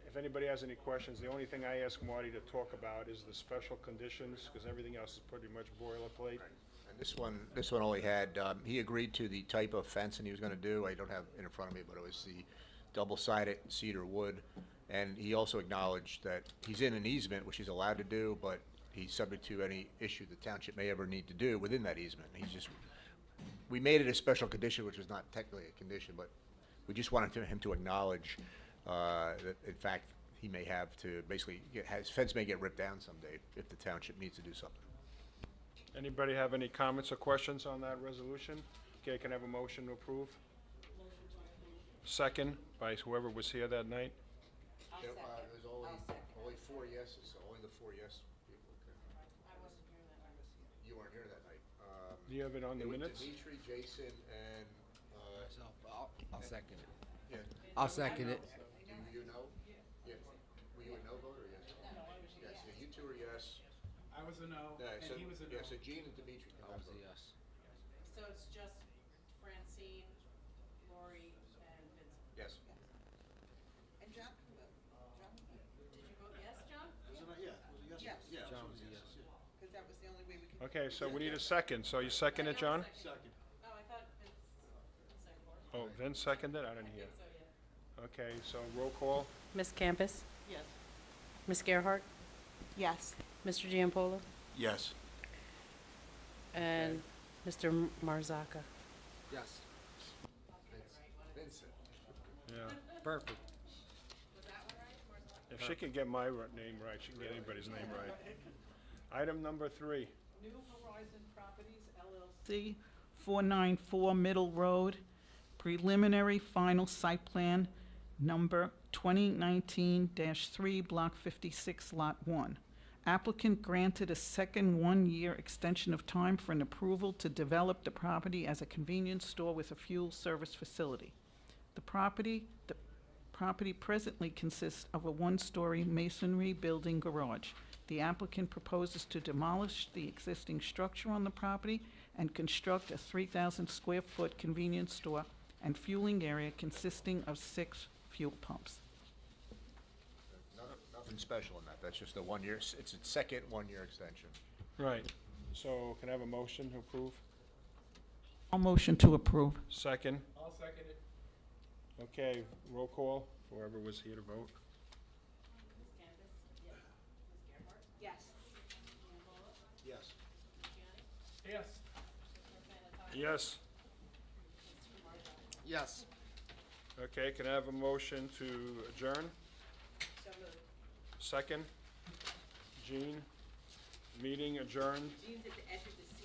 If anybody has any questions, the only thing I ask Marty to talk about is the special conditions, because everything else is pretty much boilerplate. And this one only had, he agreed to the type of fencing he was gonna do. I don't have it in front of me, but it was the double-sided cedar wood. And he also acknowledged that he's in an easement, which he's allowed to do, but he's subject to any issue the township may ever need to do within that easement. We made it a special condition, which was not technically a condition, but we just wanted him to acknowledge that, in fact, he may have to basically, his fence may get ripped down someday if the township needs to do something. Anybody have any comments or questions on that resolution? Okay, can I have a motion to approve? Second, by whoever was here that night. There's only 4 yeses, so only the 4 yes people can. You weren't here that night. Do you have it on the minutes? Dimitri, Jason, and, I'll second it. yeah. I'll second it. Do you know? Yeah. Were you a no vote or yes? No, I was yes. Yeah, you two are yes. I was a no, Yeah, and so, he was a no. yeah, so Gene and Dimitri can have vote. yes. So it's just Francine, Lori, and Vincent. Yes. And John can vote. John, Did you vote yes, John? Was it not, yeah, was it yes? Yes. Yeah, John so was it a yes, yes. yeah. because that was the only way we could. Okay, so we need a second. So you second it, John? Second. Oh, I thought Vince seconded. Oh, Vince seconded? I didn't hear. So, yeah. Okay, so roll call. Ms. Campus? Yes. Ms. Gerhart? Yes. Mr. Giampolo? Yes. And Mr. Marzaka? Yes. Vincent. Yeah. Perfect. If she can get my name right, she can get anybody's name right. Item number 3. New Horizon Properties LLC, 494 Middle Road, preliminary final site plan number 2019-3, Block 56, Lot 1. Applicant granted a second one-year extension of time for an approval to develop the property as a convenience store with a fuel service facility. The property presently consists of a one-story masonry building garage. The applicant proposes to demolish the existing structure on the property and construct a 3,000 square foot convenience store and fueling area consisting of 6 fuel pumps. Nothing special in that. That's just a 1 year, it's a second 1-year extension. Right. So can I have a motion to approve? I'll motion to approve. Second. I'll second it. Okay, roll call, whoever was here to vote. Yes. Yes. Yes. Yes. Yes. Okay, can I have a motion to adjourn? So moved. Second. Jean, meeting adjourned. Gene's at the edge of the seat.